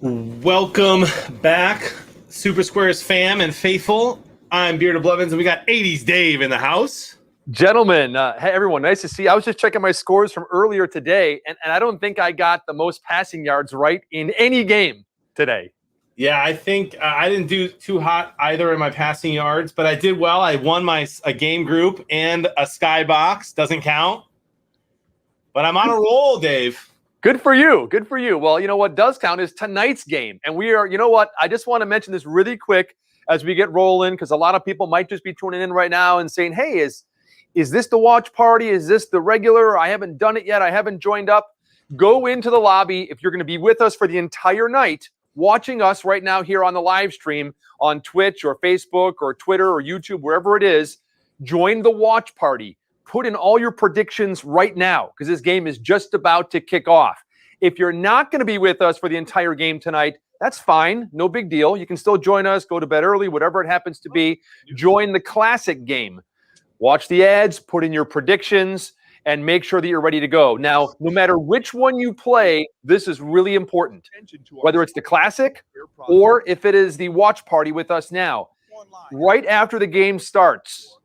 Welcome back, Super Squares fam and faithful. I'm Bearded Blevins, and we got 80s Dave in the house. Gentlemen, hey everyone, nice to see you. I was just checking my scores from earlier today, and I don't think I got the most passing yards right in any game today. Yeah, I think I didn't do too hot either in my passing yards, but I did well. I won a game group and a skybox. Doesn't count. But I'm on a roll, Dave. Good for you. Good for you. Well, you know what does count is tonight's game. And we are, you know what, I just want to mention this really quick as we get rolling, because a lot of people might just be tuning in right now and saying, hey, is this the watch party? Is this the regular? I haven't done it yet. I haven't joined up. Go into the lobby. If you're going to be with us for the entire night, watching us right now here on the live stream on Twitch or Facebook or Twitter or YouTube, wherever it is, join the watch party. Put in all your predictions right now because this game is just about to kick off. If you're not going to be with us for the entire game tonight, that's fine. No big deal. You can still join us, go to bed early, whatever it happens to be. Join the classic game. Watch the ads, put in your predictions, and make sure that you're ready to go. Now, no matter which one you play, this is really important. Whether it's the classic or if it is the watch party with us now. Right after the game starts,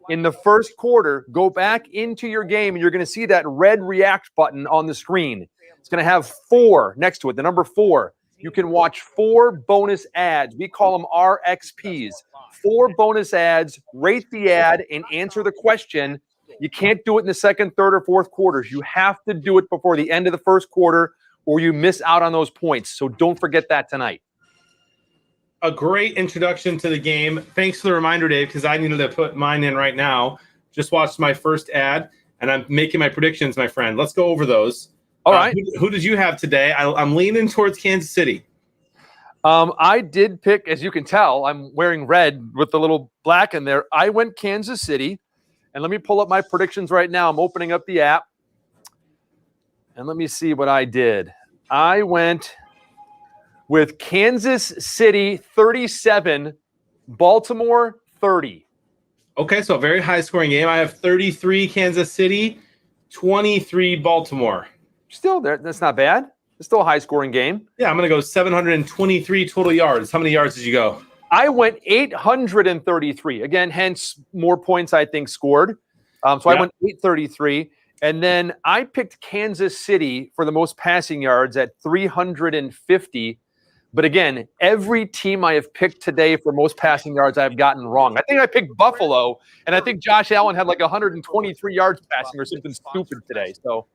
in the first quarter, go back into your game, and you're going to see that red react button on the screen. It's going to have 4 next to it, the number 4. You can watch 4 bonus ads. We call them RXPs. 4 bonus ads, rate the ad, and answer the question. You can't do it in the second, third, or fourth quarters. You have to do it before the end of the first quarter, or you miss out on those points. So don't forget that tonight. A great introduction to the game. Thanks for the reminder, Dave, because I needed to put mine in right now. Just watched my first ad, and I'm making my predictions, my friend. Let's go over those. All right. Who did you have today? I'm leaning towards Kansas City. I did pick, as you can tell, I'm wearing red with the little black in there. I went Kansas City, and let me pull up my predictions right now. I'm opening up the app, and let me see what I did. I went with Kansas City 37, Baltimore 30. Okay, so a very high-scoring game. I have 33 Kansas City, 23 Baltimore. Still there. That's not bad. It's still a high-scoring game. Yeah, I'm going to go 723 total yards. How many yards did you go? I went 833. Again, hence more points, I think, scored. I went 833. And then I picked Kansas City for the most passing yards at 350. But again, every team I have picked today for most passing yards I've gotten wrong. I think I picked Buffalo, and I think Josh Allen had like 123 yards passing or something stupid today. So,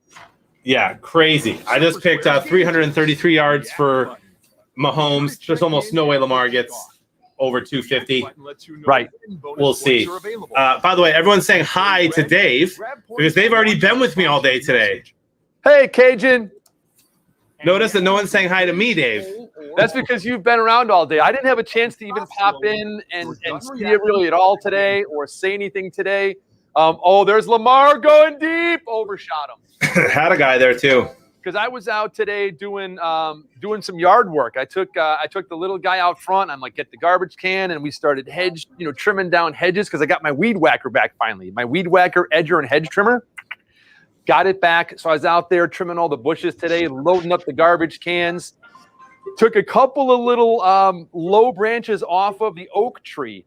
yeah, crazy. I just picked 333 yards for Mahomes. There's almost no way Lamar gets over 250. Right. We'll see. By the way, everyone's saying hi to Dave because they've already been with me all day today. Hey, Cajun. Notice that no one's saying hi to me, Dave. That's because you've been around all day. I didn't have a chance to even pop in and see it really at all today or say anything today. There's Lamar going deep. Overshot him. Had a guy there too. Because I was out today doing some yard work. I took the little guy out front. I'm like, get the garbage can, and we started trimming down hedges because I got my weed whacker back finally. My weed whacker, edger, and hedge trimmer. Got it back. So I was out there trimming all the bushes today, loading up the garbage cans. Took a couple of little low branches off of the oak tree,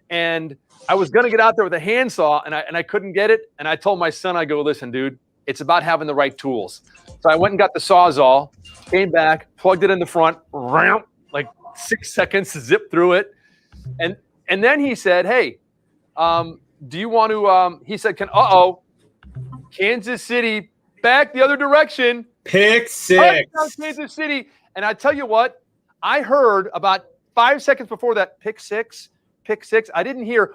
and I was going to get out there with a handsaw, and I couldn't get it. And I told my son, I go, listen, dude, it's about having the right tools. So I went and got the Sawzall, came back, plugged it in the front, like 6 seconds to zip through it. And then he said, hey, do you want to, he said, Kansas City back the other direction. Pick 6. Kansas City. And I tell you what, I heard about 5 seconds before that, pick six. I didn't hear,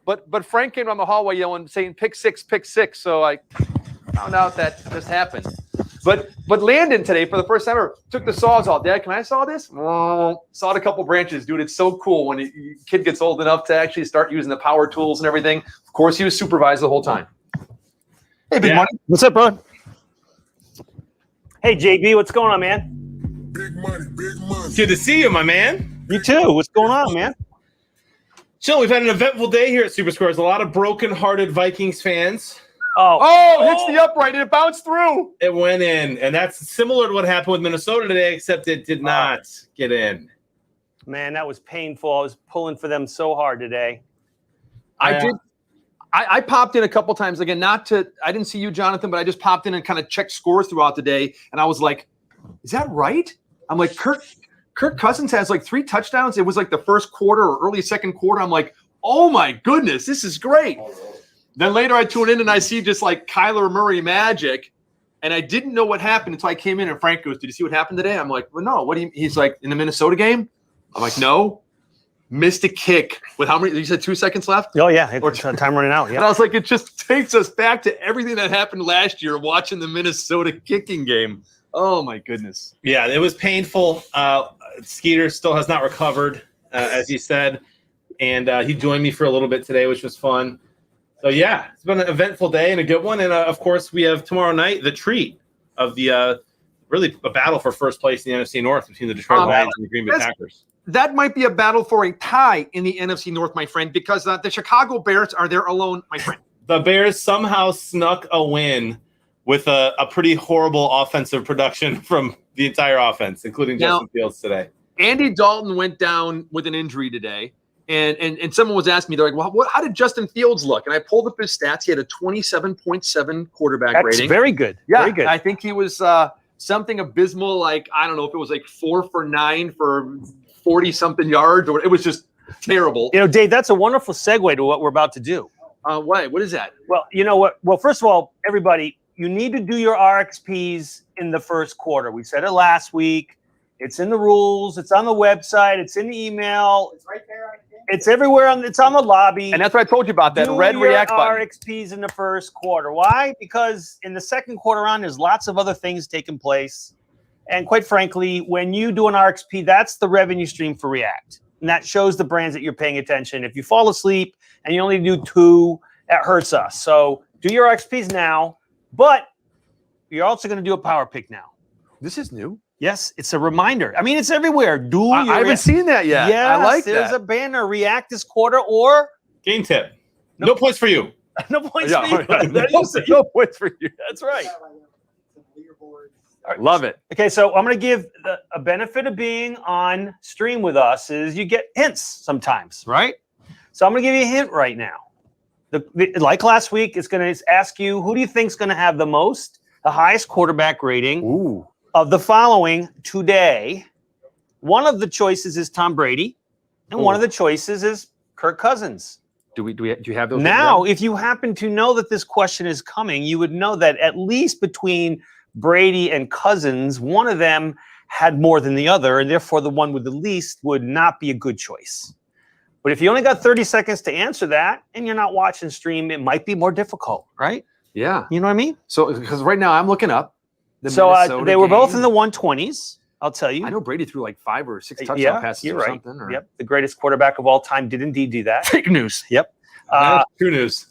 But Frank came down the hallway yelling, saying, pick six. So I found out that just happened. But Landon today, for the first time ever, took the Sawzall. Dad, can I saw this? Sawed a couple branches. Dude, it's so cool when a kid gets old enough to actually start using the power tools and everything. Of course, he was supervised the whole time. Hey, Big Money. What's up, bro? Hey, JB, what's going on, man? Big money. Good to see you, my man. You too. What's going on, man? Chill, we've had an eventful day here at Super Squares. A lot of broken-hearted Vikings fans. Hits the upright and it bounced through. It went in, and that's similar to what happened with Minnesota today, except it did not get in. Man, that was painful. I was pulling for them so hard today. I popped in a couple times again. I didn't see you, Jonathan, but I just popped in and kind of checked scores throughout the day, and I was like, "Is that right?" I'm like, Kirk Cousins has like 3 touchdowns. It was like the first quarter or early second quarter. I'm like, "Oh my goodness, this is great." Then later I tune in and I see just like Kyler Murray magic, and I didn't know what happened until I came in and Frank goes, "Did you see what happened today?" I'm like, "Well, no. What do you?" He's like, "In the Minnesota game." I'm like, "No." Missed a kick with how many? You said 2 seconds left? Oh, yeah. It's time running out. And Yeah. I was like, it just takes us back to everything that happened last year watching the Minnesota kicking game. Oh, my goodness. Yeah, it was painful. Skeeter still has not recovered, as he said. And he joined me for a little bit today, which was fun. So, yeah, it's been an eventful day and a good one. And, of course, we have tomorrow night the treat of the really a battle for first place in the NFC North between the Detroit Lions and the Green Bay Packers. That might be a battle for a tie in the NFC North, my friend, because the Chicago Bears are there alone, my friend. The Bears somehow snuck a win with a pretty horrible offensive production from the entire offense, including Justin Fields today. Andy Dalton went down with an injury today, and someone was asking me, they're like, well, how did Justin Fields look? And I pulled up his stats. He had a 27.7 quarterback rating. That's very good. Yeah, very good. I think he was something abysmal, like, I don't know if it was like 4 for 9 for 40-something yards, or it was just terrible. You know, Dave, that's a wonderful segue to what we're about to do. What is that? Well, you know what? Well, first of all, everybody, you need to do your RXPs in the first quarter. We said it last week. It's in the rules. It's on the website. It's in the email. It's right there. It's everywhere. It's on the lobby. And that's what I told you about, that red react button. RXPs in the first quarter. Why? Because in the second quarter on, there's lots of other things taking place. And quite frankly, when you do an RXP, that's the revenue stream for React. And that shows the brands that you're paying attention. If you fall asleep and you only do 2, that hurts us. So do your RXPs now, but you're also going to do a power pick now. This is new. Yes, it's a reminder. I mean, it's everywhere. I haven't seen that yet. Yes, I like that. There's a banner, React this quarter, or Game tip. No points for you. no points for you. No points for you. That's right. Love it. Okay, so I'm going to give a benefit of being on stream with us is you get hints sometimes, right? So I'm going to give you a hint right now. Like last week, it's going to ask you, who do you think is going to have the highest quarterback rating of the following today? One of the choices is Tom Brady, and one of the choices is Kirk Cousins. Do you have those? Now, if you happen to know that this question is coming, you would know that at least between Brady and Cousins, one of them had more than the other, and therefore the one with the least would not be a good choice. But if you only got 30 seconds to answer that and you're not watching stream, it might be more difficult, right? Yeah. You know what I mean? So, because right now I'm looking up. They were both in the 120s, I'll tell you. I know Brady threw like 5 or 6 touchdown passes or something. Or... Yep. The greatest quarterback of all time did indeed do that. Fake news. Yep. True news.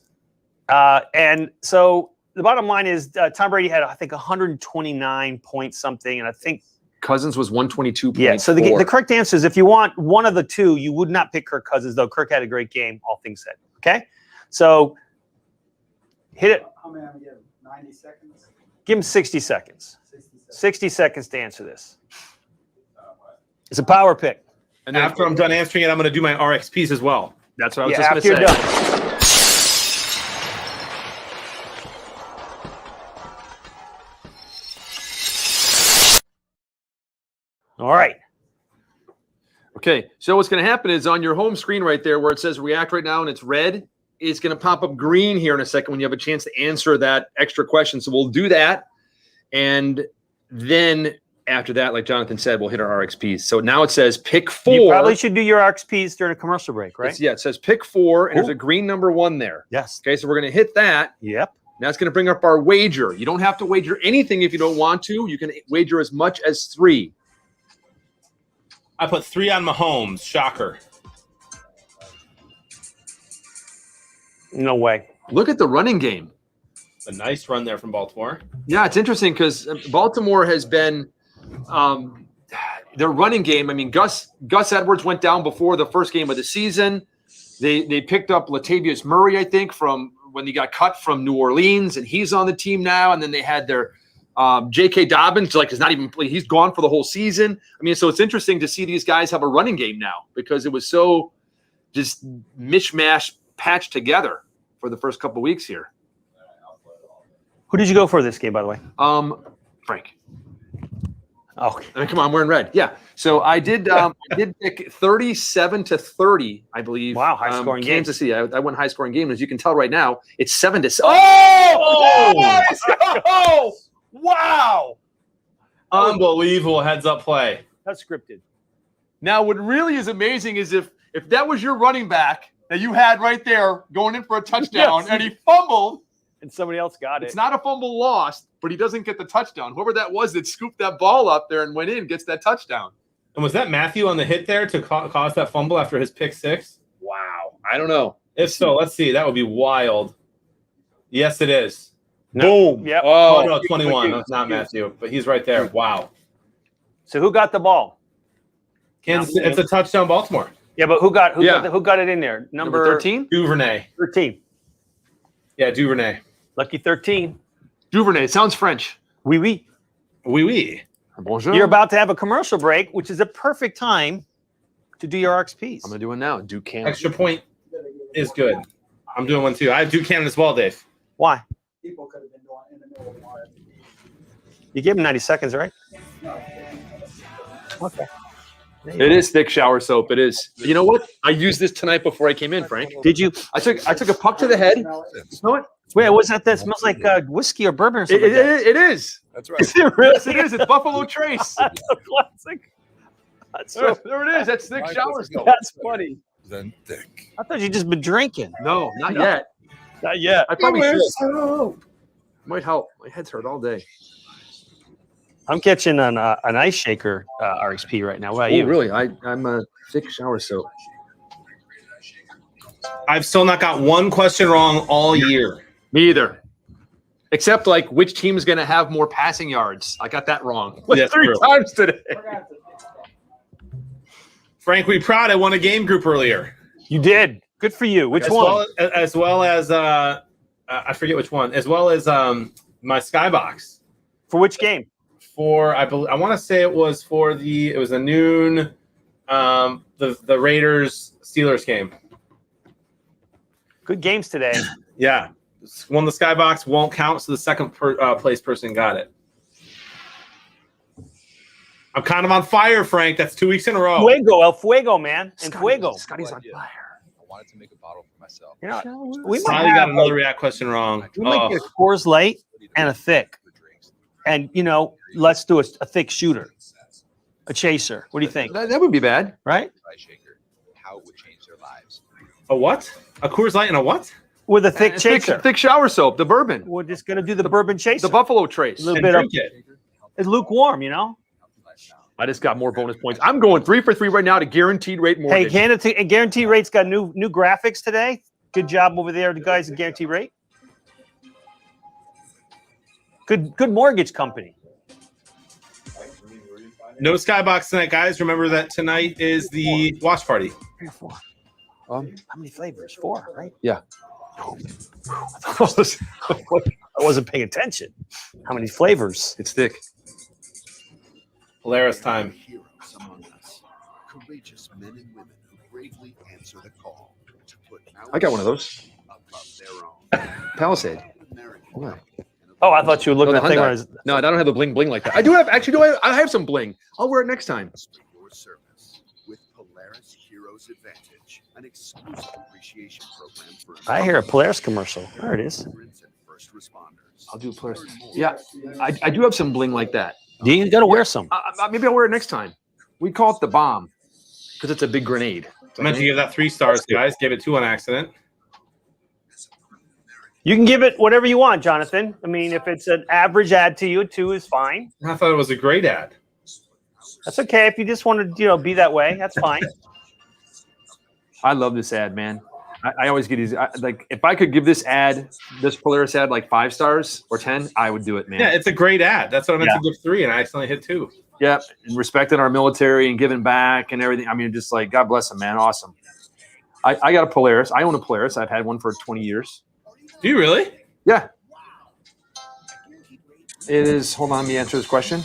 And so the bottom line is Tom Brady had, I think, 129 point something, and I think Cousins was 122. Yeah, so the correct answer is if you want one of the two, you would not pick Kirk Cousins, though Kirk had a great game, all things said. Okay? So hit it. How many am I giving? 90 seconds? Give him 60 seconds. 60 seconds to answer this. It's a power pick. And after I'm done answering it, I'm going to do my RXPs as well. That's what I was just going to say. After you're done. All right. Okay, so what's going to happen is on your home screen right there where it says React right now and it's red, it's going to pop up green here in a second when you have a chance to answer that extra question. So we'll do that. And then after that, like Jonathan said, we'll hit our RXPs. So now it says pick 4. You probably should do your RXPs during a commercial break, right? It says pick 4, and there's a green number 1 there. Yes. Okay, so we're going to hit that. Yep. Now it's going to bring up our wager. You don't have to wager anything if you don't want to. You can wager as much as 3. I put 3 on Mahomes. Shocker. No way. Look at the running game. A nice run there from Baltimore. Yeah, it's interesting because Baltimore has been their running game. I mean, Gus Edwards went down before the first game of the season. They picked up Latavius Murray, I think, from when he got cut from New Orleans, and he's on the team now. And then they had their J.K. Dobbins, like, is not even playing. He's gone for the whole season. I mean, so it's interesting to see these guys have a running game now because it was so just mishmash patched together for the first couple of weeks here. Who did you go for this game, by the way? Frank. Oh, I mean, come on, I'm wearing red. Yeah. So I did. I did pick 37-30, I believe. Wow, high-scoring game. Kansas City. I went high-scoring game. As you can tell right now, it's 7-7. Oh! Yes! Oh! Wow! Unbelievable heads-up play. that's scripted. Now, what really is amazing is if that was your running back that you had right there going in for a touchdown, Yes. and he fumbled. And somebody else got it. It's not a fumble lost, but he doesn't get the touchdown. Whoever that was that scooped that ball up there and went in gets that touchdown. And was that Matthew on the hit there to cause that fumble after his pick six? Wow. I don't know. If so, let's see. That would be wild. Yes, it is. Boom. Yep. Oh, no, 21. That's not Matthew, but he's right there. Wow. So who got the ball? Kansas, it's a touchdown, Baltimore. Yeah, but who got it in there? Number 13? Duvernay. 13. Yeah, Duvernay. Lucky 13. Duvernay. It sounds French. Oui, oui. Oui, oui. Bonjour. You're about to have a commercial break, which is a perfect time to do your RXPs. I'm going to do it now. Duquesne. Extra point is good. I'm doing one too. I have Duquesne as well, Dave. Why? People could have been doing in the middle of the RFP. You gave him 90 seconds, right? Okay. It is thick shower soap. It is. You know what? I used this tonight before I came in, Frank. Did you? I took a puck to the head. Smell it? Wait, what's that? That smells like whiskey or bourbon or It, something. it, it is. That's right. Is it really? Yes, it is. It's Buffalo Trace. That's a classic. That's, so, There it is. That's thick shower soap. that's funny. Then thick. I thought you just been drinking. No, not yet. Not yet. I probably should. Might help. My head's hurt all day. I'm catching an ice shaker RXP right now. What about Oh, you? really? I'm a thick shower soap. I've still not got one question wrong all year. Me either. Except, like, which team is going to have more passing yards? I got that wrong. Yes, 3 true. times today. Frank, we proud. I won a game group earlier. You did. Good for you. Which as one? As well as I forget which one. As well as my Skybox For which game? for I want to say it was a noon the Raiders Steelers game. Good games today. Yeah, won the Skybox, won't count, so the second place person got it. I'm kind of on fire, Frank. That's 2 weeks in a row. Fuego, El Fuego, man. And Fuego. Scotty's on fire. I wanted to make a bottle for myself. You know, we might Probably got have another React question wrong. we might Oh. get a Coors Light and a thick. And, you know, let's do a thick shooter, a chaser. What do you think? That would be bad. Right? Ice shaker, how it would change their lives. A what? A Coors Light and a what? With a thick chaser. Thick shower soap, the bourbon, We're just going to do the bourbon chaser. the Buffalo Trace. A little And bit of drink it. it's lukewarm, you know? I just got more bonus points. I'm going 3 for 3 right now to guaranteed rate Hey, mortgage. Guarantee Rate's got new graphics today. Good job over there, the guys at Guarantee Rate. Good mortgage company. No Skybox tonight, guys. Remember that tonight is the watch party. 3 or 4. How many flavors? 4, right? Yeah. I wasn't paying attention. How many flavors? It's thick. Polaris time. Heroes among us, courageous men and women who bravely answer the call to put I got one of those. above their own. Palisade. American What? Oh, I thought you were looking No, at the the thing Hyundai. where it's- No, I don't have a bling bling like that. I have some bling. I'll wear it next time. for your service with Polaris Heroes Advantage, an exclusive appreciation program for I hear a Polaris commercial. There it is. veterans and first responders. I'll do Polaris. Yeah, I do have some bling like that. You got to wear some. Maybe I'll wear it next time. We call it the bomb because it's a big grenade. I meant to give that 3 stars, guys. Gave it 2 on accident. You can give it whatever you want, Jonathan. I mean, if it's an average ad to you, 2 is fine. I thought it was a great ad. That's okay. If you just want to, be that way, that's fine. I love this ad, man. I always get these. If I could give this Polaris ad, like 5 stars or 10, I would do it, man. Yeah, it's a great ad. That's what I meant Yeah. to give 3, and I accidentally hit 2. Yeah, and respecting our military and giving back and everything. I mean, just God bless them, man. Awesome. I got a Polaris. I own a Polaris. I've had one for 20 years. Do you really? Yeah. It is. Hold on, let me answer this question.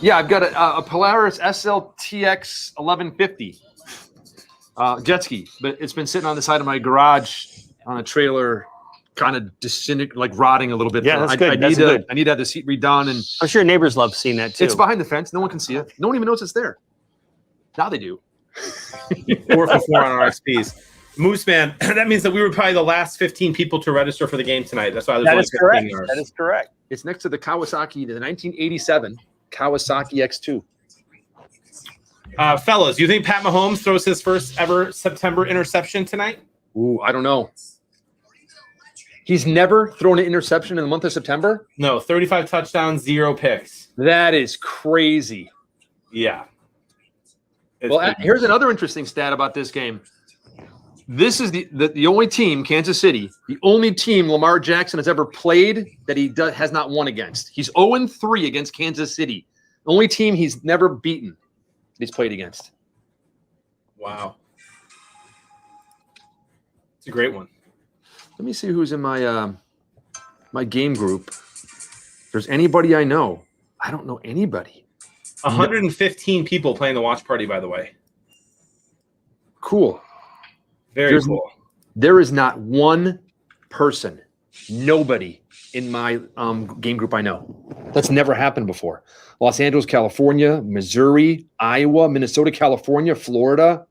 Yeah, I've got a Polaris SLTX 1150 jet ski, but it's been sitting on the side of my garage on a trailer, kind of like rotting a little bit. Yeah, that's good. That's good. I need to have the seat redone, and I'm sure neighbors love seeing that too. it's behind the fence. No one can see it. No one even knows it's there. Now they do. 4 for 4 on RXPs. Moose Man, that means that we were probably the last 15 people to register for the game tonight. That's why there's That only is correct. 15 That is correct. It's next to the Kawasaki, the 1987 Kawasaki X2. Fellas, you think Pat Mahomes throws his first ever September interception tonight? Ooh, I don't know. He's never thrown an interception in the month of September? No, 35 touchdowns, 0 picks. That is crazy. Yeah. Well, here's another interesting stat about this game. This is the only team, Kansas City, the only team Lamar Jackson has ever played that he has not won against. He's 0-3 against Kansas City. The only team he's never beaten that he's played against. Wow. It's a great one. Let me see who's in my my game group. If there's anybody I know. I don't know anybody. 115 people playing the watch party, by the way. Cool. Very cool. There is not one person, nobody in my game group I know. That's never happened before. Los Angeles, California, Missouri, Iowa, Minnesota, California, Florida,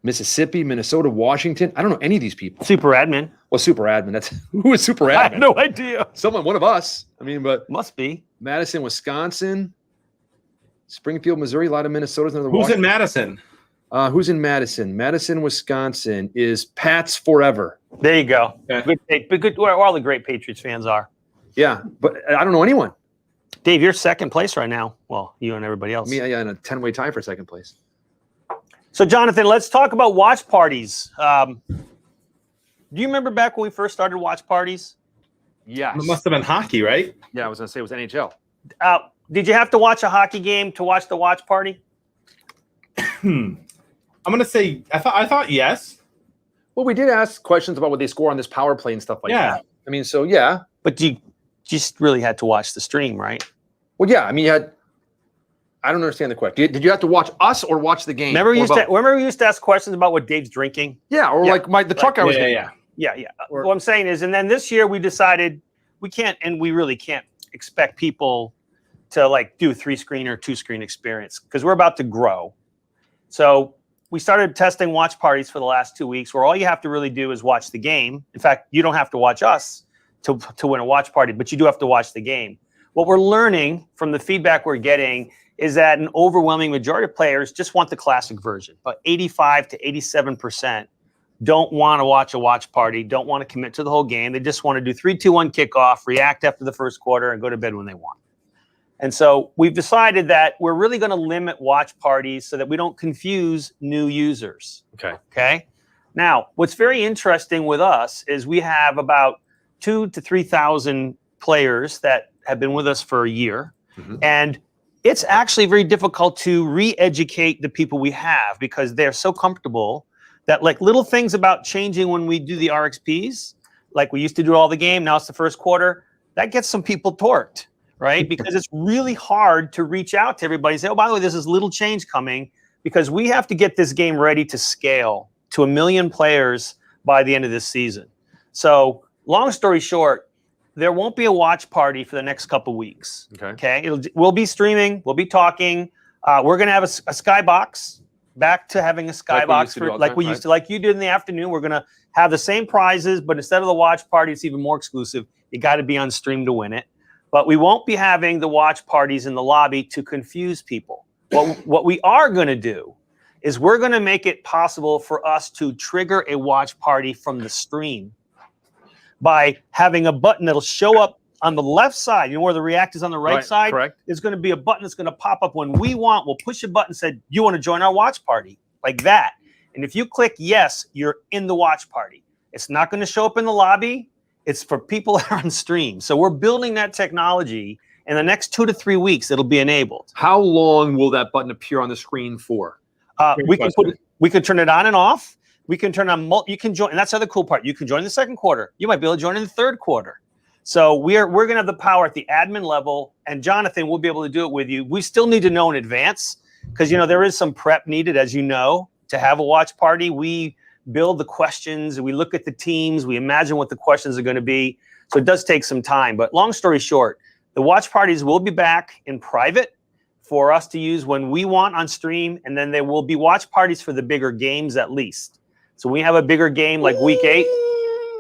Mississippi, Minnesota, Washington. I don't know any of these people. Super admin. Well, super admin. That's who is super admin? I have no idea. Someone, one of us. I mean, but Must be. Madison, Wisconsin, Springfield, Missouri, a lot of Minnesotans. Who's in Madison? Who's in Madison? Madison, Wisconsin is Pats Forever. There you go. Okay. Good. Where all the great Patriots fans are. Yeah, but I don't know anyone. Dave, you're second place right now. Well, you and everybody else. Me, yeah, in a 10-way tie for second place. So, Jonathan, let's talk about watch parties. Do you remember back when we first started watch parties? Yes. It must have been hockey, right? Yeah, I was going to say it was NHL. Did you have to watch a hockey game to watch the watch party? I'm gonna say I thought yes. Well, we did ask questions about what they score on this power play and stuff like that. I mean, so yeah. But you just really had to watch the stream, right? Well, yeah. I mean, I don't understand the question. Did you have to watch us or watch the game? Remember we used to ask questions about what Dave's drinking? Yeah, or like the truck I was in. Yeah. What I'm saying is, and then this year we decided we can't, and we really can't expect people to like do 3-screen or 2-screen experience because we're about to grow. So we started testing watch parties for the last 2 weeks where all you have to really do is watch the game. In fact, you don't have to watch us to win a watch party, but you do have to watch the game. What we're learning from the feedback we're getting is that an overwhelming majority of players just want the classic version. But 85 to 87% don't want to watch a watch party, don't want to commit to the whole game. They just want to do 3-2-1 kickoff, react after the first quarter, and go to bed when they want. And so we've decided that we're really going to limit watch parties so that we don't confuse new users. Okay. Now, what's very interesting with us is we have about 2,000 to 3,000 players that have been with us for a year. Mm-hmm. And it's actually very difficult to re-educate the people we have because they're so comfortable that like little things about changing when we do the RXPs, like we used to do all the game, now it's the first quarter, that gets some people torqued. Right? Because it's really hard to reach out to everybody and say, oh, by the way, there's this little change coming because we have to get this game ready to scale to 1 million players by the end of this season. So long story short, there won't be a watch party for the next couple weeks. Okay. We'll be streaming. We'll be talking. We're going to have a skybox, back to having a skybox like you did in the afternoon. We're going to have the same prizes, but instead of the watch party, it's even more exclusive. You got to be on stream to win it. But we won't be having the watch parties in the lobby to confuse people. What we are going to do is we're going to make it possible for us to trigger a watch party from the stream by having a button that'll show up on the left side. You know where the react is on the right side? Correct. There's going to be a button that's going to pop up when we want. We'll push a button and say, you want to join our watch party? Like that. And if you click yes, you're in the watch party. It's not going to show up in the lobby. It's for people that are on stream. So we're building that technology, In the next 2 to 3 weeks, it'll be enabled. How long will that button appear on the screen for? We can turn it on and off. We can turn on. You can join, and that's the other cool part. You can join in the second quarter. You might be able to join in the third quarter. So we're going to have the power at the admin level, and Jonathan will be able to do it with you. We still need to know in advance because there is some prep needed, as you know, to have a watch party. We build the questions, we look at the teams, we imagine what the questions are going to be. So it does take some time. But long story short, the watch parties will be back in private for us to use when we want on stream, and then there will be watch parties for the bigger games at least. So we have a bigger game like week 8.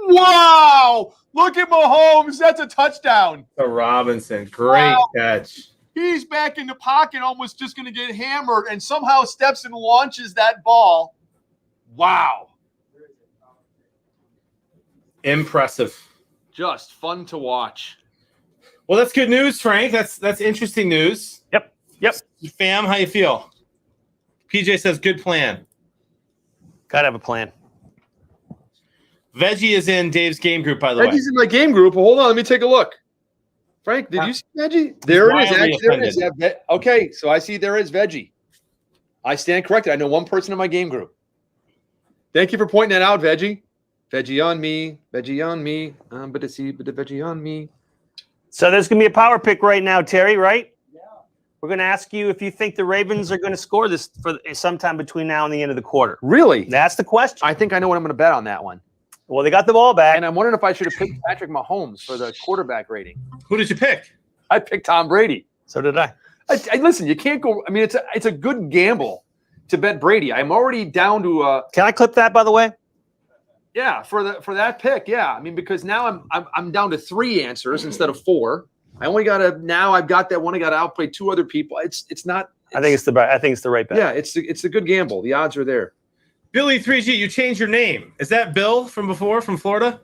Wow! Look at Mahomes. That's a touchdown. To Robinson. Great catch. He's back in the pocket, almost just going to get hammered, and somehow steps and launches that ball. Wow. Impressive. Just fun to watch. Well, that's good news, Frank. That's interesting news. Yep. Fam, how you feel? PJ says good plan. Gotta have a plan. Veggie is in Dave's game group, by the way. Veggie's in my game group. Hold on, let me take a look. Frank, did you see Veggie? There it is. Wildly Actually, there it is. Okay, so I see there is Veggie. I stand corrected. I know one person in my game group. Thank you for pointing that out, Veggie. Veggie on me. Veggie on me. But the Veggie on me. So there's going to be a power pick right now, Terry, right? Yeah. We're going to ask you if you think the Ravens are going to score this for sometime between now and the end of the quarter. Really? That's the question. I think I know what I'm going to bet on that one. Well, they got the ball back. And I'm wondering if I should have picked Patrick Mahomes for the quarterback rating. Who did you pick? I picked Tom Brady. So did I. I listen, you can't go. I mean, it's a good gamble to bet Brady. I'm already down to Can I clip that, by the way? yeah, for that pick. Yeah. I mean, because now I'm down to 3 answers instead of 4. I've got that one. I got to outplay 2 other people. It's not. I think it's the right bet. Yeah, it's a good gamble. The odds are there. Billy 3G, you changed your name. Is that Bill from before, from Florida?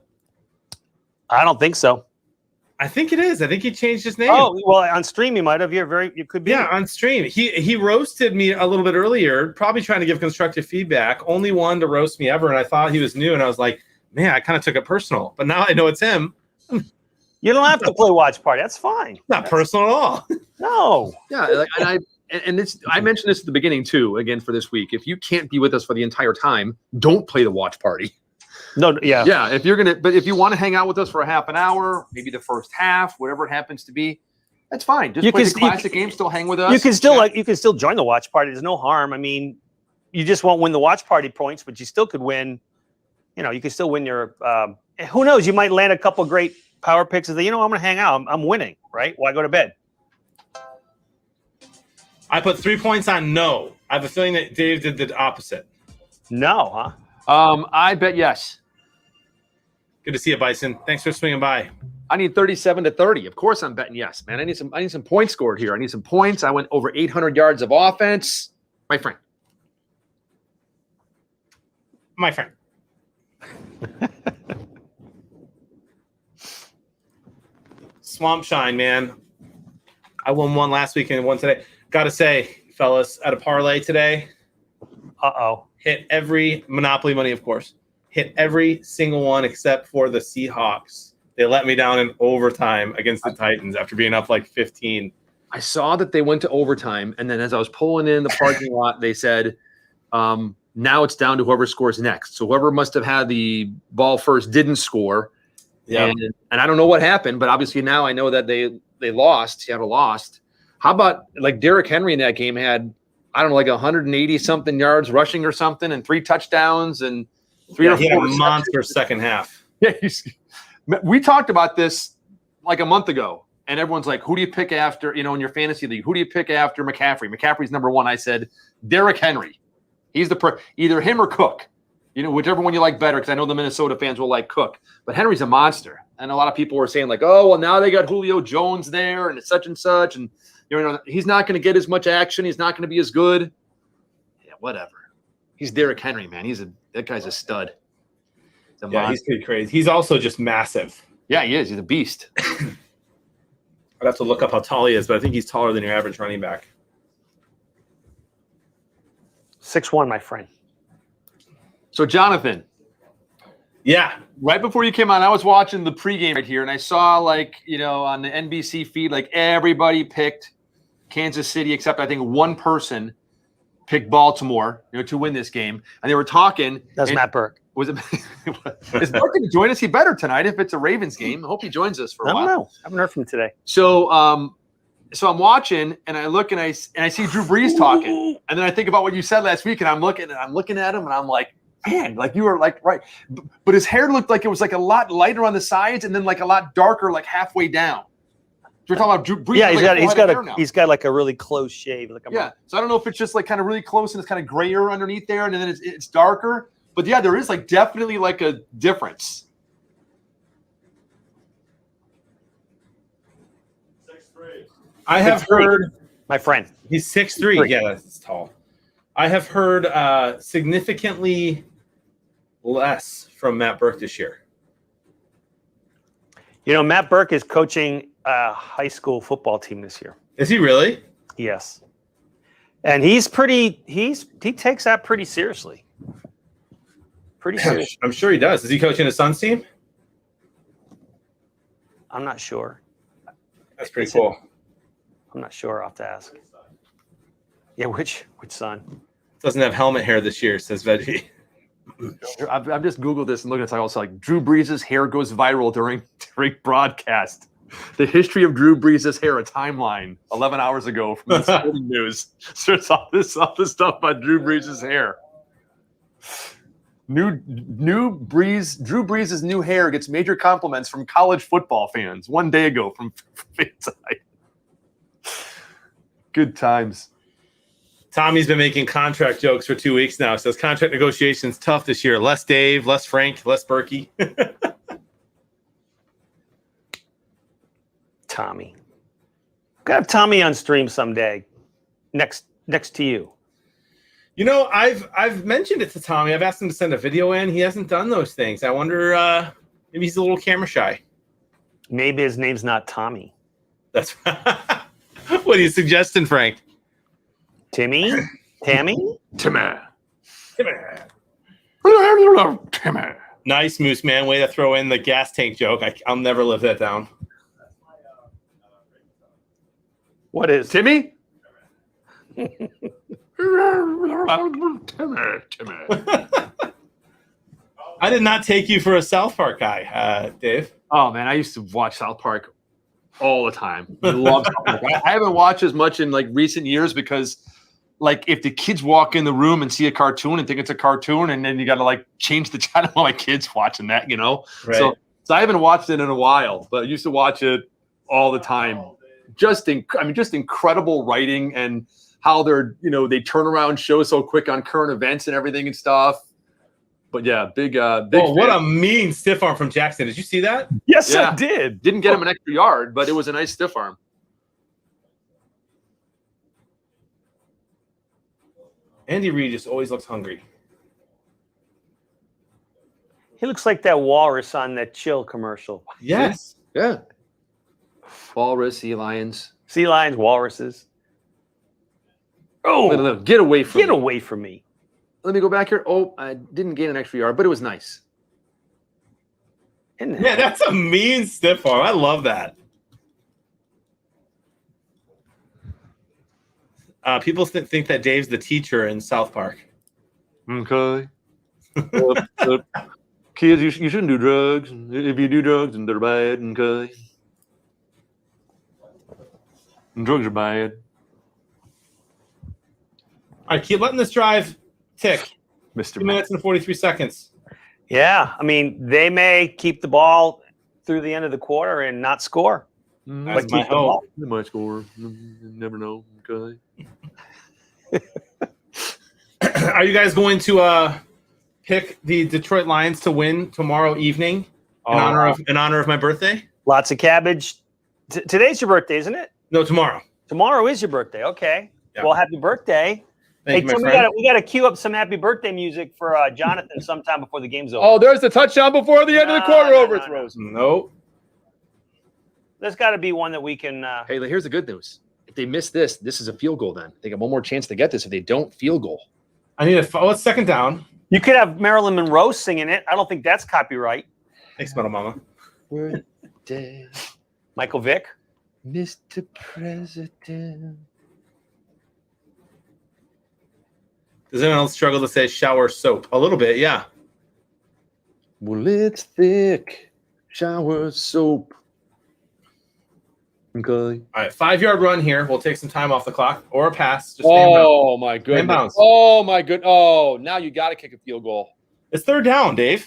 I don't think so. I think it is. I think he changed his name. Oh, well, on stream you might have. You could be. Yeah, on stream. He roasted me a little bit earlier, probably trying to give constructive feedback. Only one to roast me ever, and I thought he was new, and I was like, man, I kind of took it personal. But now I know it's him. You don't have to play watch party. That's fine. Not personal at all. No. Yeah, and I mentioned this at the beginning too. Again for this week, if you can't be with us for the entire time, don't play the watch party. No. Yeah. Yeah. If you want to hang out with us for a half an hour, maybe the first half, whatever it happens to be, that's fine. Just play the classic game. Still hang with us. You can still join the watch party. There's no harm. I mean, you just won't win the watch party points, but you still could win. You can still win your. Who knows? You might land a couple great power picks. I'm going to hang out. I'm winning. Right? Why go to bed? I put 3 points on no. I have a feeling that Dave did the opposite. No, huh? I bet yes. Good to see you, Bison. Thanks for swinging by. I need 37 to 30. Of course, I'm betting yes, man. I need some points scored here. I need some points. I went over 800 yards of offense, my friend. My friend. Swamp Shine, man. I won one last week and one today. Got to say, fellas, at a parlay today. Hit every Monopoly money, of course. Hit every single one except for the Seahawks. They let me down in overtime against the Titans after being up like 15. I saw that they went to overtime, and then as I was pulling in the parking lot, they said, now it's down to whoever scores next. So whoever must have had the ball first didn't score. Yeah. And I don't know what happened, but obviously now I know that they lost. Seattle lost. How about like Derrick Henry in that game had, I don't know, like 180-something yards rushing or something and 3 touchdowns and 3 or 4 he had a monster second half. Yeah, we talked about this like a month ago, and everyone's like, who do you pick after, in your fantasy league? Who do you pick after McCaffrey? McCaffrey's number 1. I said, Derrick Henry. He's either him or Cook. Whichever one you like better, because I know the Minnesota fans will like Cook. But Henry's a monster. And a lot of people were saying like, oh, well, now they got Julio Jones there and it's such and such. And, he's not going to get as much action. He's not going to be as good. Yeah, whatever. He's Derrick Henry, man. That guy's a stud. He's pretty crazy. He's also just massive. Yeah, he is. He's a beast. I'd have to look up how tall he is, but I think he's taller than your average running back. 6'1", my friend. So, Jonathan. Yeah. Right before you came on, I was watching the pregame right here, and I saw, like, on the NBC feed, like, everybody picked Kansas City except I think one person picked Baltimore, to win this game. And they were talking. That's Matt Burke. Was it? Is Burke going to join us? He better tonight if it's a Ravens game. I hope he joins us for a I while. don't know. I haven't heard from him today. So I'm watching, and I look, and I see Drew Brees talking, and then I think about what you said last week, and I'm looking at him, and I'm like, man, like you were like right, but his hair looked like it was like a lot lighter on the sides, and then like a lot darker, like halfway down. We're talking about Drew Brees. Yeah, like he's got like a really close shave. Like so I don't know if it's just like kind of really close and it's kind of grayer underneath there, and then it's darker. But yeah, there is like definitely like a difference. 6'3". I have heard my friend. he's 6'3". Yeah, that's tall. I have heard significantly less from Matt Burke this year. Matt Burke is coaching a high school football team this year. Is he really? Yes. And he takes that pretty seriously. Pretty seriously. I'm sure he does. Is he coaching his son's team? I'm not sure. That's pretty cool. I'm not sure. I'll have to ask. Yeah, which son? Doesn't have helmet hair this year, says Veggie. I've just Googled this and looked at it. Also, like Drew Brees' hair goes viral during broadcast. The history of Drew Brees' hair, a timeline 11 hours ago from the Sporting News. So it's all this stuff about Drew Brees' hair. Drew Brees' new hair gets major compliments from college football fans 1 day ago from Fanside. Good times. Tommy's been making contract jokes for 2 weeks now. Says contract negotiations tough this year. Less Dave, less Frank, less Berkey. Tommy. Gotta have Tommy on stream someday. Next to you. I've mentioned it to Tommy. I've asked him to send a video in. He hasn't done those things. I wonder maybe he's a little camera shy. Maybe his name's not Tommy. That's what are you suggesting, Frank? Timmy? Tammy? Timmy. Nice, Moose Man. Way to throw in the gas tank joke. I'll never live that down. What is Timmy? I did not take you for a South Park guy, Dave. Oh man, I used to watch South Park all the time. I love South Park. I haven't watched as much in like recent years because, like, if the kids walk in the room and see a cartoon and think it's a cartoon, and then you got to like change the channel while my kids watching that, Right. So I haven't watched it in a while, but I used to watch it all the time. Just incredible writing and how they turn around shows so quick on current events and everything and stuff. But yeah, big. Oh, what a mean stiff arm from Jackson! Did you see that? Yes, Yeah. I did. Didn't get him an extra yard, but it was a nice stiff arm. Andy Reid just always looks hungry. He looks like that walrus on that Chill commercial. Yes. Yeah. Walrus, sea lions. Sea lions, walruses. Oh, No, get away from get me. away from me. Let me go back here. Oh, I didn't gain an extra yard, but it was nice. Yeah, that's a mean stiff arm. I love that. People think that Dave's the teacher in South Park. Okay. Kids, you shouldn't do drugs. If you do drugs, then they're bad. Okay. And drugs are bad. All right, keep letting this drive tick. Mr. 2 minutes and 43 seconds. Yeah, I mean, they may keep the ball through the end of the quarter and not score. That's But my keep the ball. hope. They might score. You never know. Okay. Are you guys going to pick the Detroit Lions to win tomorrow evening in honor of my birthday? Lots of cabbage. Today's your birthday, isn't it? No, tomorrow. Tomorrow is your birthday. Okay. Yeah. Well, happy birthday. Thank you, Tim, my friend. we got to queue up some happy birthday music for Jonathan sometime before the game's over. Oh, there's the touchdown before the end of the quarter overthrows. Nope. There's got to be one that we can. Hey, here's the good news. If they miss this is a field goal then. They got one more chance to get this if they don't field goal. I need it's second down. You could have Marilyn Monroe singing it. I don't think that's copyright. Thanks, Metal Mama. Birthday, Michael Vick. Mr. President. Does anyone else struggle to say shower soap? A little bit, yeah. Well, it's thick. Shower soap. Okay. All right, 5-yard run here. We'll take some time off the clock or a pass. Just stay in bounds. Oh my goodness. bounds. Oh my good. Oh, now you got to kick a field goal. It's third down, Dave.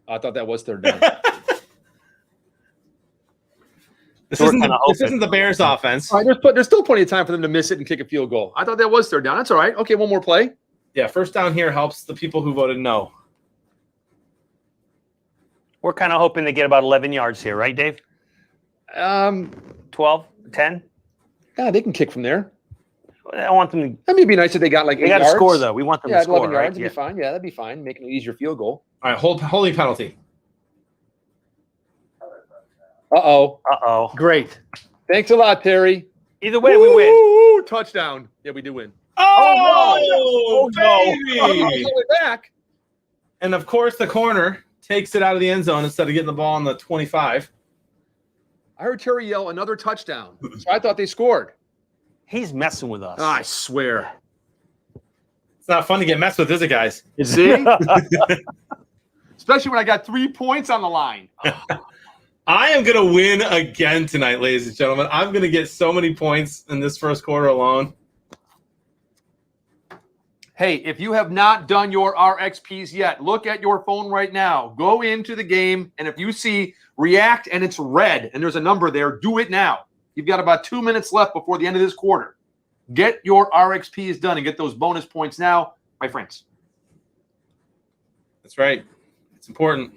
I thought that was third down. This We're isn't kinda this hoping. isn't the Bears offense. All right, there's still plenty of time for them to miss it and kick a field goal. I thought that was third down. That's all right. Okay, one more play. Yeah, first down here helps the people who voted no. We're kind of hoping to get about 11 yards here, right, Dave? 12, 10? Yeah, they can kick from there. I want them to. That may be nice if they got like 8 They got to yards. score, though. We want them Yeah, to score, 11 yards right? would Yeah. be fine. Yeah, that'd be fine. Making an easier field goal. All right, holding penalty. Uh-oh. Uh-oh. Great. Thanks a lot, Terry. Either way, we win. Woo! Touchdown. Yeah, we do win. Oh, no. Oh, baby! All the way back. And of course, the corner takes it out of the end zone instead of getting the ball on the 25. I heard Terry yell another touchdown. So I thought they scored. He's messing with us. I swear. It's not fun to get messed with, is it, guys? See? Especially when I got 3 points on the line. I am going to win again tonight, ladies and gentlemen. I'm going to get so many points in this first quarter alone. Hey, if you have not done your RXPs yet, look at your phone right now. Go into the game, and if you see react and it's red and there's a number there, do it now. You've got about 2 minutes left before the end of this quarter. Get your RXPs done and get those bonus points now, my friends. That's right. It's important.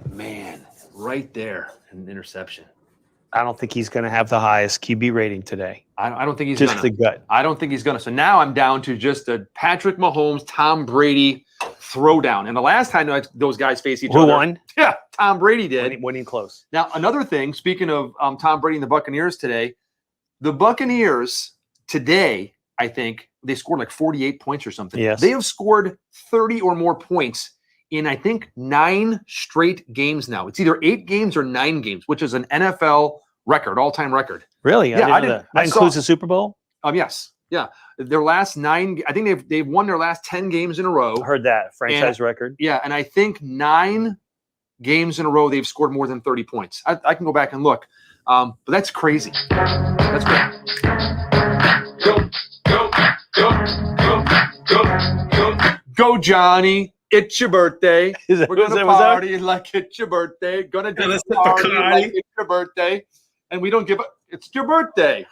Man, right there, an interception. I don't think he's going to have the highest QB rating today. I don't think he's Just gonna. the gut. I don't think he's gonna. So now I'm down to just a Patrick Mahomes, Tom Brady throwdown. And the last time those guys faced each Who other, won? yeah, Tom Brady did. Winning close. Now, another thing, speaking of Tom Brady and the Buccaneers today, the Buccaneers today, I think, they scored like 48 points or something. Yes. They have scored 30 or more points in, I think, 9 straight games now. It's either 8 games or 9 games, which is an NFL record, all-time record. Really? Yeah, I didn't- That I saw- includes the Super Bowl? Yes. Yeah. Their last 9, I think they've won their last 10 games in a row. I heard that. Franchise record. Yeah, and I think 9 games in a row they've scored more than 30 points. I can go back and look, but that's crazy. That's great. Go, Johnny! It's your birthday. Is that, We're gonna was that- party like it's your birthday. Gonna do Gonna a sip party Bacardi. like it's your birthday, and we don't give a. It's your birthday.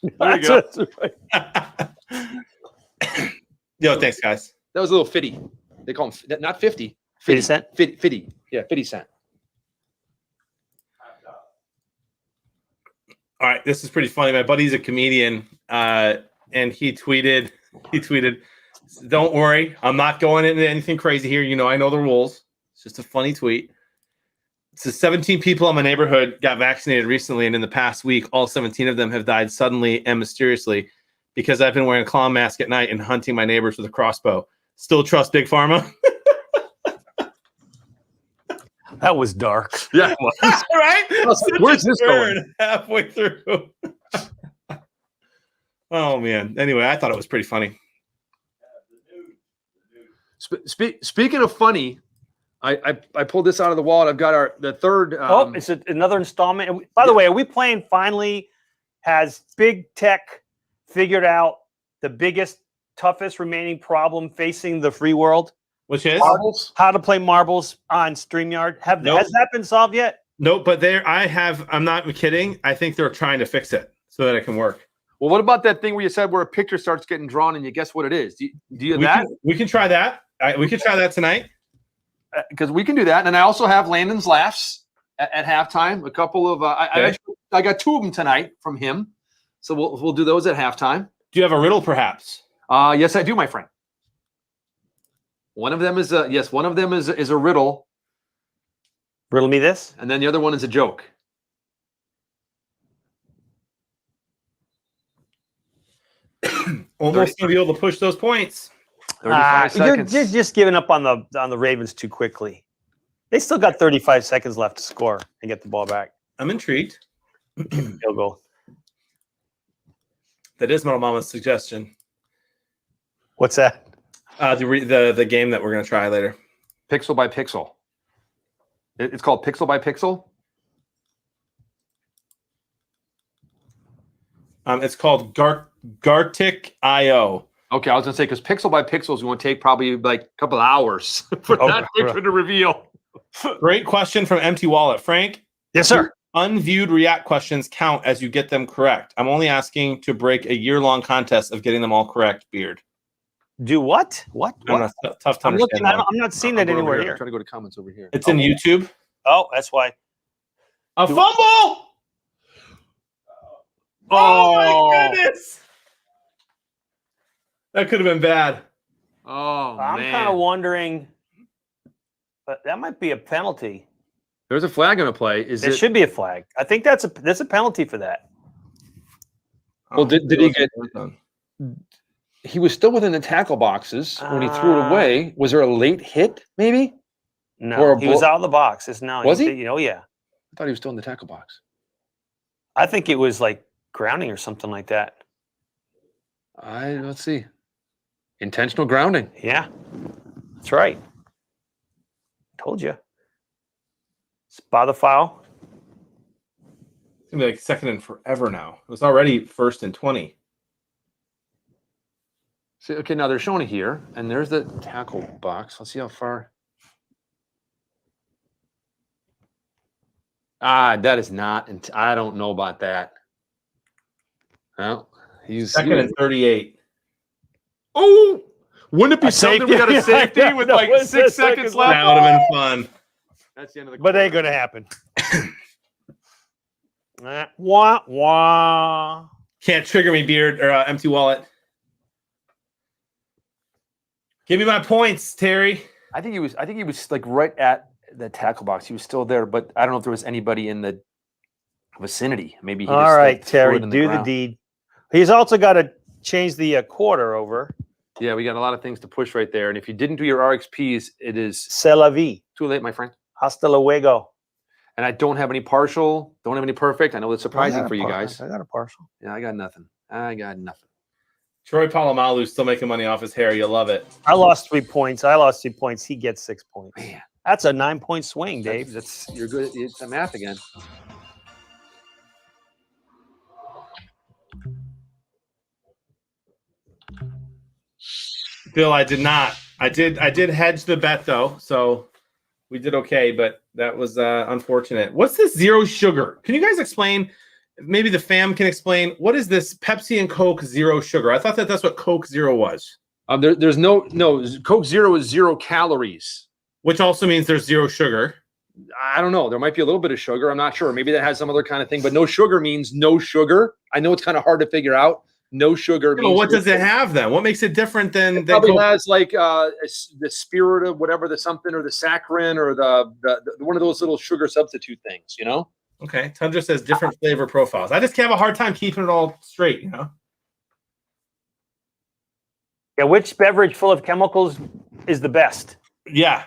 There you go. That's right. Yo, thanks, guys. That was a little 50. They call them not 50. 50 cent? 50. Yeah, 50 cent. All right, this is pretty funny. My buddy's a comedian, and he tweeted, "Don't worry, I'm not going into anything crazy here. You know, I know the rules. It's just a funny tweet." It says 17 people in my neighborhood got vaccinated recently, and in the past week, all 17 of them have died suddenly and mysteriously because I've been wearing a clown mask at night and hunting my neighbors with a crossbow. Still trust Big Pharma? That was dark. Yeah. Right? Where's this going? Halfway through. Oh, man. Anyway, I thought it was pretty funny. Speaking of funny, I pulled this out of the wallet. I've got the third. It's another installment. And by the way, are we playing finally? Has big tech figured out the biggest, toughest remaining problem facing the free world? Which is? marbles. How to play marbles on StreamYard. Nope. Has that been solved yet? No, but I'm not kidding. I think they're trying to fix it so that it can work. Well, what about that thing where you said where a picture starts getting drawn and you guess what it is? Do you have that? We can try that. We can try that tonight. Because we can do that. And I also have Landon's laughs at halftime. A couple of I got 2 of them tonight from him. So we'll do those at halftime. Do you have a riddle, perhaps? Yes, I do, my friend. One of them is a riddle, Riddle me this. and then the other one is a joke. Almost going to be able to push those points. 35 You're seconds. just giving up on the Ravens too quickly. They still got 35 seconds left to score and get the ball back. I'm intrigued. Field goal. That is Metal Mama's suggestion. What's that? The game that we're going to try later. Pixel by pixel. It's called Pixel by Pixel. It's called Gartic IO. Okay, I was gonna say because pixel by pixel is going to take probably like a couple of hours for that picture to reveal. Great question from Empty Wallet. Frank, Yes, sir. unviewed React questions count as you get them correct. I'm only asking to break a year-long contest of getting them all correct, Beard. Do what? What? I don't know, tough to I'm understand. looking. I'm not seeing that Over anywhere here. here. I'm trying to go to comments over here. It's in YouTube. Oh, that's why. A fumble! Oh my goodness! That could have been bad. Oh I'm man, kind of wondering, but that might be a penalty. there's a flag in a play. Is There it? should be a flag. I think there's a penalty for that. Well, did he get? Done. He was still within the tackle boxes when he threw it away. Was there a late hit? Maybe. No, Or a he was ball- out of the box. It's now. Was he? Oh yeah. I thought he was still in the tackle box. I think it was like grounding or something like that. Let's see. Intentional grounding. Yeah, that's right. Told you. Spot the foul. It's gonna be like second and forever now. It was already 1st and 20. See, okay, now they're showing it here, and there's the tackle box. Let's see how far. That is not. I don't know about that. Well, he's Second and 38. Oh, wouldn't it be A something? safety. We got a safety with No, like what's 6 this seconds seconds left. That would have been fun. That's the end of the. But ain't gonna happen. Wah wah. Can't trigger me, Beard or Empty Wallet. Give me my points, Terry. I think he was like right at the tackle box. He was still there, but I don't know if there was anybody in the vicinity. Maybe he All just, right, like, threw Terry, it in do the ground. deed. He's also got to change the quarter over. Yeah, we got a lot of things to push right there. And if you didn't do your RXPs, it is C'est la vie. too late, my friend. Hasta luego. And I don't have any partial, don't have any perfect. I know that's surprising for you guys. I got a partial. Yeah, I got nothing. Troy Polamalu's still making money off his hair. You love it. I lost 3 points. I lost 2 points. He gets 6 points. Man, That's a 9-point swing, Dave. that's you're good. It's the math again. Bill, I did not. I did hedge the bet though, so we did okay, but that was unfortunate. What's this zero sugar? Can you guys explain? Maybe the fam can explain what is this Pepsi and Coke zero sugar? I thought that's what Coke Zero was, There's no Coke Zero is 0 calories. which also means there's zero sugar. I don't know. There might be a little bit of sugar. I'm not sure. Maybe that has some other kind of thing, but no sugar means no sugar. I know it's kind of hard to figure out. No sugar. Well, what does it have then? What makes it different than Probably Coke? has like the spirit of whatever the something or the saccharin or the one of those little sugar substitute things, you know? Okay, Tundra says different flavor profiles. I just have a hard time keeping it all straight, you know? Yeah, which beverage full of chemicals is the best? Yeah.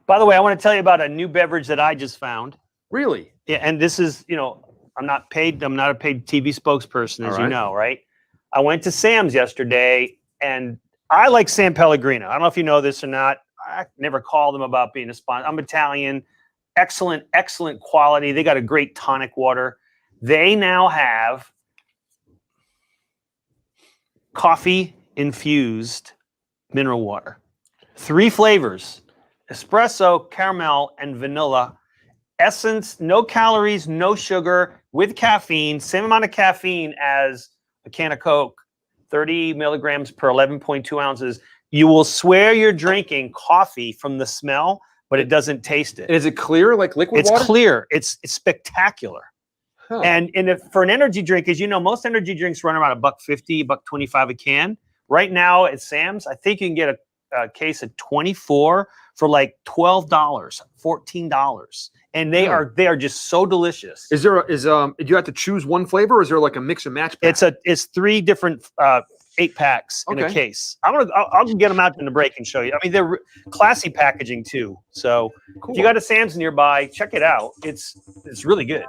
By the way, I want to tell you about a new beverage that I just found. Really? Yeah, and this is, I'm not a paid TV spokesperson, as All you right. know, right? I went to Sam's yesterday, and I like San Pellegrino. I don't know if you know this or not. I never called them about being a sponsor. I'm Italian. Excellent, excellent quality. They got a great tonic water. They now have coffee-infused mineral water. 3 flavors: espresso, caramel, and vanilla. Essence, no calories, no sugar, with caffeine, same amount of caffeine as a can of Coke, 30 milligrams per 11.2 ounces. You will swear you're drinking coffee from the smell, but it doesn't taste it. Is it clear like liquid It's water? clear. It's spectacular. Huh. And for an energy drink, as you know, most energy drinks run around $1.50, $1.25 a can. Right now at Sam's, I think you can get a case of 24 for like $12, $14. And they are just so delicious. do you have to choose one flavor or is there like a mix and match pack? It's 3 different 8 packs in a Okay. case. I'll get them out in the break and show you. I mean, they're classy packaging too. So if you got a Sam's nearby, check it out. It's really good.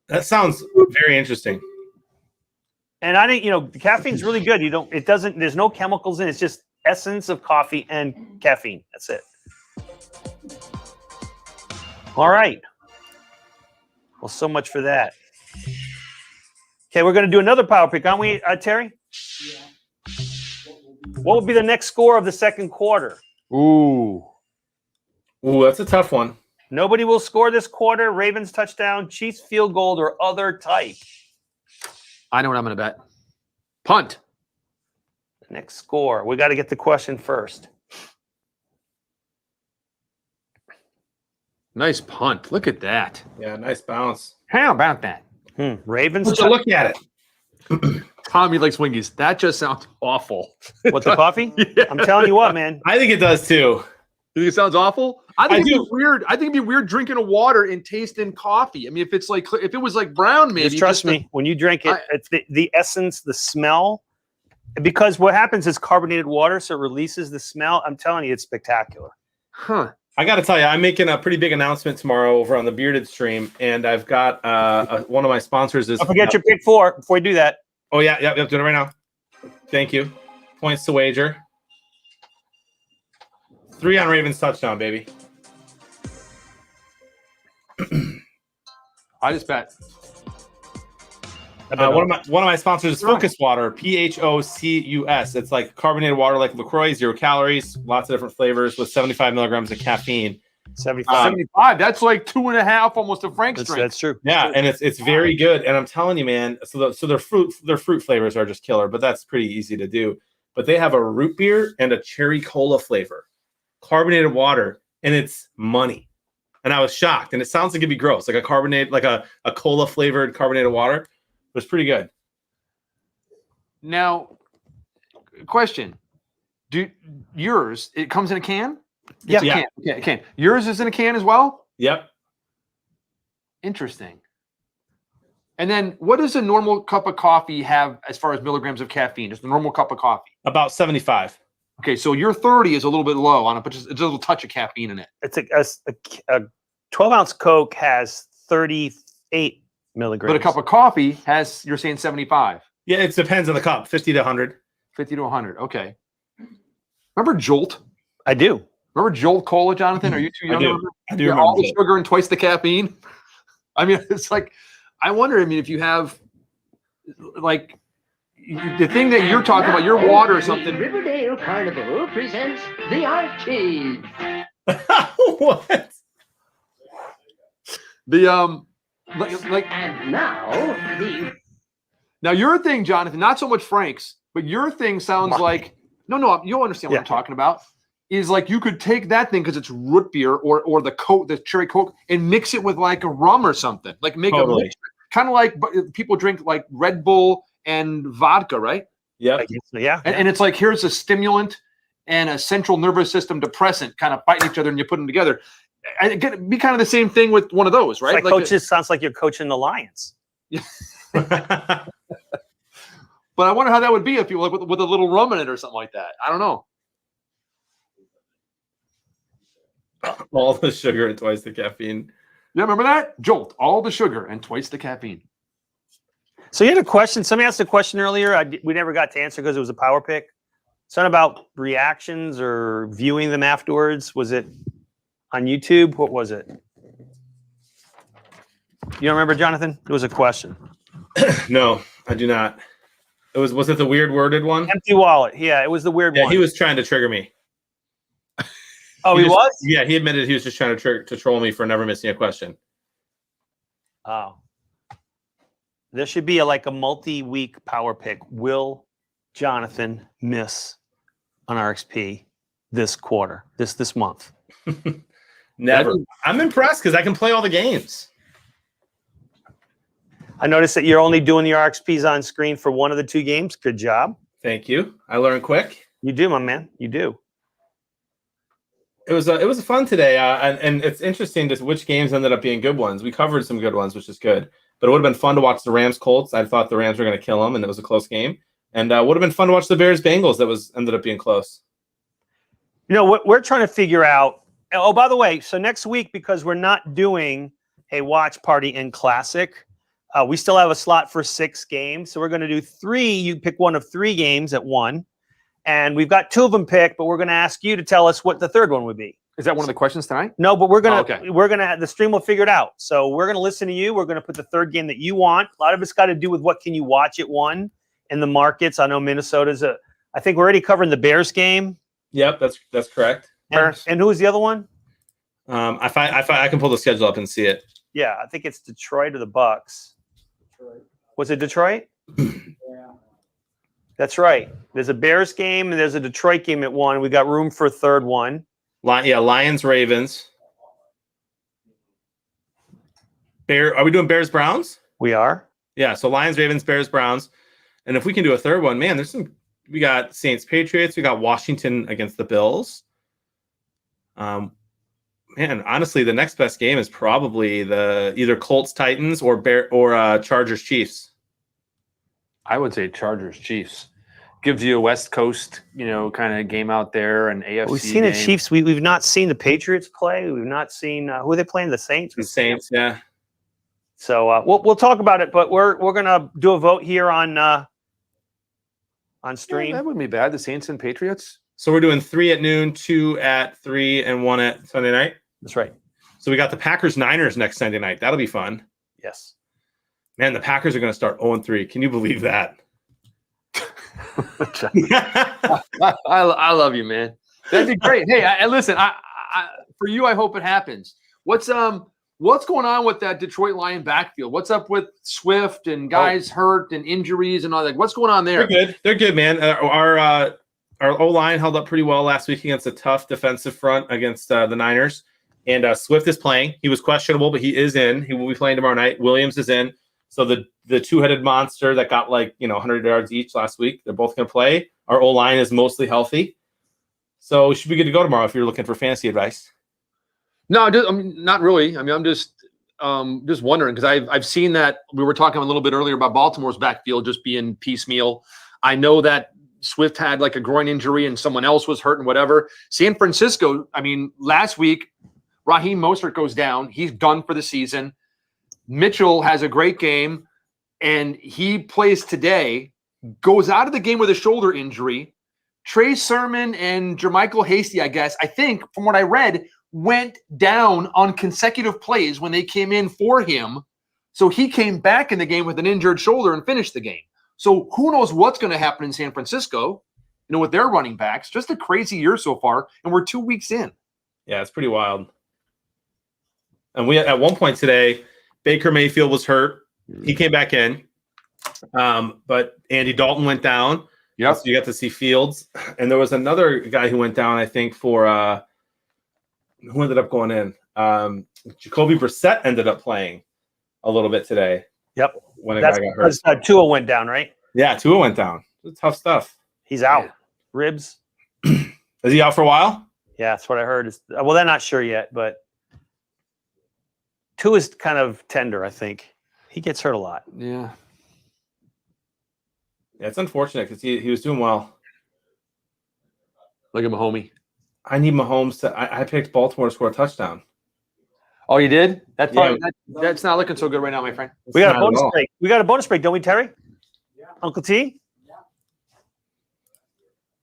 That sounds very interesting. And I think the caffeine's really good. There's no chemicals in it. It's just essence of coffee and caffeine. That's it. All right. Well, so much for that. Okay, we're going to do another power pick, aren't we, Terry? What would be the next score of the second quarter? Ooh. Ooh, that's a tough one. Nobody will score this quarter. Ravens touchdown, Chiefs field goal, or other type. I know what I'm going to bet. Punt. Next score. We got to get the question first. Nice punt. Look at that. Yeah, nice bounce. How about that? Ravens. Let's look at it. Tommy likes wingies. That just sounds awful. What, the coffee? Yeah. I'm telling you what, man. I think it does too. You think it sounds awful? I think I it'd do. be weird. I think it'd be weird drinking a water and tasting coffee. I mean, if it was like brown, maybe. Just trust me. When you drink it, it's the essence, the smell. Because what happens is carbonated water, so it releases the smell. I'm telling you, it's spectacular. Huh. I got to tell you, I'm making a pretty big announcement tomorrow over on the Bearded stream, and I've got one of my sponsors is. Don't forget your pick 4 before you do that. Oh yeah, doing it right now. Thank you. Points to wager. 3 on Ravens touchdown, baby. I just bet. One of my sponsors is Focus Water, PHOCUS. It's like carbonated water, like LaCroix, 0 calories, lots of different flavors with 75 milligrams of caffeine. 75. 75. That's like 2.5, almost a Frank's drink. That's true. Yeah, and it's very good. And I'm telling you, man. So their fruit flavors are just killer, but that's pretty easy to do. But they have a root beer and a cherry cola flavor, carbonated water, and it's money. And I was shocked. And it sounds like it'd be gross, like a cola flavored carbonated water. It was pretty good. Now, question: yours? It comes in a can? Yeah. It's a can. Yeah, a can. Yours is in a can as well. Yep. Interesting. And then, what does a normal cup of coffee have as far as milligrams of caffeine? Just a normal cup of coffee. About 75. Okay, so your 30 is a little bit low on it, but just it's a little touch of caffeine in it. It's a 12-ounce Coke has 38 milligrams. But a cup of coffee has, you're saying 75. Yeah, it depends on the cup, 50 to 100. 50 to 100. Okay. Remember Jolt? I do. Remember Jolt Cola, Jonathan? Are you too young? I do Yeah, remember all the Jolt. sugar and twice the caffeine. I mean, it's like, I wonder, if you have, like, the thing that you're talking about, your water or something. Riverdale Carnival presents the Archies. What? The, like, And now, now your thing, Jonathan, not so much Frank's, but your thing sounds like, no, you'll understand what I'm talking about. Is like you could take that thing because it's root beer or the Coke, the cherry Coke, and mix it with like a rum or something. Like make a mixture. Kind of like people drink like Red Bull and vodka, right? Yeah. Yeah. And it's like here's a stimulant and a central nervous system depressant kind of fighting each other, and you put them together. It'd be kind of the same thing with one of those, right? It's like coaches sounds like you're coaching the Lions. But I wonder how that would be if you like with a little rum in it or something like that. I don't know. All the sugar and twice the caffeine. Yeah, remember that? Jolt, all the sugar and twice the caffeine. So you had a question. Somebody asked a question earlier. We never got to answer because it was a power pick. Something about reactions or viewing them afterwards. Was it on YouTube? What was it? You don't remember, Jonathan? It was a question. No, I do not. Was it the weird worded one? Empty wallet. Yeah, it was the weird one. Yeah, he was trying to trigger me. Oh, he was? Yeah, he admitted he was just trying to troll me for never missing a question. Oh. There should be a multi-week power pick. Will Jonathan miss on RXP this quarter, this month? Never. I'm impressed because I can play all the games. I noticed that you're only doing the RXPs on screen for one of the 2 games. Good job. Thank you. I learned quick. You do, my man. You do. It was fun today, and it's interesting just which games ended up being good ones. We covered some good ones, which is good. But it would have been fun to watch the Rams Colts. I thought the Rams were going to kill them, and it was a close game. And would have been fun to watch the Bears Bengals. That ended up being close. You know what we're trying to figure out. Oh, by the way, so next week, because we're not doing a watch party and classic, we still have a slot for 6 games. So we're going to do 3. You pick one of 3 games at 1. And we've got 2 of them picked, but we're going to ask you to tell us what the third one would be. Is that one of the questions tonight? No, but we're gonna okay. The stream will figure it out. So we're gonna listen to you. We're gonna put the third game that you want. A lot of it's got to do with what can you watch at 1 in the markets. I know Minnesota's I think we're already covering the Bears game. Yep, that's correct. And who was the other one? I can pull the schedule up and see it. Yeah, I think it's Detroit or the Bucks. Detroit. Was it Detroit? Yeah. That's right. There's a Bears game and there's a Detroit game at 1. We got room for a third one. Lions, Ravens. Are we doing Bears, Browns? We are. Yeah, so Lions, Ravens, Bears, Browns. And if we can do a third one, man, we got Saints, Patriots. We got Washington against the Bills. Man, honestly, the next best game is probably either Colts, Titans, or Chargers, Chiefs. I would say Chargers, Chiefs. Gives you a West Coast, kind of game out there, and AFC. We've seen the Chiefs. We've not seen the Patriots play. We've not seen who are they playing? The Saints. The Saints, yeah. So we'll talk about it, but we're gonna do a vote here on stream. Yeah, that wouldn't be bad. The Saints and Patriots. So we're doing 3 at noon, 2 at 3, and 1 at Sunday night. That's right. So we got the Packers Niners next Sunday night. That'll be fun. Yes. Man, the Packers are going to start 0-3. Can you believe that? I love you, man. That'd be great. Hey, listen. I for you, I hope it happens. What's going on with that Detroit Lion backfield? What's up with Swift and guys hurt and injuries and all that? What's going on there? They're good, man. Our O-line held up pretty well last week against a tough defensive front against the Niners. And Swift is playing. He was questionable, but he is in. He will be playing tomorrow night. Williams is in. So the two-headed monster that got 100 yards each last week, they're both going to play. Our O-line is mostly healthy. So we should be good to go tomorrow if you're looking for fantasy advice. No, not really. I mean, I'm just wondering because I've seen that we were talking a little bit earlier about Baltimore's backfield just being piecemeal. I know that Swift had a groin injury and someone else was hurt and whatever. San Francisco, I mean, last week, Raheem Mostert goes down. He's done for the season. Mitchell has a great game, and he plays today, goes out of the game with a shoulder injury. Trey Sermon and Jermichael Hasty, I think, from what I read, went down on consecutive plays when they came in for him. So he came back in the game with an injured shoulder and finished the game. So who knows what's going to happen in San Francisco, with their running backs. Just a crazy year so far, and we're 2 weeks in. Yeah, it's pretty wild. And we at one point today, Baker Mayfield was hurt. He came back in. But Andy Dalton went down. Yep. So you got to see Fields. And there was another guy who went down, I think, for who ended up going in. Jacoby Brissett ended up playing a little bit today. Yep. When a guy got hurt. Because Tua went down, right? Yeah, Tua went down. It's tough stuff. He's out. Yeah. Ribs. Is he out for a while? Yeah, that's what I heard. Well, they're not sure yet, but Tua's kind of tender, I think. He gets hurt a lot. Yeah. Yeah, it's unfortunate because he was doing well. Look at Mahomie. I need Mahomes to. I picked Baltimore to score a touchdown. Oh, you did? That's not looking so good right now, my friend. We got a bonus break. We got a bonus break, don't we, Terry? Yeah. Uncle T?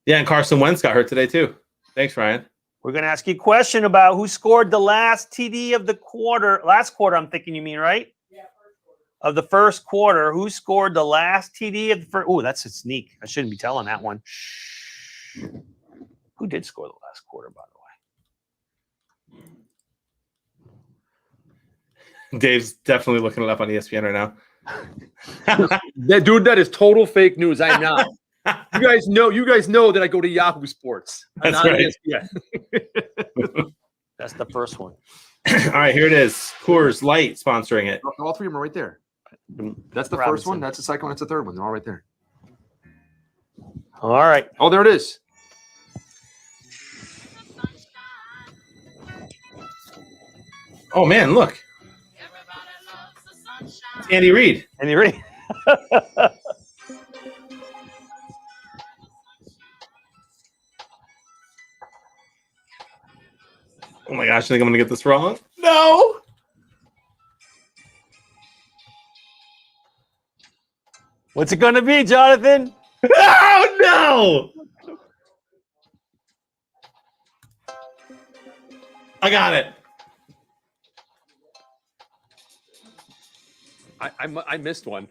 Yeah, and Carson Wentz got hurt today too. Thanks, Ryan. We're going to ask you a question about who scored the last TD of the quarter. Last quarter, I'm thinking you mean, right? Yeah, first quarter. Of the first quarter. Who scored the last TD of the first? Oh, that's a sneak. I shouldn't be telling that one. Who did score the last quarter, by the way? Dave's definitely looking it up on ESPN right now. That is total fake news. I'm not. You guys know that I go to Yahoo Sports. I'm That's not right. ESPN. That's the first one. All right, here it is. Coors Light sponsoring it. All three of them are right there. That's the Robinson. first one. That's the second one. That's the third one. They're all right there. All right. Oh, there it is. Oh man, look. Andy Reid. Andy Reid. Oh my gosh, I think I'm gonna get this wrong. No. What's it going to be, Jonathan? Oh no. I got it. I missed one.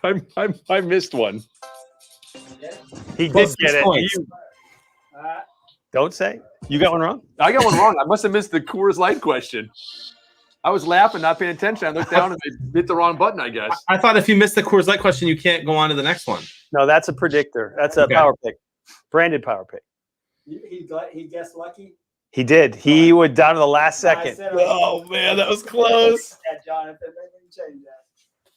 I missed one. He Plus did get 6 it. points. Don't say. You got one wrong? I got one wrong. I must have missed the Coors Light question. I was laughing, not paying attention. I looked down and I hit the wrong button, I guess. I thought if you missed the Coors Light question, you can't go on to the next one. No, that's a predictor. That's a Okay. power pick. Branded power pick. He guessed lucky. He did. He went down to the last second. Oh man, that was close. Yeah, Jonathan, they didn't change that.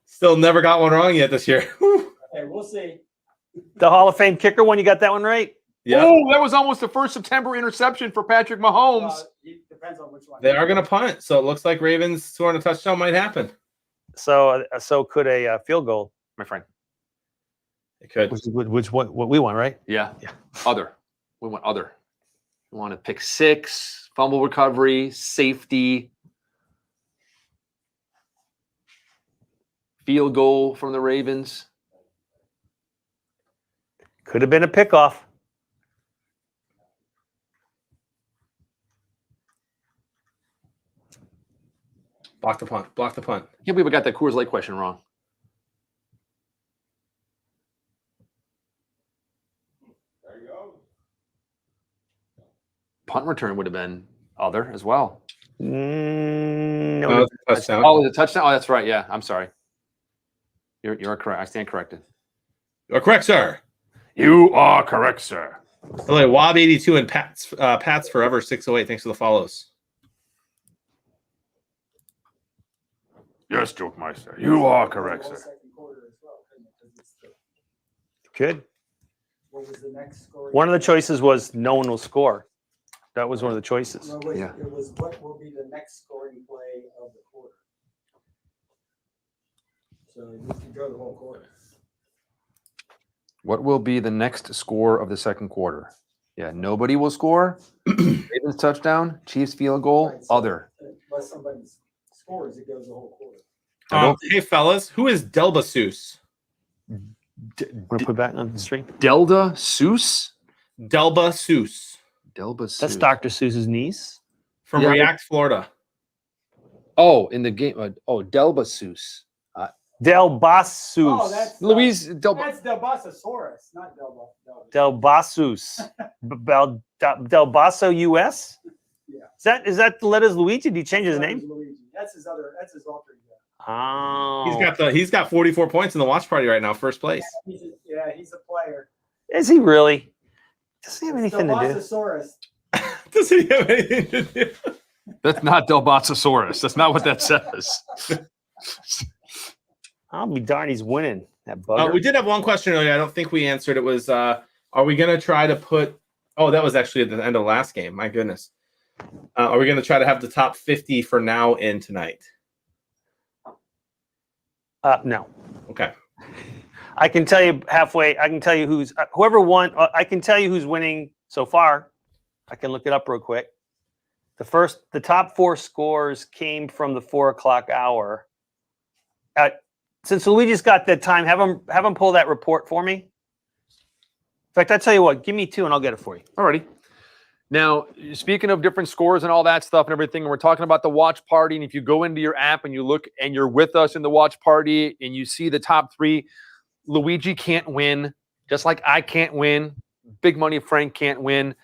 Still never got one wrong yet this year. Okay, we'll see. The Hall of Fame kicker one, you got that one right? Yeah, Oh, that was almost the first September interception for Patrick Mahomes. It depends on which one. they are going to punt, so it looks like Ravens scoring a touchdown might happen. So could a field goal, my friend. It could. Which what we want, right? Yeah. Other. We want other. We want to pick 6, fumble recovery, safety, field goal from the Ravens. Could have been a pickoff. Block the punt. Block the punt. I can't believe I got that Coors Light question wrong. There you go. Punt return would have been other as well. No, No, it's a touchdown. Oh, was it a touchdown? Oh, that's right. Yeah, I'm sorry. You're correct. I stand corrected. You're correct, sir. You are correct, sir. Hello, Wob82 and Pat's Forever 608. Thanks for the follows. Yes, Joke Meister. You are correct, sir. Second quarter as well, couldn't it? 'Cause it's the- Good. What was the next score? One of the choices was no one will score. That was one of the choices. No, wait, Yeah. It was what will be the next scoring play of the quarter. So you can go the whole quarter. What will be the next score of the second quarter? Yeah, nobody will score. Ravens touchdown, Chiefs field goal, Right, so other. Unless somebody scores, it goes the whole quarter. Hey, fellas, who is Delbasus? Want to put back on the stream? Delta Seuss? Delbasus Delba Seuss. That's Dr. Seuss's niece. from Yeah. React, Florida. Oh, in the game. Delba Seuss. Delbasus. Oh, that's Louise Delba. That's Delbasasaurus, not Delba. Delbasus. Delbaso US? Yeah. Is that the letters Luigi? Did he change his name? Luigi. That's his alter ego. Oh. He's got 44 points in the watch party right now, first place. He's a player. Is he really? Does he have It's anything to do? Delbasasaurus. Does he have anything to do? That's not Delbotsasaurus. That's not what that says. I'll be darned, he's winning. That bugger. We did have one question earlier. I don't think we answered. It was, are we going to try to put? Oh, that was actually at the end of the last game. My goodness. Are we going to try to have the top 50 for now in tonight? No. Okay. I can tell you halfway. I can tell you who's whoever won. I can tell you who's winning so far. I can look it up real quick. The top 4 scores came from the 4:00 hour. Since Luigi's got that time, have him pull that report for me. In fact, I tell you what, give me 2 and I'll get it for you. Alrighty. Now, speaking of different scores and all that stuff and everything, and we're talking about the watch party. And if you go into your app and you look and you're with us in the watch party and you see the top 3, Luigi can't win, just like I can't win. Big Money Frank can't win.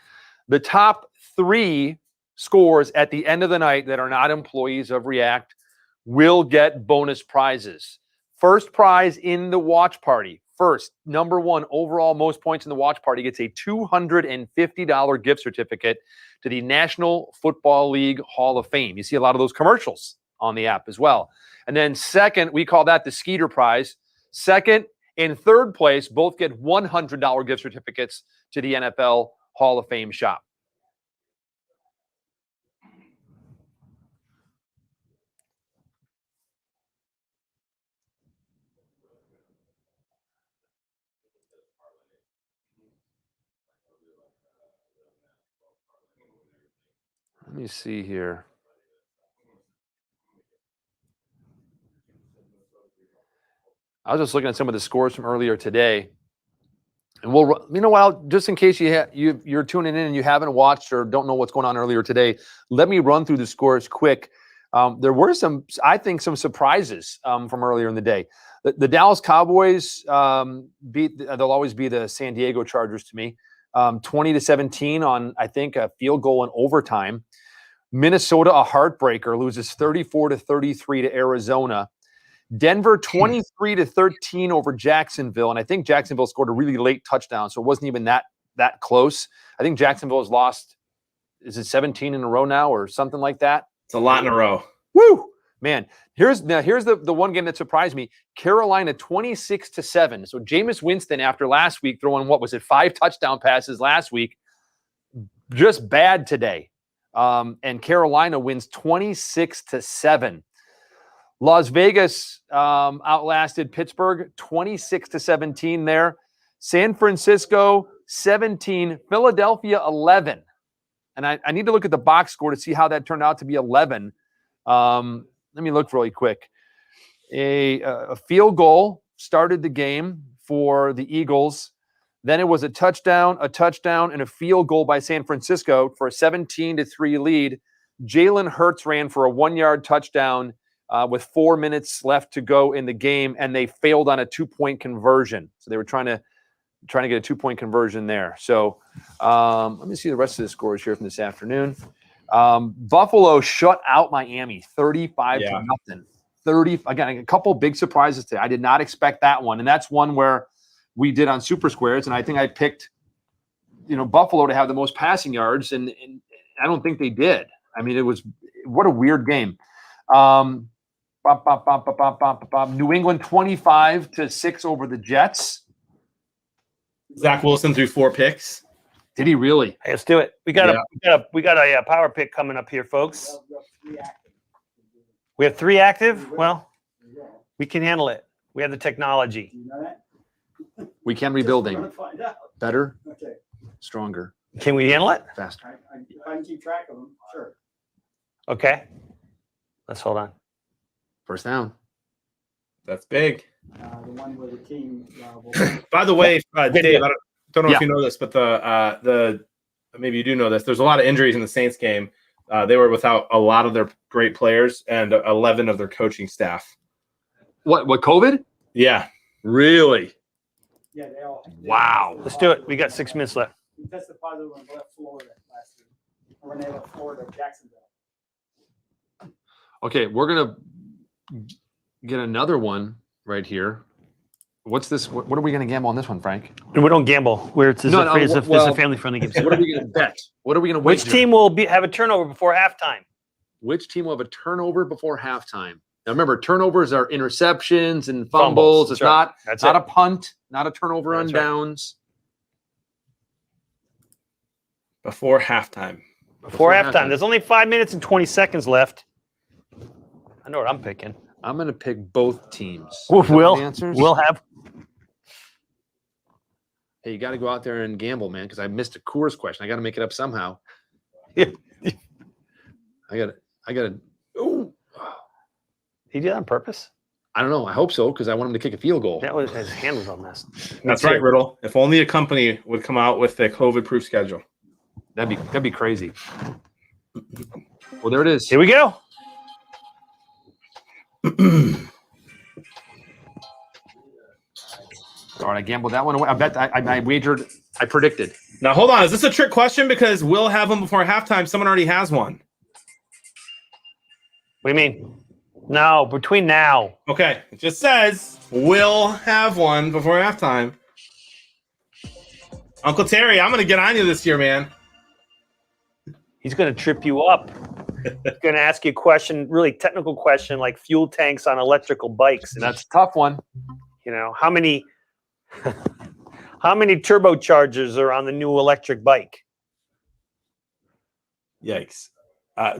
The top 3 scores at the end of the night that are not employees of React will get bonus prizes. First prize in the watch party. First, number 1 overall most points in the watch party gets a $250 gift certificate to the National Football League Hall of Fame. You see a lot of those commercials on the app as well. And then second, we call that the Skeeter Prize. Second and third place both get $100 gift certificates to the NFL Hall of Fame shop. Let me see here. I was just looking at some of the scores from earlier today. And we'll, you know what, just in case you're tuning in and you haven't watched or don't know what's going on earlier today, let me run through the scores quick. There were some, I think, some surprises from earlier in the day. The Dallas Cowboys they'll always be the San Diego Chargers to me. 20-17 on, I think, a field goal in overtime. Minnesota, a heartbreaker, loses 34-33 to Arizona. Denver 23-13 over Jacksonville, and I think Jacksonville scored a really late touchdown, so it wasn't even that close. I think Jacksonville has lost, is it 17 in a row now or something like that? It's a lot in a row. Woo! Man, here's the one game that surprised me. Carolina 26-7. So Jameis Winston, after last week throwing, 5 touchdown passes last week, just bad today. And Carolina wins 26-7. Las Vegas outlasted Pittsburgh 26-17 there. San Francisco 17, Philadelphia 11. And I need to look at the box score to see how that turned out to be 11. Let me look really quick. A field goal started the game for the Eagles. Then it was a touchdown, and a field goal by San Francisco for a 17-3 lead. Jalen Hurts ran for a 1-yard touchdown with 4 minutes left to go in the game, and they failed on a 2-point conversion. So they were trying to get a 2-point conversion there. So let me see the rest of the scores here from this afternoon. Buffalo shut out Miami 35-0. 30 again, a couple big surprises today. I did not expect that one, and that's one where we did on Super Squares, and I think I picked, Buffalo to have the most passing yards, and I don't think they did. I mean, what a weird game. New England 25-6 over the Jets. Zach Wilson threw 4 picks. Did he really? Hey, let's do it. We got a power pick coming up here, folks. We have 3 active. Well, we can handle it. We have the technology. You know that? We can We're rebuilding. gonna find out. Better, Okay. stronger, Can we handle it? faster. If I can keep track of them, sure. Okay. Let's hold on. First down. That's big. The one where the team. By the way, Dave, I don't know Yeah. if you know this, but the maybe you do know this. There's a lot of injuries in the Saints game. They were without a lot of their great players and 11 of their coaching staff. What COVID? Yeah. Really? Yeah, they all. Wow. Let's do it. We got 6 minutes left. We tested positive when we left Florida last year. Or when they left Florida, Jacksonville. Okay, we're gonna get another one right here. What's this? What are we gonna gamble on this one, Frank? We don't gamble. It's a family-friendly game. What are we gonna bet? What are we gonna Which wager? team will have a turnover before halftime? Which team will have a turnover before halftime? Now remember, turnovers are interceptions and fumbles. That's It's right. not That's not it. a punt, not a turnover on That's right. downs. Before halftime. Before halftime. There's only 5 minutes and 20 seconds left. I know what I'm picking. I'm gonna pick both teams. We'll The answers? have. Hey, you got to go out there and gamble, man, because I missed a Coors question. I got to make it up somehow. Yeah. I got to. Oh, He did that on purpose. I don't know. I hope so because I want him to kick a field goal. That was his hand was on this. That's right, Riddle. If only a company would come out with a COVID-proof schedule. That'd be crazy. Well, there it is. Here we go. All right, I gambled that one away. I bet I wagered. I predicted. Now, hold on. Is this a trick question? Because we'll have them before halftime. Someone already has one. What do you mean? No, between now. Okay. It just says we'll have one before halftime. Uncle Terry, I'm going to get on you this year, man. He's going to trip you up. He's going to ask you a question, really technical question, like fuel tanks on electrical bikes. And That's a tough one. how many turbochargers are on the new electric bike? Yikes.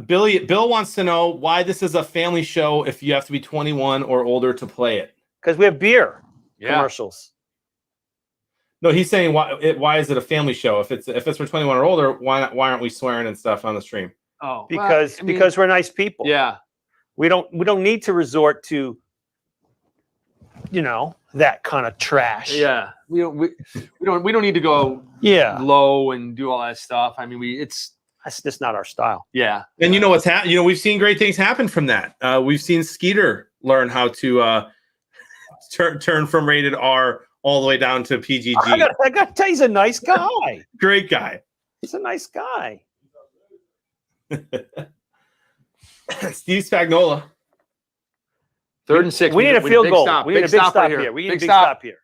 Bill wants to know why this is a family show if you have to be 21 or older to play it. Because we have beer commercials. No, he's saying why is it a family show? If it's for 21 or older, why aren't we swearing and stuff on the stream? Oh, because we're nice people. yeah. We don't need to resort to, that kind of trash. Yeah. We don't need to go low and do all that stuff. I mean, That's just not our style. yeah. And you know what's happened? We've seen great things happen from that. We've seen Skeeter learn how to turn from rated R all the way down to PGG. I got to tell you, he's a nice guy. Great guy. He's a nice guy. Steve Spagnola. 3rd and 6. We need a field goal. We need a big stop right here. We need a Big big stop. stop here.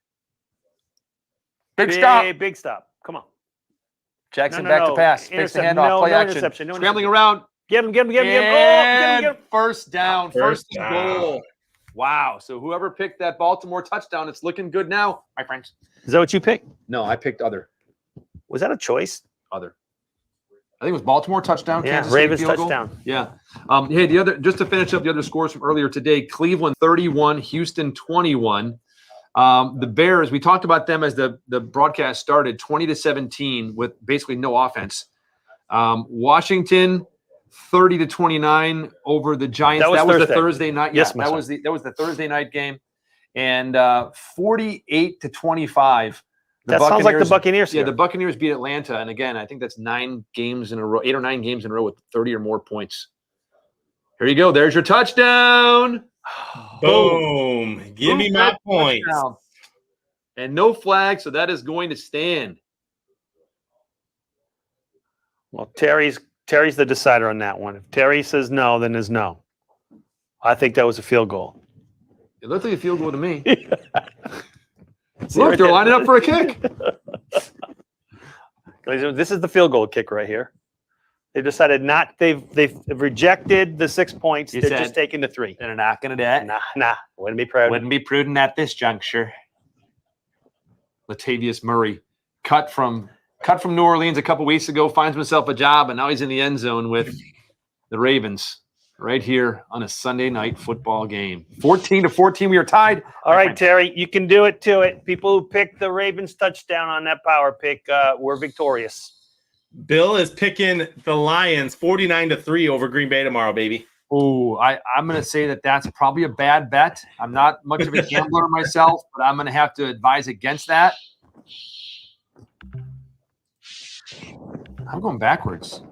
Big stop. Big stop. Come on. Jackson No, back no. to pass. Fakes the Intercept. handoff. Play No action. interception. No Scrambling interception. around. Get him. And Get him. first down. First down. goal. Wow. So whoever picked that Baltimore touchdown, it's looking good now, my friends. Is that what you picked? No, I picked other. Was that a choice? Other. I think it was Baltimore touchdown. Yeah, Kansas City Ravens field goal. touchdown. Yeah. Hey, just to finish up the other scores from earlier today, Cleveland 31, Houston 21. The Bears, we talked about them as the broadcast started, 20-17 with basically no offense. Washington 30-29 over the Giants. That was the Thursday. Thursday night. Yes, that was the Thursday night game. And 48-25. That sounds like the Buccaneers. Yeah, the Buccaneers beat Atlanta, and again, I think that's 9 games in a row, 8 or 9 games in a row with 30 or more points. Here you go. There's your touchdown. Boom. Give me my points. Touchdown. And no flag, so that is going to stand. Well, Terry's the decider on that one. If Terry says no, then there's no. I think that was a field goal. It looked like a field goal to me. See Look, right they're there? lining up for a kick. This is the field goal kick right here. They decided not. They've rejected the 6 points. You They're said just taking the 3. They're not going to do that. Nah. Wouldn't be proud. Wouldn't be prudent at this juncture. Latavius Murray, cut from New Orleans a couple weeks ago, finds himself a job, and now he's in the end zone with the Ravens right here on a Sunday night football game. 14-14, we are tied. All right, Terry, you can do it to it. People who picked the Ravens touchdown on that power pick were victorious. Bill is picking the Lions 49-3 over Green Bay tomorrow, baby. Oh, I'm going to say that that's probably a bad bet. I'm not much of a gambler myself, but I'm going to have to advise against that. I'm going backwards.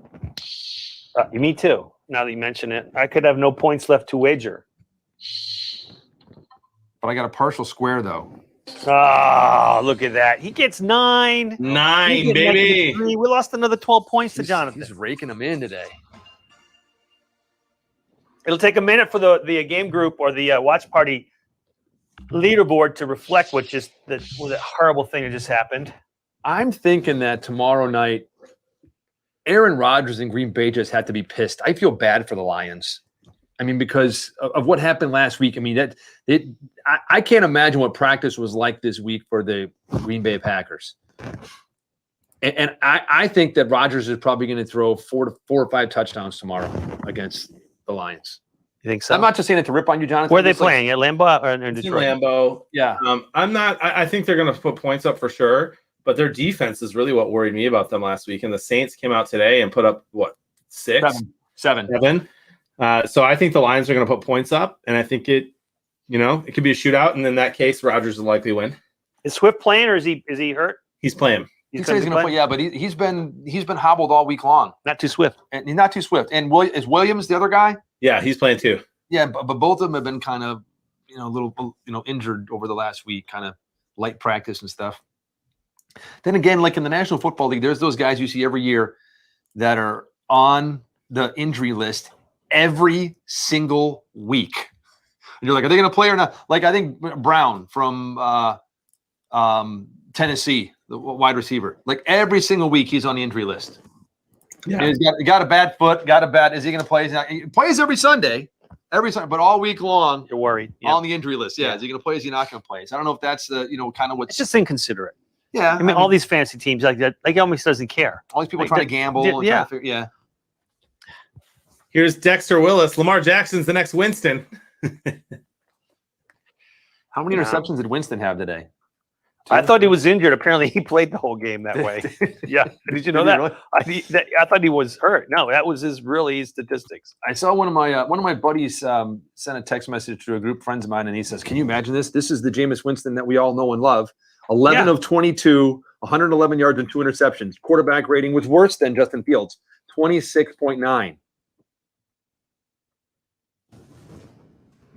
Me too. Now that you mention it, I could have no points left to wager. But I got a partial square, though. Oh, look at that. He gets 9. 9, He gets baby. -3. We lost another 12 points to Jonathan. He's raking them in today. It'll take a minute for the game group or the watch party leaderboard to reflect what the horrible thing that just happened. I'm thinking that tomorrow night, Aaron Rodgers and Green Bay just had to be pissed. I feel bad for the Lions. I mean, because of what happened last week. I mean, I can't imagine what practice was like this week for the Green Bay Packers. And I think that Rodgers is probably going to throw 4 or 5 touchdowns tomorrow against the Lions. You think so? I'm not just saying it to rip on you, Jonathan. Where are they playing? At Lambeau or in It's in Detroit? Lambeau. Yeah. I think they're going to put points up for sure, but their defense is really what worried me about them last week. And the Saints came out today and put up, 6? 7. 7. So I think the Lions are going to put points up, and I think it could be a shootout. And in that case, Rodgers will likely win. Is Swift playing or is he hurt? He's playing. He says he's going to play. Yeah, but he's been hobbled all week long. Not too swift. And he's not too swift. And is Williams the other guy? Yeah, he's playing too. Yeah, but both of them have been kind of, a little, injured over the last week, kind of light practice and stuff. Then again, like in the National Football League, there's those guys you see every year that are on the injury list every single week. And you're like, are they going to play or not? Like I think Brown from Tennessee, the wide receiver. Like every single week, he's on the injury list. Yeah, and he got a bad foot. Is he going to play? He plays every Sunday, but all week long, you're worried on the injury list. Yeah, is he going to play? Is he not going to play? So I don't know if that's kind of what's. It's just inconsiderate. Yeah, I mean all these fancy teams like that, like he almost doesn't care. All these people trying to gamble. Yeah, and yeah. Here's Dexter Willis. Lamar Jackson's the next Winston. How many interceptions did Winston have today? I thought he was injured. Apparently, he played the whole game that way. Yeah. Did you know that? Really? I thought he was hurt. No, that was his statistics. I saw one of my buddies sent a text message to a group of friends of mine, and he says, "Can you imagine this? This is the Jameis Winston that we all know and love. 11 of 22, 111 yards and 2 interceptions. Quarterback rating was worse than Justin Fields, 26.9."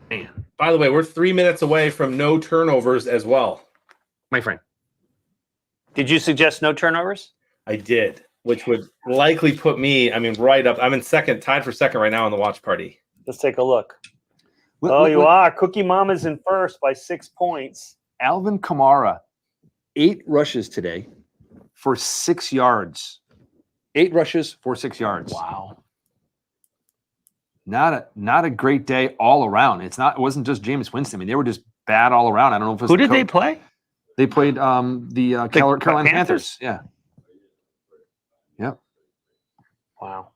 Man, By the way, we're 3 minutes away from no turnovers as well. my friend. Did you suggest no turnovers? I did, which would likely put me, right up. I'm in second, tied for second right now on the watch party. Let's take a look. Look, You are. Cookie Mama's in first by 6 points. Alvin Kamara, 8 rushes today for 6 yards. 8 rushes for 6 yards. Wow. Not a great day all around. It wasn't just Jameis Winston. I mean, they were just bad all around. I don't know if it was Who did they play? They played the Carolina Panthers. Yeah. Yep. Wow.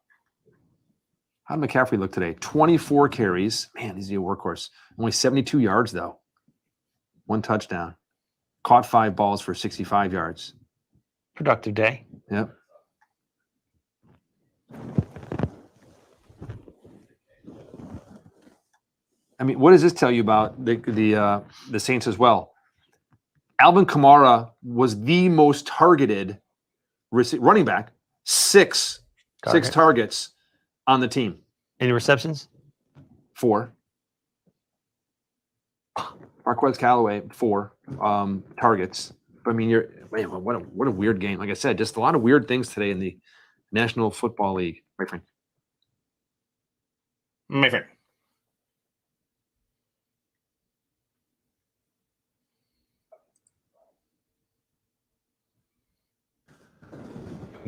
How did McCaffrey look today? 24 carries. Man, he's a workhorse. Only 72 yards, though. 1 touchdown. Caught 5 balls for 65 yards. Productive day. Yep. I mean, what does this tell you about the Saints as well? Alvin Kamara was the most targeted running back, 6 targets on the team. Any receptions? 4. Marquez Callaway, 4 targets. I mean, what a weird game. Like I said, just a lot of weird things today in the National Football League, my friend. My friend.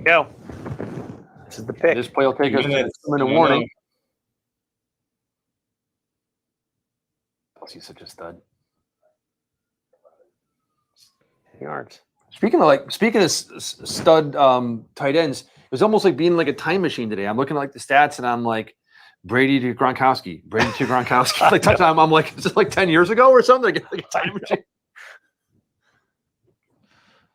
Go. This is the pick. This play will take us to Minutes. a 2-minute warning. He's such a stud. Yards. Speaking of stud tight ends, it was almost like being like a time machine today. I'm looking at like the stats and I'm like Brady to Gronkowski. Like touchdown. I'm like, is it like 10 years ago or something? Like a time machine.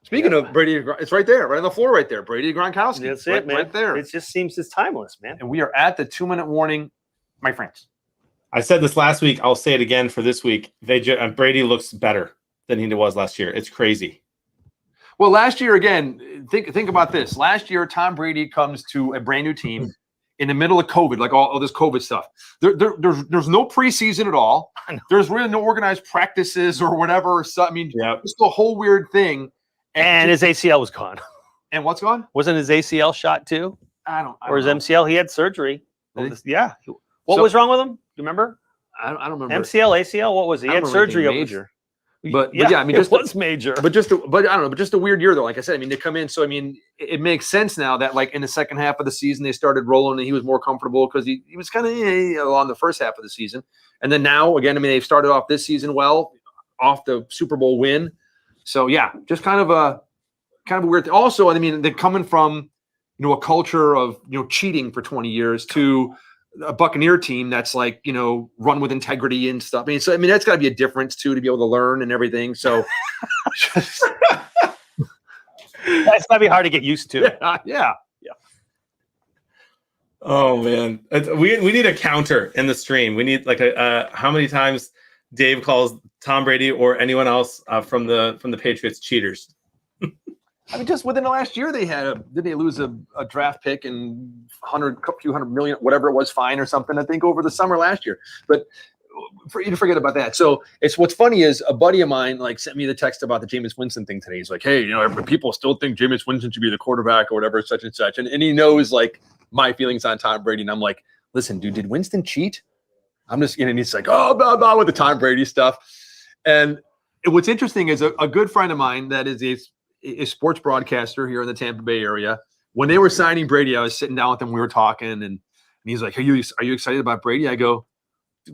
Speaking of Brady, it's right there, right on the floor, right there. Brady Gronkowski. That's right, it, man. right there. It just seems it's timeless, man. And we are at the 2-minute warning, my friends. I said this last week. I'll say it again for this week. Brady looks better than he was last year. It's crazy. Well, last year, again, think about this. Last year, Tom Brady comes to a brand new team in the middle of COVID, like all this COVID stuff. There's no preseason at all. There's really no organized practices or whatever. So, I mean, it's a whole weird thing. And his ACL was gone. And what's gone? Wasn't his ACL shot too? I don't Or his know. MCL? He had surgery. Did he? Yeah. What was wrong with him? Do you remember? I don't remember. MCL, ACL? What was it? He had surgery. Major. But yeah, I mean, it was major. But I don't know. But just a weird year, though. Like I said, I mean, they come in. So I mean, it makes sense now that like in the second half of the season they started rolling and he was more comfortable because he was kind of on the first half of the season. And then now again, I mean, they've started off this season well, off the Super Bowl win. So yeah, just kind of a weird thing. Also, I mean, they're coming from a culture of cheating for 20 years to a Buccaneer team that's like, run with integrity and stuff. I mean, that's got to be a difference too, to be able to learn and everything. So that's got to be hard to get used to. Yeah. Oh man, we need a counter in the stream. We need like how many times Dave calls Tom Brady or anyone else from the Patriots cheaters. I mean, just within the last year, did they lose a draft pick and few hundred million, whatever it was, fine or something, I think, over the summer last year. But for you to forget about that. So what's funny is a buddy of mine like sent me the text about the Jameis Winston thing today. He's like, hey, people still think Jameis Winston should be the quarterback or whatever, such and such. And he knows like my feelings on Tom Brady. And I'm like, listen, dude, did Winston cheat? I'm just, and he's like, oh, blah, blah, with the Tom Brady stuff. And what's interesting is a good friend of mine that is a sports broadcaster here in the Tampa Bay area. When they were signing Brady, I was sitting down with him. We were talking, and he's like, are you excited about Brady? I go,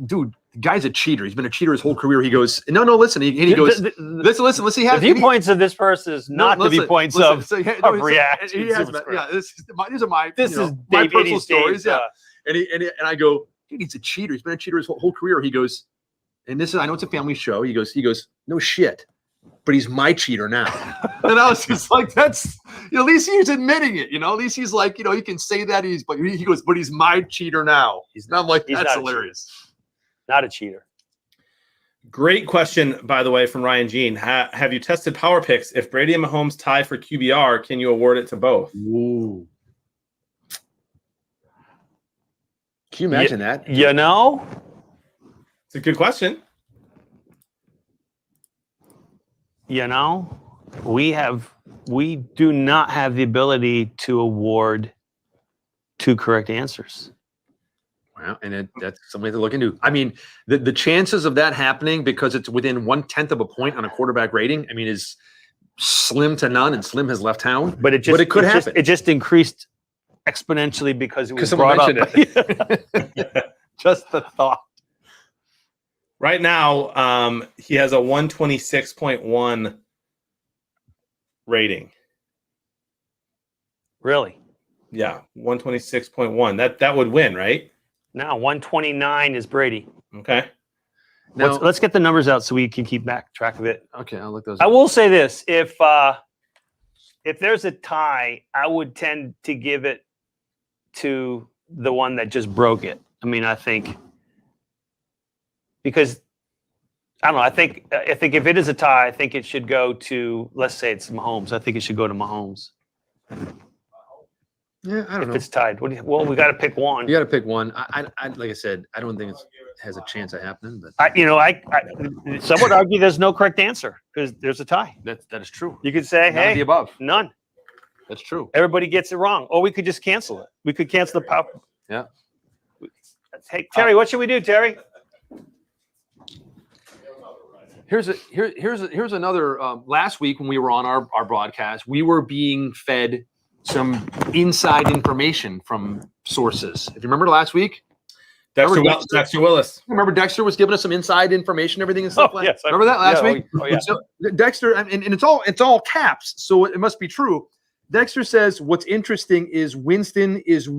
dude, the guy's a cheater. He's been a cheater his whole career. He goes, no, listen. He goes, listen. Let's see. The viewpoints of this person is not the viewpoints of reaction. These are my Dave personal stories. Dave's, And I go, dude, he's a cheater. He's been a cheater his whole career. He goes, and this is, I know it's a family show. He goes, no shit. but he's my cheater now. And I was just like, that's, at least he's admitting it, at least he's like, he can say that but he goes, but he's my cheater now. And I'm like, He's that's not a hilarious. Not a cheater. Great question, by the way, from Ryan Jean. Have you tested power picks? If Brady and Mahomes tie for QBR, can you award it to both? Ooh. Can you imagine that? It's a good question. We do not have the ability to award 2 correct answers. Wow, and that's something to look into. I mean, the chances of that happening because it's within 1/10 of a point on a quarterback rating, I mean, is slim to none, and Slim has left town. But it could happen. It just increased exponentially because it was someone brought up. mentioned Just the thought. Right now, he has a 126.1 rating. Really? Yeah, 126.1. That would win, right? Now 129 is Brady. Okay. Now, Let's get the numbers out so we can keep track of it. okay, I'll look those I up. will say this: if there's a tie, I would tend to give it to the one that just broke it. I mean, I think because I don't know. I think if it is a tie, I think it should go to, let's say it's Mahomes. I think it should go to Mahomes. Yeah, I don't If know. it's tied, well, we got to pick one. You got to pick one. I like I said, I don't think it has a chance of happening, but Some would argue there's no correct answer because there's a tie. that is true. You could say, None of the hey, above. none. That's true. Everybody gets it wrong. Or we could just cancel it. We could cancel the power. Yeah. Hey, Terry, what should we do, Terry? Here's another. Last week when we were on our broadcast, we were being fed some inside information from sources. If you remember last week, Dexter Willis. remember Dexter was giving us some inside information, everything and stuff. yes, remember that last yeah, week? oh, yeah. So Dexter, and it's all caps, so it must be true. Dexter says what's interesting is Winston is a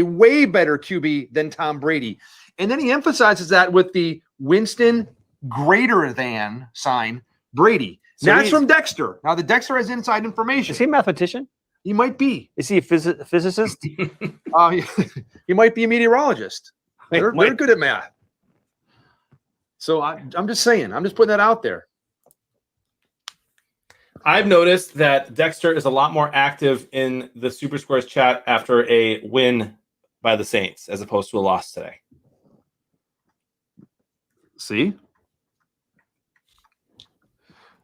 way better QB than Tom Brady, and then he emphasizes that with the Winston greater than sign Brady. So That's from Dexter. Now the Dexter has inside information. Is he a mathematician? He might be. Is he a physicist? He might be a meteorologist. They're good at math. So I'm just saying. I'm just putting that out there. I've noticed that Dexter is a lot more active in the Super Squares chat after a win by the Saints as opposed to a loss today. See?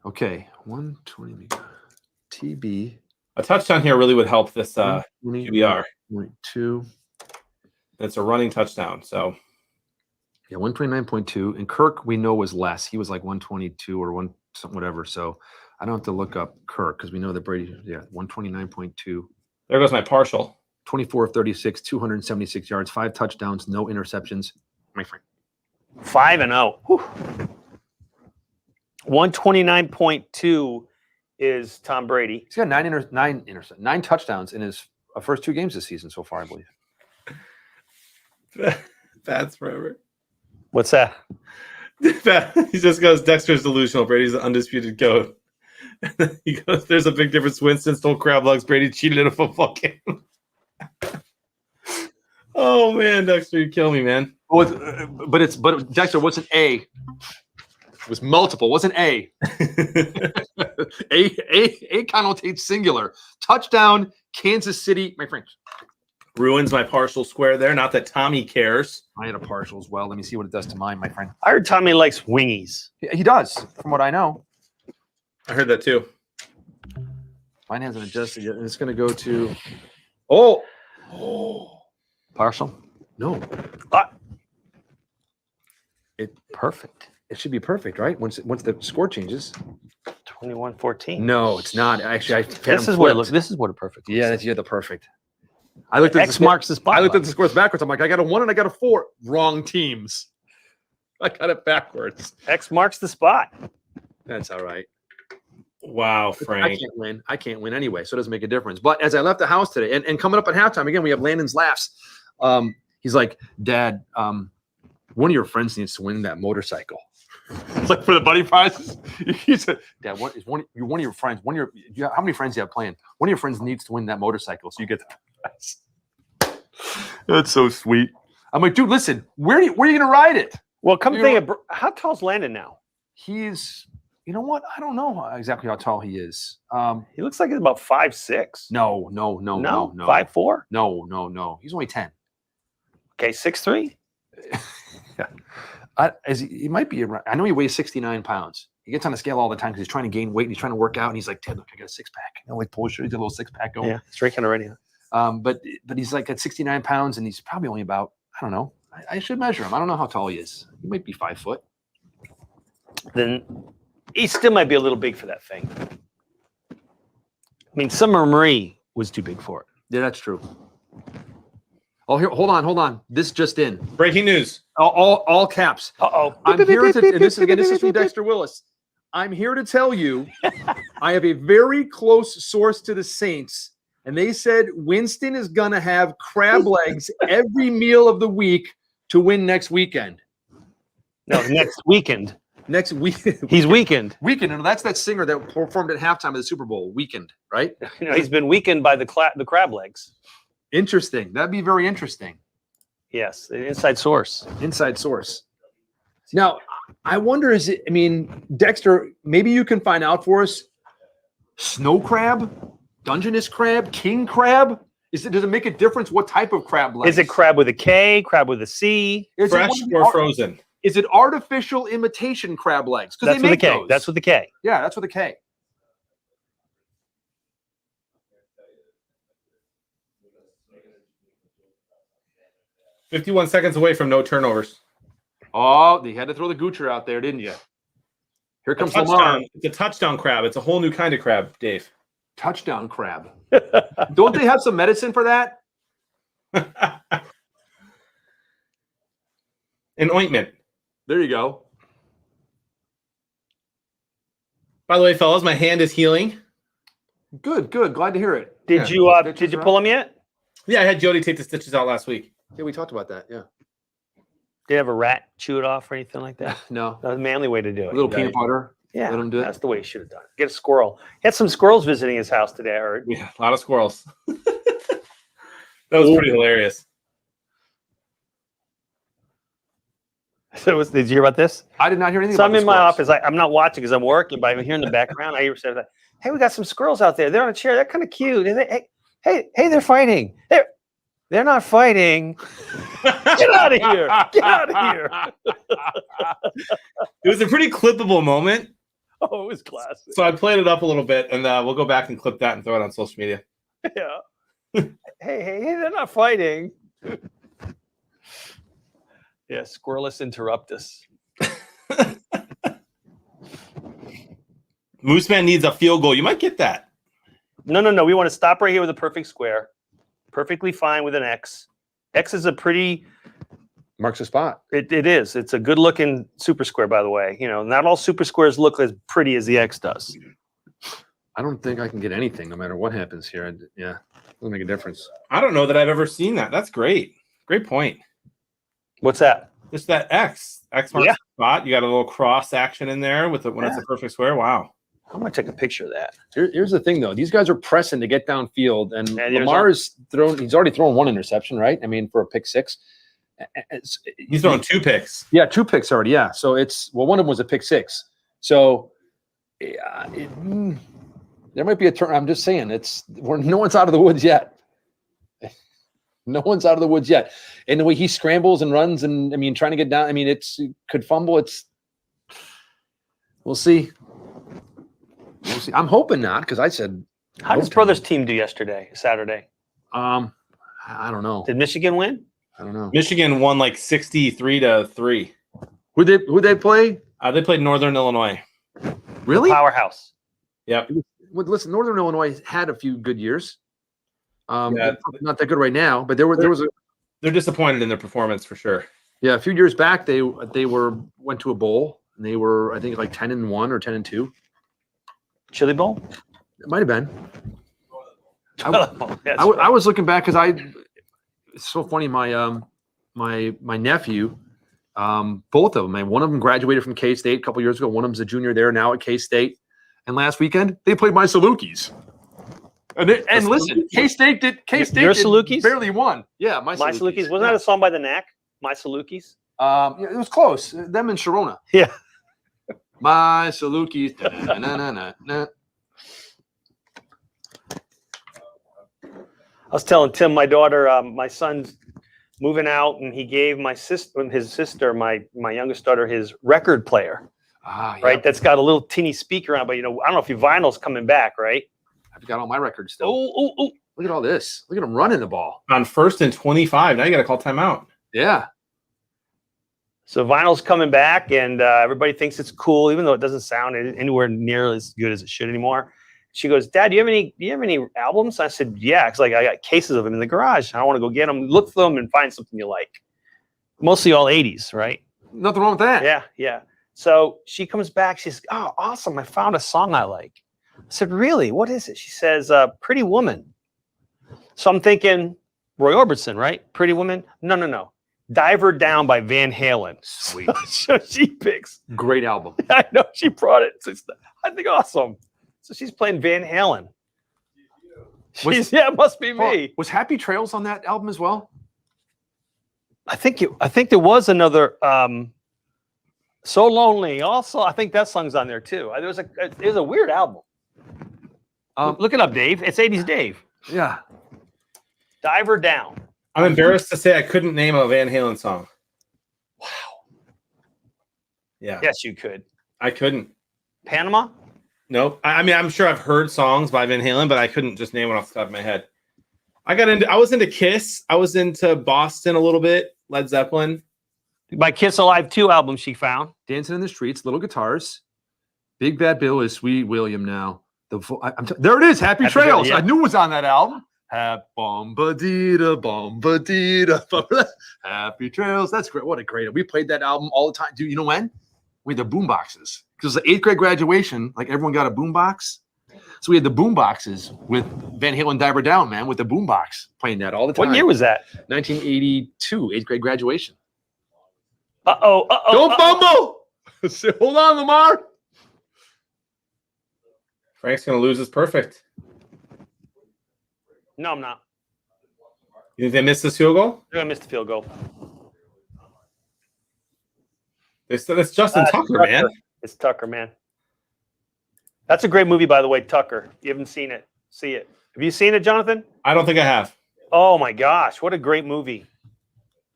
Okay. 120 TB. A touchdown here really would help this QBR. 2. It's a running touchdown. So Yeah, 129.2. And Kirk, we know, was less. He was like 122 or something, whatever. So I don't have to look up Kirk because we know that Brady, 129.2. there goes my partial. 24 of 36, 276 yards, 5 touchdowns, no interceptions. My friend. 5-0. 129.2 is Tom Brady. He's got 9 touchdowns in his first 2 games this season so far, I believe. That's forever. What's that? He just goes, Dexter's delusional. Brady's the undisputed GOAT. He goes, there's a big difference. Winston stole crab legs. Brady cheated in a football game. Oh, man, Dexter, you kill me, man. But Dexter wasn't A. It was multiple. Wasn't A. A connotates singular. Touchdown, Kansas City, my friend. Ruins my partial square there. Not that Tommy cares. I had a partial as well. Let me see what it does to mine, my friend. I heard Tommy likes wingies. He does, from what I know. I heard that too. Mine hasn't adjusted yet. And it's going to go to. Oh. Partial? No. Perfect. It should be perfect, right? Once the score changes. 21-14. No, it's not. Actually, This is what it looks. This is what a perfect. Looks Yeah, like. you're the perfect. I looked at X marks the spot. I looked at the scores backwards. I'm like, I got a 1 and I got a 4. Wrong teams. I got it backwards. X marks the spot. That's all right. Wow, Frank. I can't win anyway, so it doesn't make a difference. But as I left the house today, and coming up at halftime, again, we have Landon's laughs. He's like, Dad, one of your friends needs to win that motorcycle. It's like for the buddy prizes. He said, "Dad, what is one of your friends? How many friends do you have playing? One of your friends needs to win that motorcycle, so you get the prize." That's so sweet. I'm like, dude, listen, where are you gonna ride it? Well, come think of how tall's Landon now? He's, you know what? I don't know exactly how tall he is. He looks like he's about 5'6". No. 5'4". No. He's only 10. Okay, 6'3". Yeah. He might be around. I know he weighs 69 pounds. He gets on the scale all the time because he's trying to gain weight and he's trying to work out. And he's like, Ted, look, I got a six pack. You know, like pull shirt. He's got a little six pack going. Yeah, he's drinking already. But he's like at 69 pounds and he's probably only about, I don't know. I should measure him. I don't know how tall he is. He might be 5 foot. Then he still might be a little big for that thing. I mean, Summer Marie was too big for it. Yeah, that's true. Oh, here, hold on. This just in. Breaking news. All caps. Uh-oh. I'm here to, and this is from Dexter Willis. I'm here to tell you, I have a very close source to the Saints, and they said Winston is going to have crab legs every meal of the week to win next weekend. No, next weekend. Next week. He's weakened. Weekend, and that's that singer that performed at halftime of the Super Bowl. Weekend, right? You know, he's been weakened by the crab legs. Interesting. That'd be very interesting. Yes, an inside source. Inside source. Now, I wonder, Dexter, maybe you can find out for us, snow crab, Dungeness crab, king crab? Does it make a difference what type of crab legs? Is it crab with a K, crab with a C? Fresh or frozen? Is it artificial imitation crab legs? Because That's they with a make K. those. That's with a K. Yeah, that's with a K. $51 seconds away from no turnovers. Oh, they had to throw the Goocher out there, didn't you? Here comes Lamar. Touchdown. It's a touchdown crab. It's a whole new kind of crab, Dave. Touchdown crab. Don't they have some medicine for that? An ointment. There you go. By the way, fellas, my hand is healing. Good. Glad to hear it. Did you pull him yet? Yeah, I had Jody take the stitches out last week. Yeah, we talked about that. Yeah. Did you have a rat chew it off or anything like that? No. That was the manly way to do it. A little peanut butter. Yeah, let him do it. that's the way he should have done it. Get a squirrel. He had some squirrels visiting his house today, I heard. Yeah, a lot of squirrels. That was pretty hilarious. So did you hear about this? I did not hear anything So about I'm the in my squirrels. office. I'm not watching because I'm working, but I'm hearing in the background. I hear said, "Hey, we got some squirrels out there. They're on a chair. They're kind of cute. Hey, they're fighting. They're not fighting. Get out of here. Get out of here." It was a pretty clippable moment. Oh, it was classic. So I played it up a little bit, and we'll go back and clip that and throw it on social media. Yeah. hey, they're not fighting. Yeah, squirreless interruptus. Mooseman needs a field goal. You might get that. No. We want to stop right here with a perfect square. Perfectly fine with an X. X is a pretty... Marks a spot. It is. It's a good-looking super square, by the way. You know, not all super squares look as pretty as the X does. I don't think I can get anything no matter what happens here. Yeah, it'll make a difference. I don't know that I've ever seen that. That's great. Great point. What's that? Just that X. X marks the spot. You got a little cross action in there with it when it's a perfect square. Wow. I'm going to take a picture of that. Here's the thing, though. These guys are pressing to get downfield, and Yeah, Lamar is thrown. He's already thrown one interception, right? I mean, for a pick six. He's throwing 2 picks. Yeah, 2 picks already. Yeah. So one of them was a pick six. So there might be a turn. I'm just saying no one's out of the woods yet. No one's out of the woods yet. And the way he scrambles and runs and trying to get down, it could fumble. We'll see. We'll see. I'm hoping not, because I said. How did his brother's team do Saturday? I don't know. Did Michigan win? I don't know. Michigan won like 63-3. Who'd they play? They played Northern Illinois. Really? Powerhouse. Yep. Well, listen, Northern Illinois had a few good years. Yeah. They're not that good right now, but they're disappointed in their performance for sure. Yeah, a few years back they went to a bowl and they were, I think, like 10-1 or 10-2. Chili Bowl? It might have been. That's I was looking back because it's so funny. My nephew, Both of them, man. One of them graduated from K-State a couple years ago. One of them's a junior there now at K-State. And last weekend, they played my Salukis. And listen, K-State did Your Salukis? barely won. Yeah, my My Salukis. Salukis. Wasn't that a song by the Knack? My Salukis. Yeah, it was close. Them and Sharona. Yeah. My Salukis. Da-na-na-na-na. I was telling Tim, my daughter, my son's moving out, and he gave his sister, my youngest daughter, his record player. Yeah. Right, that's got a little teeny speaker on, but I don't know if your vinyl's coming back, right? I've got all my records still. Oh! Look at all this. Look at him running the ball. On 1st and 25. Now you got to call timeout. Yeah. So vinyl's coming back, and everybody thinks it's cool, even though it doesn't sound anywhere near as good as it should anymore. She goes, "Dad, do you have any albums?" I said, "Yeah," because I got cases of them in the garage. I want to go get them, look for them, and find something you like. Mostly all 80s, right? Nothing wrong with that. Yeah. So she comes back. She says, "Oh, awesome! I found a song I like." I said, "Really? What is it?" She says, "Pretty Woman." So I'm thinking Roy Orbison, right? Pretty Woman? No. Diver Down by Van Halen. Sweet. So she picks. Great album. I know, she brought it. So I think awesome. So she's playing Van Halen. It must be me. Was Happy Trails on that album as well? I think there was another So Lonely. Also, I think that song's on there too. It was a weird album. Look it up, Dave. It's 80s Dave. Yeah. Diver Down. I'm embarrassed to say I couldn't name a Van Halen song. Wow. Yeah. Yes, you could. I couldn't. Panama? Nope. I mean, I'm sure I've heard songs by Van Halen, but I couldn't just name one off the top of my head. I was into Kiss. I was into Boston a little bit. Led Zeppelin. By Kiss Alive 2 album she found. Dancing in the Streets, Little Guitars. Big Bad Bill is Sweet William now. There it is, Happy Trails. Yeah. I knew it was on that album. Bomba-dee-da, bomba-dee-da. Happy Trails. That's great. What a great. We played that album all the time. Dude, you know when? We had the boom boxes. Because the 8th grade graduation, like everyone got a boom box. So we had the boom boxes with Van Halen Diver Down, man, with the boom box playing that all the time. What year was that? 1982, 8th grade graduation. Don't fumble! Hold on, Lamar. Frank's going to lose his perfect. No, I'm not. You think they missed this field goal? They're going to miss the field goal. That's Justin Tucker, man. It's Tucker, man. That's a great movie, by the way, Tucker. You haven't seen it. See it. Have you seen it, Jonathan? I don't think I have. Oh, my gosh. What a great movie.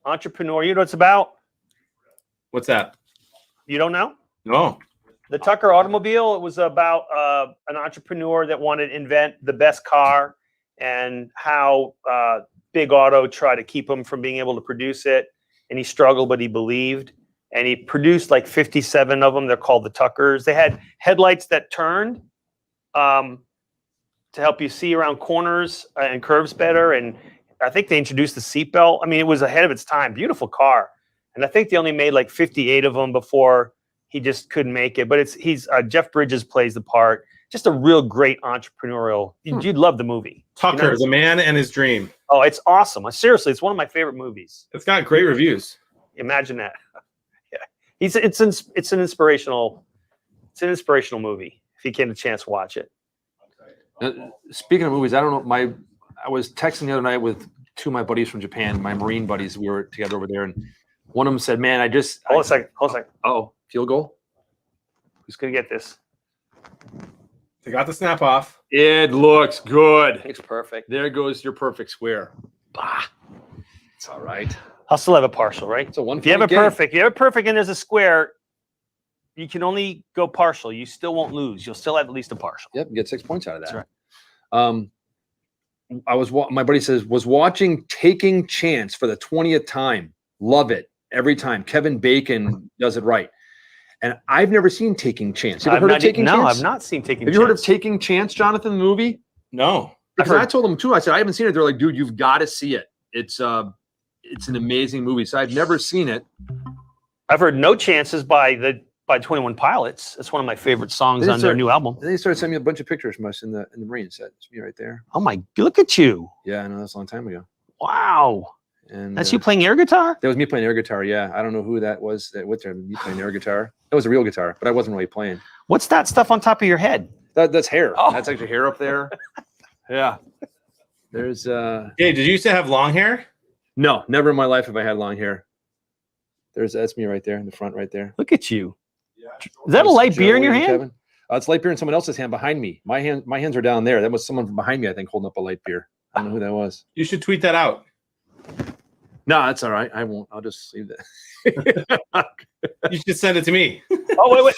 Entrepreneur. You know what it's about? What's that? You don't know? No. The Tucker automobile, it was about an entrepreneur that wanted to invent the best car and how Big Auto tried to keep him from being able to produce it. And he struggled, but he believed. And he produced like 57 of them. They're called the Tuckers. They had headlights that turned to help you see around corners and curves better. And I think they introduced the seatbelt. I mean, it was ahead of its time. Beautiful car. And I think they only made like 58 of them before he just couldn't make it. But he's Jeff Bridges plays the part. Just a real great entrepreneurial. You'd love the movie. Tucker, The Man and His Dream. Oh, it's awesome. Seriously, it's one of my favorite movies. It's got great reviews. Imagine that. Yeah, it's an inspirational movie. If you get a chance, watch it. Speaking of movies, I don't know. I was texting the other night with two of my buddies from Japan, my Marine buddies. We were together over there, and one of them said, "Man, Hold a second. Oh, field goal. Who's gonna get this? They got the snap off. It looks good. It's perfect. There goes your perfect square. Bah. It's all right. I'll still have a partial, right? It's a one. If you have a perfect, and there's a square, you can only go partial. You still won't lose. You'll still have at least a partial. Yep, you get 6 points out of that. That's right. My buddy says, was watching Taking Chance for the 20th time. Love it every time. Kevin Bacon does it right. And I've never seen Taking Chance. You ever heard of Taking Chance? No, I've not seen Taking Chance. Have you heard of Taking Chance, Jonathan, the movie? No. Because I told them too. I said, I haven't seen it. They're like, dude, you've got to see it. It's an amazing movie. So I've never seen it. I've heard No Chances by 21 Pilots. It's one of my favorite songs on their new album. And they started sending me a bunch of pictures from us in the Marine set. It's me right there. Oh my, look at you. Yeah, I know, that's a long time ago. Wow. And That's you playing air guitar? that was me playing air guitar. Yeah, I don't know who that was. With me playing air guitar. That was a real guitar, but I wasn't really playing. What's that stuff on top of your head? That's hair. Oh. That's actually hair up there. Yeah. There's Hey, did you used to have long hair? no, never in my life have I had long hair. That's me right there in the front, right there. Look at you. Is that a light beer in your hand? Kevin. It's light beer in someone else's hand behind me. My hands are down there. That was someone from behind me, I think, holding up a light beer. I don't know who that was. You should tweet that out. No, that's all right. I won't. I'll just leave that. You should send it to me. Oh, wait.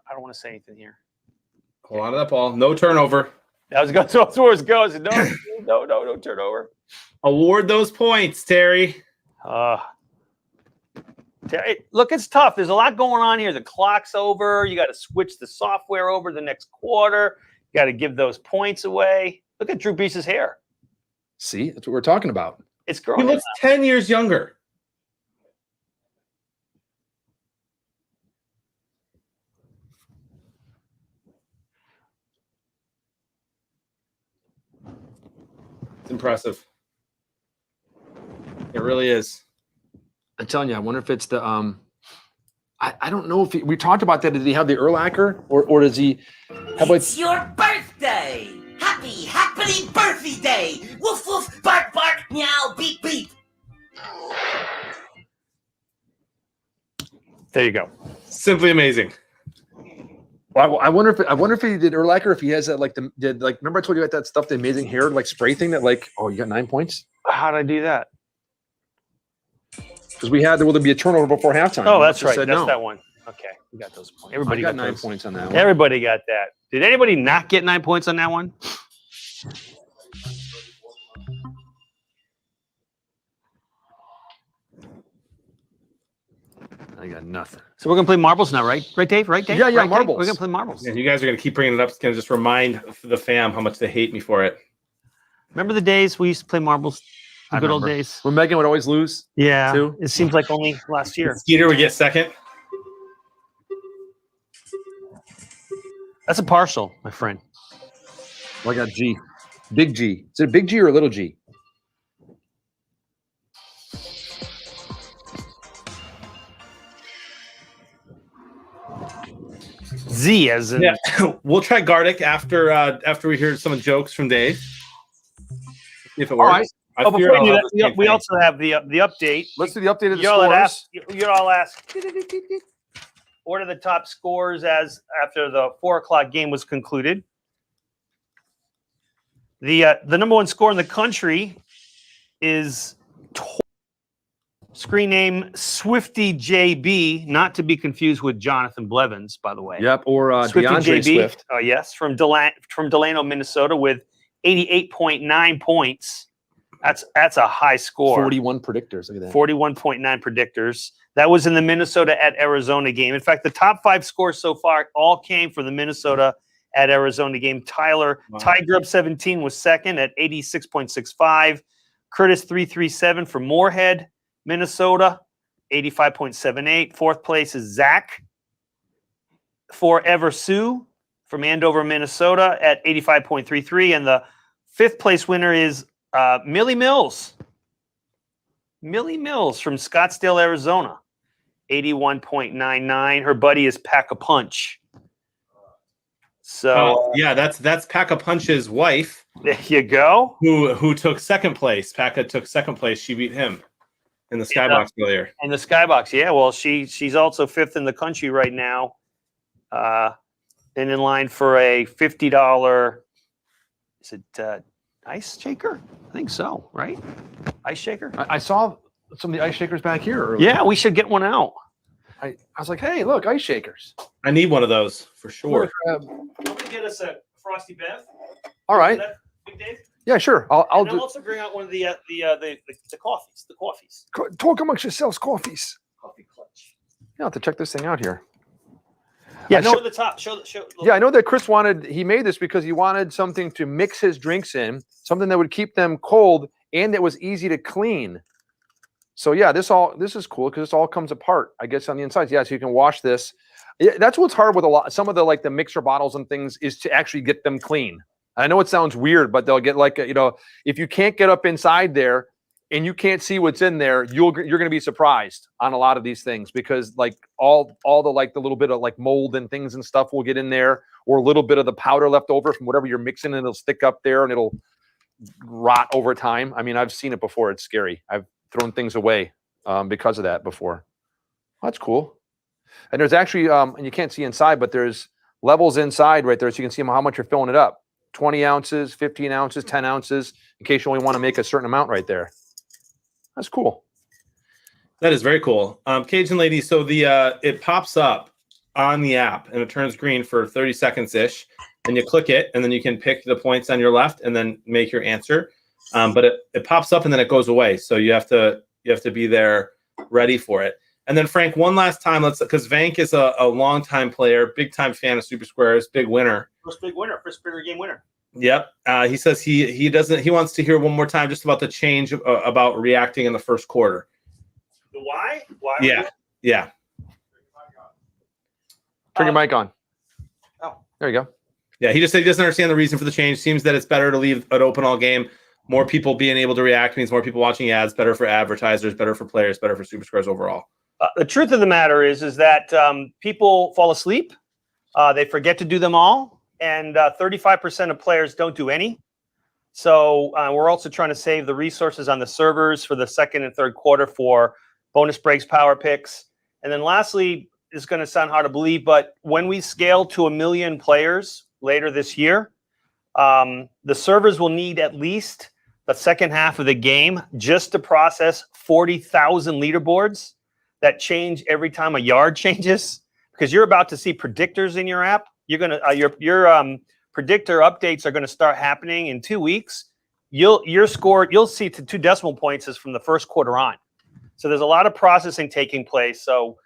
I don't want to say anything here. Hold on to that ball. No turnover. That's where it goes. No turnover. Award those points, Terry. Look, it's tough. There's a lot going on here. The clock's over. You got to switch the software over the next quarter. You got to give those points away. Look at Drew Brees' hair. See, that's what we're talking about. It's He growing. looks 10 years younger. It's impressive. It really is. I'm telling you, I wonder if it's the I don't know if we talked about that. Did he have the Erlacher or does he have like It's your birthday! Happy birthday! Woof woof, bark bark, meow, beep beep. There you go. Simply amazing. I wonder if he did Erlacher, if he has that remember I told you about that stuff, the amazing hair like spray thing that you got 9 points? How did I do that? Because will there be a turnover before halftime? Oh, You that's right. said That's no. that one. Okay, we got those points. I Everybody got 9 those. points on that one. Everybody got that. Did anybody not get 9 points on that one? I got nothing. So we're gonna play marbles now, right? Right, Dave? Right, Dave? Yeah, Right, Dave? marbles. We're gonna play marbles. Yeah, you guys are going to keep bringing it up. It's going to just remind the fam how much they hate me for it. Remember the days we used to play marbles? The I good old remember. days. When Megan would always lose. Yeah. Too? It seems like only last year. Skeeter would get second. That's a partial, my friend. Well, I got G. Big G. Is it a big G or a little G? Z as in Yeah, we'll try Gardic after we hear some jokes from Dave. If it works. right. I Oh, fear before I'll you do have that, the same we thing. also have the update. Let's do the updated You all scores. ask. What are the top scores as after the 4 o'clock game was concluded? The number one score in the country is screen name Swifty JB, not to be confused with Jonathan Blevins, by the way. Yep, or Swifty DeAndre JB, Swift. yes, from Delano, Minnesota, with 88.9 points. That's a high score. 41 predictors. Look at that. 41.9 predictors. That was in the Minnesota at Arizona game. In fact, the top 5 scores so far all came from the Minnesota at Arizona game. Ty Grub 17 was second at 86.65. Curtis 337 from Moorhead, Minnesota, 85.78. Fourth place is Zach Forever Sue from Andover, Minnesota at 85.33. And the fifth place winner is Millie Mills. Millie Mills from Scottsdale, Arizona, 81.99. Her buddy is Pack a Punch. So yeah, that's Pack-a-Punch's wife there you go. who took second place. Packa took second place. She beat him in the skybox earlier. And the Skybox, yeah. Well, she's also fifth in the country right now, and in line for a $50. Is it ice shaker? I think so. Right? Ice shaker. I saw some of the ice shakers back here earlier. Yeah, we should get one out. I was like, hey, look, ice shakers. I need one of those for sure. Want to get us a Frosty Bev? All right. Big Dave. Yeah, sure. I'll I'll do. also bring out one of the coffees. The coffees. Talk amongst yourselves, coffees. Coffee clutch. Yeah, I'll have to check this thing out here. Yeah, I know- show the top. Show. Yeah, I know that Chris he made this because he wanted something to mix his drinks in, something that would keep them cold and that was easy to clean. So yeah, this is cool because this all comes apart, I guess, on the inside. Yeah, so you can wash this. Yeah, that's what's hard with some of the mixer bottles and things is to actually get them clean. I know it sounds weird, but they'll get if you can't get up inside there and you can't see what's in there, you're going to be surprised on a lot of these things, because like all the like the little bit of like mold and things and stuff will get in there, or a little bit of the powder left over from whatever you're mixing, and it'll stick up there and it'll rot over time. I mean, I've seen it before. It's scary. I've thrown things away because of that before. That's cool. And there's actually, and you can't see inside, but there's levels inside right there, so you can see how much you're filling it up. 20 ounces, 15 ounces, 10 ounces, in case you only want to make a certain amount right there. That's cool. That is very cool. Cajun Lady, so the it pops up on the app and it turns green for 30 seconds ish, and you click it, and then you can pick the points on your left and then make your answer. But it pops up and then it goes away, so you have to be there ready for it. And then Frank, one last time, because Vank is a longtime player, big time fan of Super Squares, big winner. First big winner, first bigger game winner. Yep. He says he wants to hear one more time just about the change about reacting in the first quarter. The why? Why? Yeah. Turn your mic on. Oh. There you go. Yeah, he just said he doesn't understand the reason for the change. Seems that it's better to leave it open all game. More people being able to react means more people watching ads, better for advertisers, better for players, better for Super Squares overall. The truth of the matter is that people fall asleep. They forget to do them all. And 35% of players don't do any. So we're also trying to save the resources on the servers for the second and third quarter for bonus breaks, power picks. And then lastly, it's going to sound hard to believe, but when we scale to 1 million players later this year, the servers will need at least the second half of the game just to process 40,000 leaderboards that change every time a yard changes, because you're about to see predictors in your app. You're gonna your predictor updates are gonna start happening in 2 weeks. You'll see to 2 decimal points is from the first quarter on. So there's a lot of processing taking place. So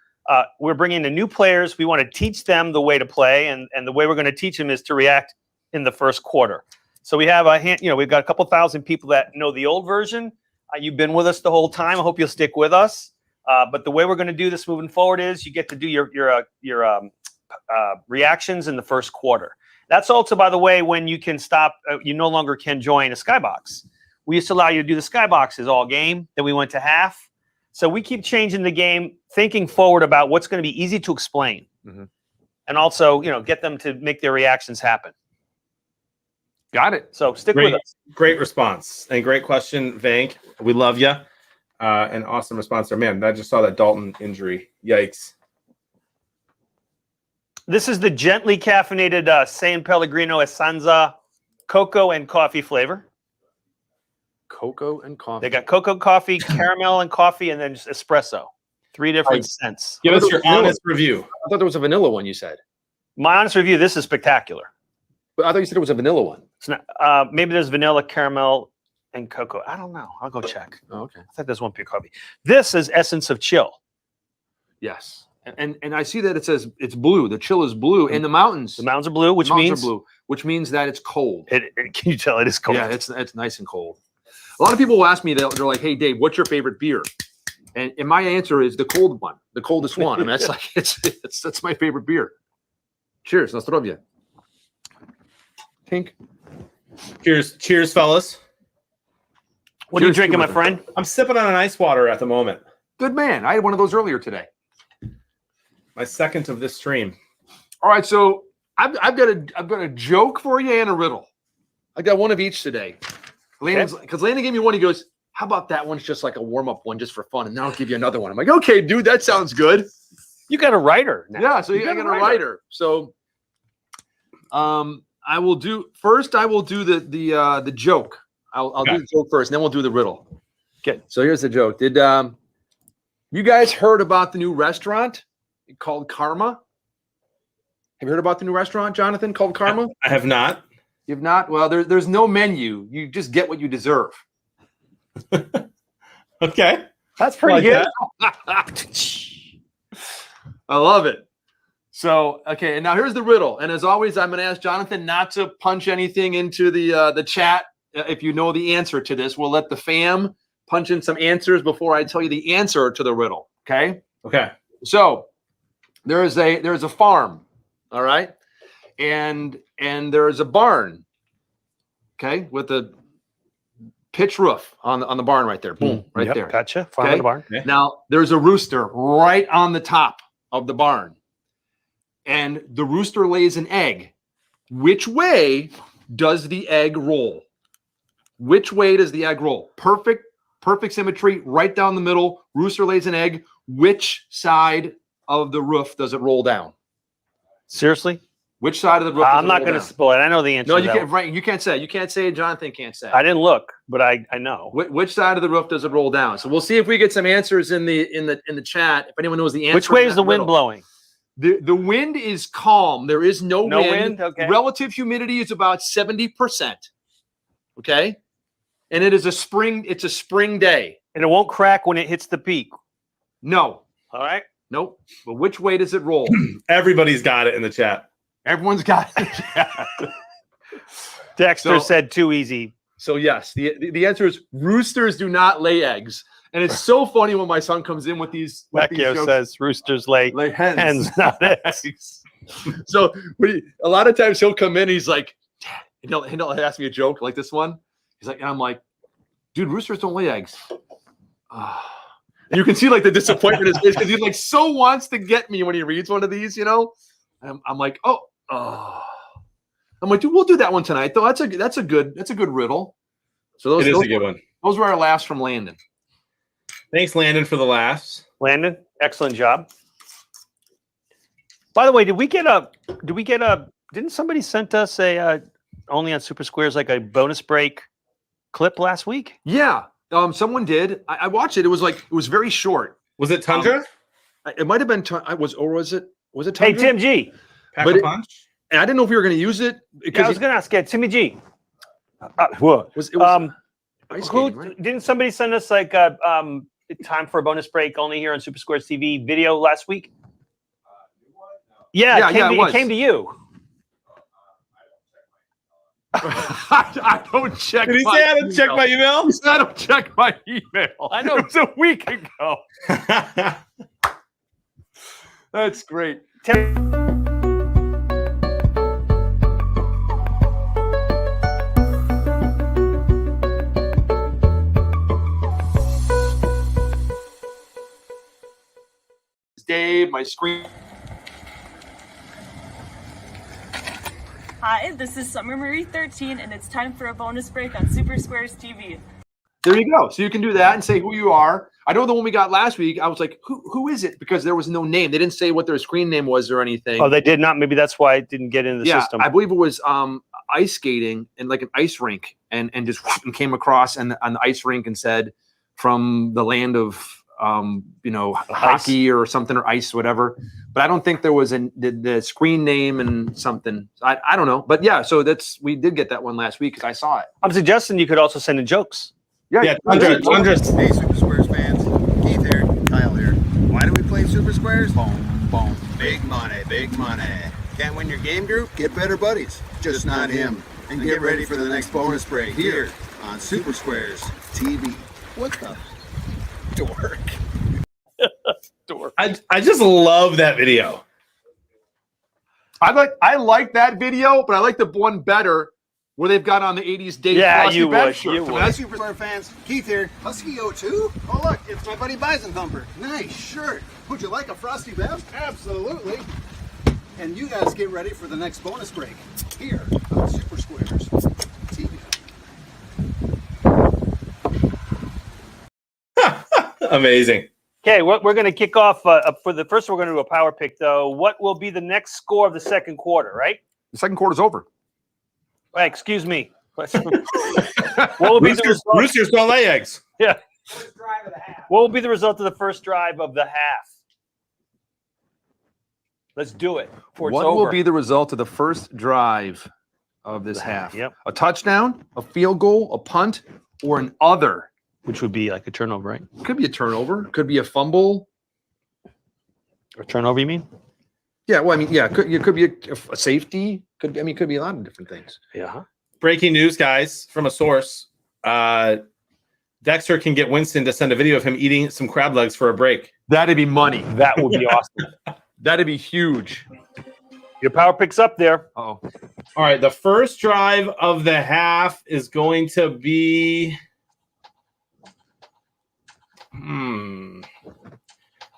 we're bringing in new players. We want to teach them the way to play, and the way we're going to teach them is to react in the first quarter. So we have we've got a couple thousand people that know the old version. You've been with us the whole time. I hope you'll stick with us. But the way we're going to do this moving forward is you get to do your reactions in the first quarter. That's also, by the way, when you can stop. You no longer can join a skybox. We used to allow you to do the skyboxes all game. Then we went to half. So we keep changing the game, thinking forward about what's going to be easy to explain, and also get them to make their reactions happen. Got it. So stick with us. Great response and great question, Vank. We love you. An awesome response there. Man, I just saw that Dalton injury. Yikes. This is the gently caffeinated San Pellegrino Essenza cocoa and coffee flavor. Cocoa and coffee. They got cocoa, coffee, caramel, and coffee, and then just espresso. 3 different scents. Give us your honest review. I thought there was a vanilla one, you said. My honest review, this is spectacular. But I thought you said it was a vanilla one. It's not, maybe there's vanilla, caramel, and cocoa. I don't know. I'll go check. Oh, okay. I thought there's one pure coffee. This is Essence of Chill. Yes. And I see that it says it's blue. The chill is blue. And the mountains. The mountains are blue, which means that it's cold. Can you tell it is cold? Yeah, it's nice and cold. A lot of people will ask me, they're like, "Hey, Dave, what's your favorite beer?" And my answer is the cold one, the coldest one. I mean, that's like that's my favorite beer. Cheers, na zdrowie. Pink. Cheers, fellas. What are you drinking, my friend? I'm sipping on an ice water at the moment. Good man. I had one of those earlier today. My second of this stream. All right, so I've got a joke for you and a riddle. I got one of each today. Because Landon gave me one. He goes, "How about that one's just like a warm-up one just for fun, and then I'll give you another one." I'm like, "Okay, dude, that sounds good." You got a writer now. Yeah, so I got a writer. So I will do the joke. I'll do the joke first, and then we'll do the riddle. Okay. So here's the joke. Did you guys heard about the new restaurant called Karma? Have you heard about the new restaurant, Jonathan, called Karma? I have not. You've not? Well, there's no menu. You just get what you deserve. Okay. That's pretty good. I love it. So, okay, and now here's the riddle. And as always, I'm going to ask Jonathan not to punch anything into the chat. If you know the answer to this, we'll let the fam punch in some answers before I tell you the answer to the riddle. Okay? Okay. So, there's a farm, all right? And there's a barn, okay, with a pitch roof on the barn right there. Boom, right Yep, there. Gotcha. Farm Okay. in the barn. Now there's a rooster right on the top of the barn, and the rooster lays an egg. Which way does the egg roll? Which way does the egg roll? Perfect symmetry, right down the middle. Rooster lays an egg. Which side of the roof does it roll down? Seriously? Which side of the roof? I'm not going to spoil it. I know the answer. No, to you that can't. Right, you can't say it. You can't say it. Jonathan can't say it. I didn't look, but I know. Which side of the roof does it roll down? So we'll see if we get some answers in the chat. If anyone knows the answer. Which way in is that the wind riddle. blowing? The wind is calm. There is no wind. Okay. Relative humidity is about 70%. Okay, and it is a spring. It's a spring day. And it won't crack when it hits the peak. No. All right. Nope. But which way does it roll? Everybody's got it in the chat. Everyone's got it. Dexter said too easy. So yes, the answer is roosters do not lay eggs. And it's so funny when my son comes in with these. Vecchio says roosters lay hens, not eggs. So a lot of times he'll come in, he's like, Dad, he'll ask me a joke like this one. He's like, and I'm like, dude, roosters don't lay eggs. And you can see like the disappointment in his face because he like so wants to get me when he reads one of these, you know. And I'm like, oh. I'm like, dude, we'll do that one tonight though. That's a good riddle. So those It is a good one. Those were our laughs from Landon. Thanks, Landon, for the laughs. Landon, excellent job. By the way, didn't somebody send us only on Super Squares like a bonus break clip last week? Yeah. Someone did. I watched it. It was very short. Was it Tundra? It might have been was it Hey, Tundra? Tim G. Pack but a it- punch? And I didn't know if we were going to use it Yeah, I was going to ask Timmy G. What? it was ice skating, right? Didn't somebody send us like time for a bonus break only here on Super Squares TV video last week? Yeah, it came to you. I don't check. Did he say I don't check my email? He said I don't check my email. I know. It was a week ago. That's great. Dave, my screen. Hi, this is Summer Marie 13, and it's time for a bonus break on Super Squares TV. There you go. So you can do that and say who you are. I know the one we got last week. I was like, who is it? Because there was no name. They didn't say what their screen name was or anything. Oh, they did not. Maybe that's why it didn't get in the system. I believe it was ice skating in like an ice rink, and just came across on the ice rink and said from the land of hockey or something, or ice, whatever. But I don't think there was the screen name and something. I don't know. But yeah, so we did get that one last week because I saw it. I'm suggesting you could also send in jokes. Yeah, Tundra. Hey, Super Squares fans. Keith here, Kyle here. Why do we play Super Squares? Boom, boom. Big money, big money. Can't win your game group? Get better buddies. Just not him. And get ready for the next bonus break here on Super Squares TV. What the dork? Dork. I just love that video. I like that video, but I like the one better where they've got on the 80s Dave. Yeah, Frosty you Bev would. shirt. You Hey, would. Super Square fans, Keith here. Husky O2? Oh, look, it's my buddy Bison Thumper. Nice shirt. Would you like a Frosty Bev? Absolutely. And you guys get ready for the next bonus break here on Super Squares TV. Amazing. Okay, we're going to kick off for the first. We're going to do a power pick, though. What will be the next score of the second quarter? Right? The second quarter's over. Wait, excuse me. What will be the result? Roosters don't lay eggs. Yeah. First drive of the half. What will be the result of the first drive of the half? Let's do it before it's What over. will be the result of the first drive of this half? Yep. A touchdown, a field goal, a punt, or an other? Which would be like a turnover, right? Could be a turnover. Could be a fumble. Or turnover, you mean? Yeah. Well, I mean, yeah. It could be a safety. Could be. I mean, could be a lot of different things. Yeah. Breaking news, guys, from a source. Dexter can get Winston to send a video of him eating some crab legs for a break. That'd be money. That would be awesome. That'd be huge. Your power pick's up there. Oh, All right, the first drive of the half is going to be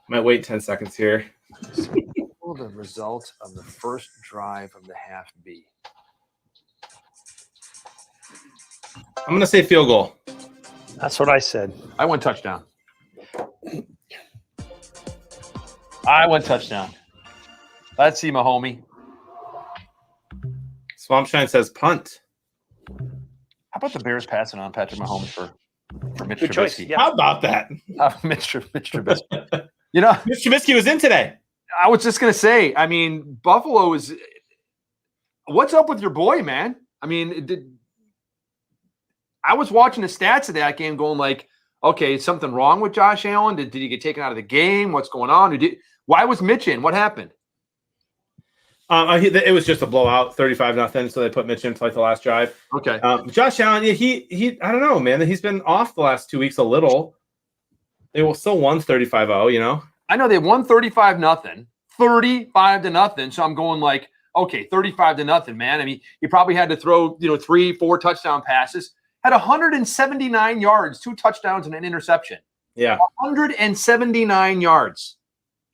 Might wait 10 seconds here. The result of the first drive of the half B. I'm going to say field goal. That's what I said. I went touchdown. I went touchdown. Let's see, my homie. Swampshine says punt. How about the Bears passing on Patrick Mahomes for Mitch Good choice. Trubisky? Yeah. How about that? Mitch Trubisky. You know, Mitch Trubisky was in today. I was just gonna say. I mean, Buffalo is. What's up with your boy, man? I mean, I was watching the stats of that game, going like, okay, is something wrong with Josh Allen? Did he get taken out of the game? What's going on? Why was Mitch in? What happened? It was just a blowout, 35-0. So they put Mitch in for like the last drive. Okay. Josh Allen, he I don't know, man. He's been off the last 2 weeks a little. They will still won 35-0, you know. I know they won 35-0, 35-0. So I'm going like, okay, 35-0, man. I mean, he probably had to throw, 3-4 touchdown passes. Had 179 yards, 2 touchdowns, and an interception. Yeah. 179 yards.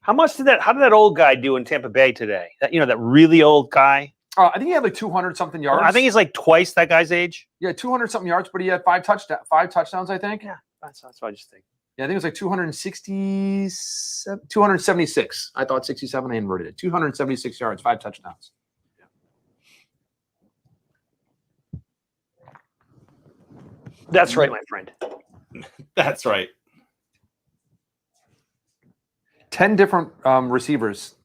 How did that old guy do in Tampa Bay today? That really old guy. I think he had like 200 something yards. I think he's like twice that guy's age. Yeah, 200 something yards, but he had 5 touchdowns, I think. Yeah, that's what I just think. Yeah, I think it was like 276. I thought 67. I inverted it. 276 yards, 5 touchdowns. That's right, my friend. That's right. 10 different receivers.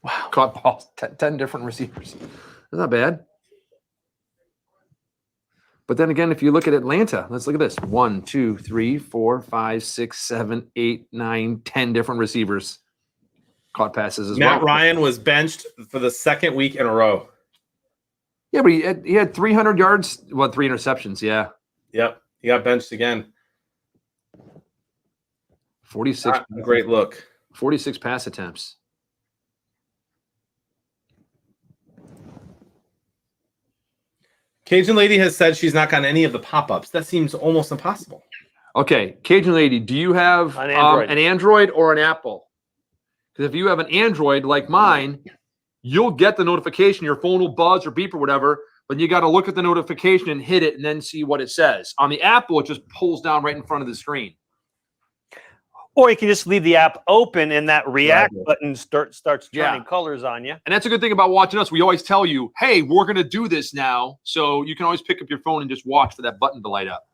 Wow. Caught balls. 10 different receivers. That's not bad. But then again, if you look at Atlanta, let's look at this. 1, 2, 3, 4, 5, 6, 7, 8, 9, 10 different receivers caught passes as well. Matt Ryan was benched for the second week in a row. Yeah, but he had 300 yards. 3 interceptions. Yeah. Yep. He got benched again. 46. Great look. 46 pass attempts. Cajun Lady has said she's not gotten any of the pop-ups. That seems almost impossible. Okay, Cajun Lady, do you have An Android. an Android or an Apple? Because if you have an Android like mine, you'll get the notification. Your phone will buzz or beep or whatever, but you got to look at the notification and hit it and then see what it says. On the Apple, it just pulls down right in front of the screen. Or you can just leave the app open and that react button starts turning colors on you. And that's a good thing about watching us. We always tell you, hey, we're going to do this now. So you can always pick up your phone and just watch for that button to light up.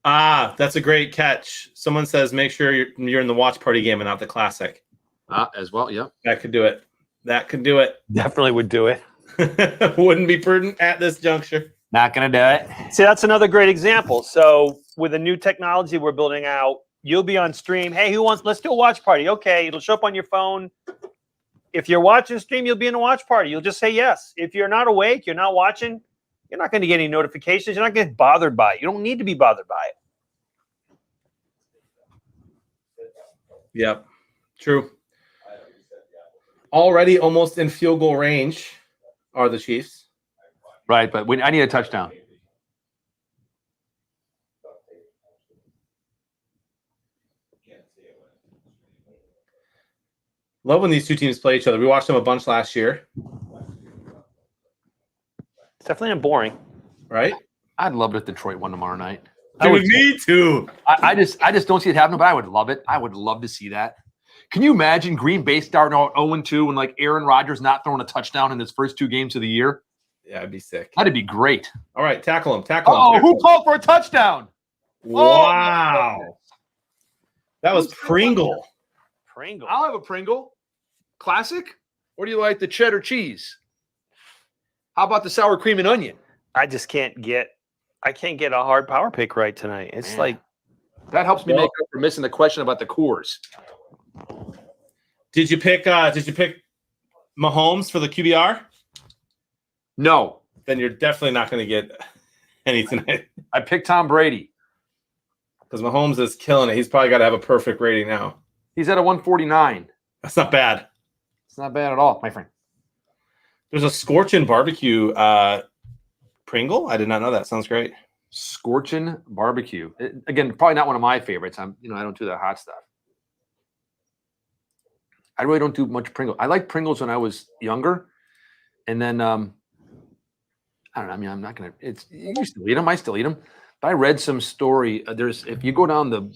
Ah, that's a great catch. Someone says make sure you're in the watch party game and not the classic. As well, yeah. That could do it. That could do it. Definitely would do it. Wouldn't be prudent at this juncture. Not going to do it. See, that's another great example. So with the new technology we're building out, you'll be on stream. Hey, let's do a watch party. Okay, it'll show up on your phone. If you're watching stream, you'll be in a watch party. You'll just say yes. If you're not awake, you're not watching, you're not going to get any notifications. You're not going to get bothered by it. You don't need to be bothered by it. Yep. True. Already almost in field goal range are the Chiefs. Right, but I need a touchdown. Love when these two teams play each other. We watched them a bunch last year. It's definitely not boring. Right? I'd love it if Detroit won tomorrow night. Dude, me too. I just don't see it happening, but I would love it. I would love to see that. Can you imagine Green Bay starting out 0-2 and like Aaron Rodgers not throwing a touchdown in his first 2 games of the year? Yeah, it'd be sick. That'd be great. All right, tackle him. Tackle him. Oh, who called for a touchdown? Wow. Oh, That was Pringle. Pringle. I'll have a Pringle. Classic? Or do you like the cheddar cheese? How about the sour cream and onion? I can't get a hard power pick right tonight. It's Man. like That helps me make up for missing the question about the Coors. Did you pick Mahomes for the QBR? No. Then you're definitely not going to get any tonight. I picked Tom Brady. Because Mahomes is killing it. He's probably got to have a perfect rating now. He's at a 149. That's not bad. It's not bad at all, my friend. There's a scorchin' barbecue Pringle. I did not know that. Sounds great. Scorchin' barbecue. Again, probably not one of my favorites. I don't do that hot stuff. I really don't do much Pringles. I liked Pringles when I was younger, and then I don't know. I mean, I'm not gonna. You still eat them. I still eat them. But I read some story. If you go down the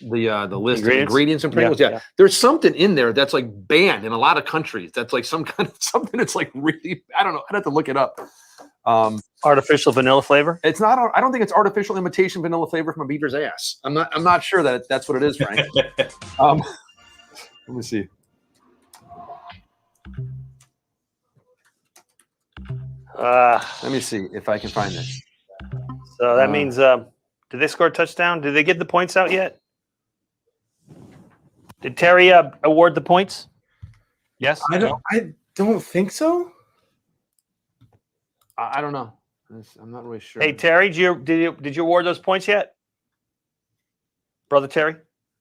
list of ingredients in Pringles, there's something in there that's like banned in a lot of countries. That's like some kind of something that's like really. I don't know. I'd have to look it up. Artificial vanilla flavor? It's not. I don't think it's artificial imitation vanilla flavor from a beaver's ass. I'm not sure that that's what it is, Frank. Let me see. Let me see if I can find this. So that means, did they score a touchdown? Did they get the points out yet? Did Terry award the points? Yes. I don't think so. I don't know. I'm not really sure. Hey Terry, did you award those points yet? Brother Terry,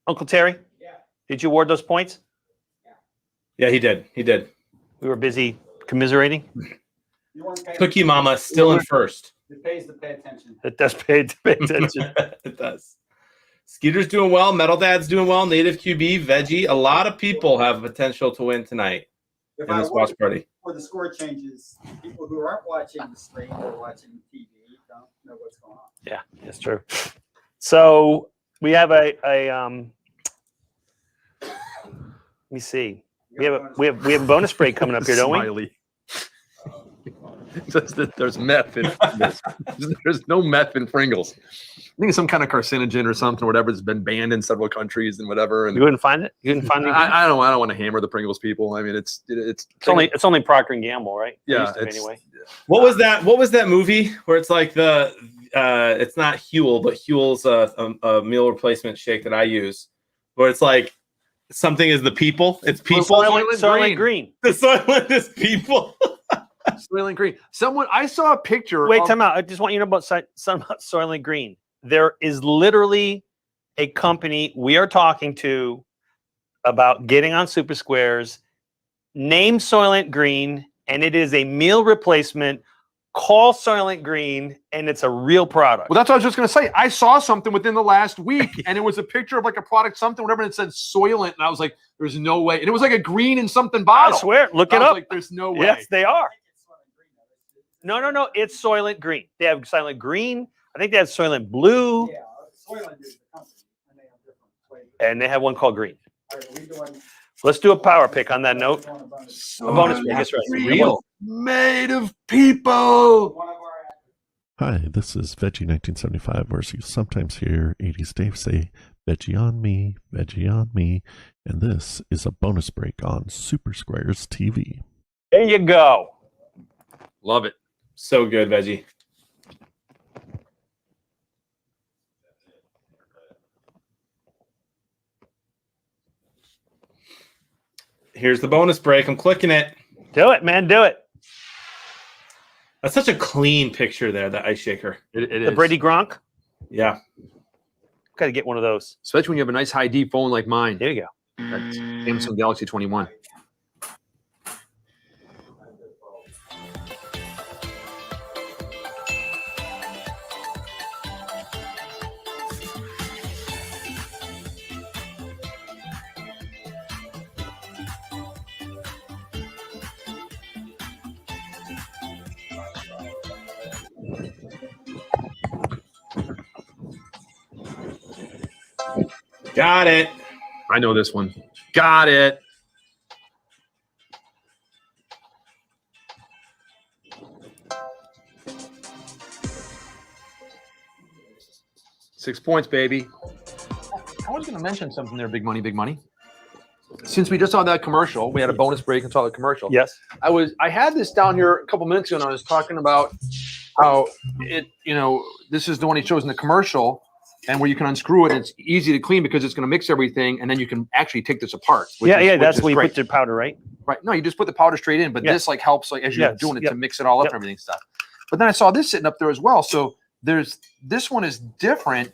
Uncle Terry. Yeah. Did you award those points? Yeah, he did. He did. We were busy commiserating. Cookie Mama still in first. It pays to pay attention. It does pay to pay attention. It does. Skeeter's doing well. Metal Dad's doing well. Native QB, Veggie. A lot of people have potential to win tonight in this watch party. For the score changes, people who aren't watching the stream or watching TV don't know what's going on. Yeah, that's true. So we have a let me see. We have a bonus break coming up here, don't we? Smiley. There's meth in there's no meth in Pringles. I think it's some kind of carcinogen or something, or whatever. It's been banned in several countries and whatever. And you wouldn't find it. You didn't find it. I don't want to hammer the Pringles people. I mean, it's only Procter and Gamble, right? Yeah. Anyway. What was that movie where it's like it's not Huel, but Huel's a meal replacement shake that I use, where it's like something is the people. It's people. Soylent Green. The Soylent is people. Soylent Green. I saw a picture. Wait, time out. I just want you to know about Soylent Green. There is literally a company we are talking to about getting on Super Squares named Soylent Green, and it is a meal replacement. Call Soylent Green, and it's a real product. Well, that's what I was just going to say. I saw something within the last week, and it was a picture of like a product, something, whatever, and it said Soylent, and I was like, there's no way. And it was like a green and something bottle. I swear. Look it I was up. like, there's no way. Yes, they are. No. It's Soylent Green. They have Soylent Green. I think they have Soylent Blue. Yeah, Soylent is the company, and they have different flavors. And they have one called Green. All right, we doing, Let's do a power pick on that note. A bonus pick. That's right. Real. Made of people. one of our Hi, this is Veggie 1975, where you sometimes hear 80s Dave say, Veggie on me, and this is a bonus break on Super Squares TV. There you go. Love it. So good, Veggie. Here's the bonus break. I'm clicking it. Do it, man. Do it. That's such a clean picture there, that ice shaker. It is. The Brady Gronk. Yeah. Got to get one of those. Especially when you have a nice high D phone like mine. There you go. That's Samsung Galaxy 21. Got it. I know this one. Got it. Six points, baby. I was going to mention something there, big money, big money. Since we just saw that commercial, we had a bonus break and saw the commercial. Yes. I had this down here a couple minutes ago, and I was talking about how this is the one he shows in the commercial, and where you can unscrew it, and it's easy to clean because it's going to mix everything, and then you can actually take this apart. That's where you put your powder, right? Right. No, you just put the powder straight in, but this helps as you're doing it to mix it all up and everything stuff. But then I saw this sitting up there as well. So this one is different.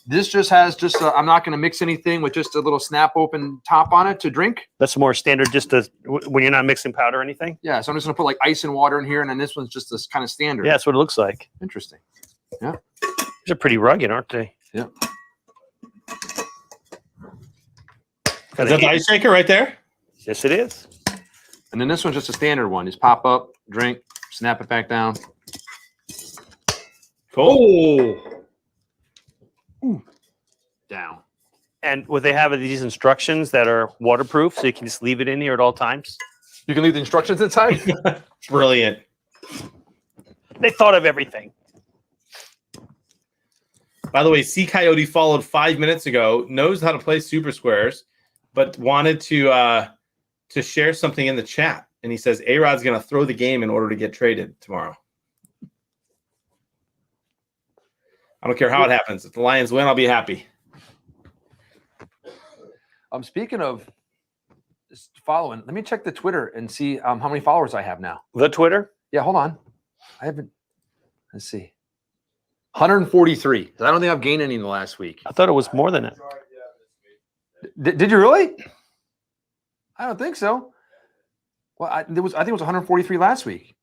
This just has I'm not going to mix anything with just a little snap open top on it to drink. That's more standard, when you're not mixing powder or anything. Yeah. So I'm just going to put like ice and water in here, and then this one's just this kind of standard. Yeah, that's what it looks like. Interesting. Yeah. These are pretty rugged, aren't they? Yeah. Is that the ice shaker right there? Yes, it is. And then this one's just a standard one. Just pop up, drink, snap it back down. Cool. Ooh. Down. And what they have are these instructions that are waterproof, so you can just leave it in here at all times. You can leave the instructions inside. Brilliant. They thought of everything. By the way, Sea Coyote followed 5 minutes ago, knows how to play Super Squares, but wanted to share something in the chat. And he says A-Rod's going to throw the game in order to get traded tomorrow. I don't care how it happens. If the Lions win, I'll be happy. Speaking of following, let me check the Twitter and see how many followers I have now. The Twitter? Yeah, hold on. I haven't. Let's see. 143. I don't think I've gained any in the last week. I thought it was more than that. Did you really? I don't think so. Well, I think it was 143 last week.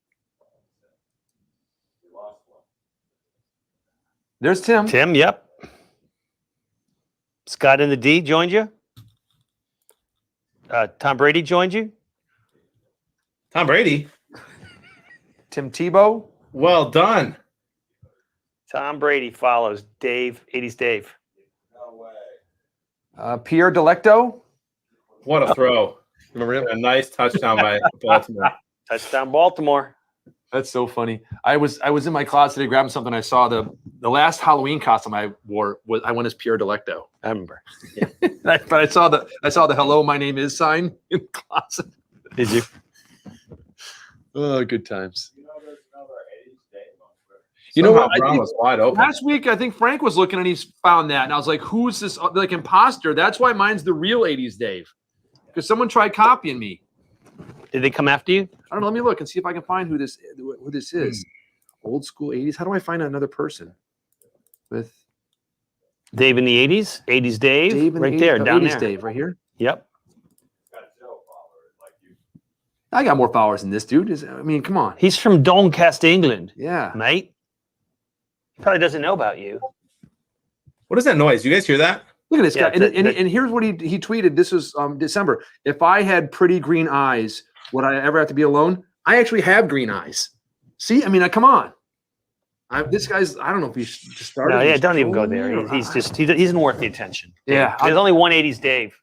There's Tim. Tim, yep. Scott in the D joined you. Tom Brady joined you. Tom Brady. Tim Tebow. Well done. Tom Brady follows Dave, 80s Dave. Pierre Delecto. What a throw. Remember him? A nice touchdown by Baltimore. Touchdown Baltimore. That's so funny. I was in my closet today grabbing something. I saw the last Halloween costume I wore. I went as Pierre Delecto. I remember. Yeah. But I saw the hello, my name is sign in the closet. Did you? Oh, good times. You know what? Brown was wide open. Last week, I think Frank was looking and he found that. And I was like, who's this like imposter? That's why mine's the real 80s Dave. Because someone tried copying me. Did they come after you? I don't know. Let me look and see if I can find who this is. Old school 80s. How do I find another person? With Dave in the 80s? 80s Dave? Right there, down 80s there. Dave, right here. Yep. I got more followers than this dude. I mean, come on. He's from Doncaster, England. Yeah. Mate. He probably doesn't know about you. What is that noise? You guys hear that? Look at this Yeah, guy. And here's what he tweeted. This was December. If I had pretty green eyes, would I ever have to be alone? I actually have green eyes. See? I mean, come on. This guy's, I don't know if he's just started. No, yeah, don't even go there. He isn't worth the attention. Yeah. There's only one 80s Dave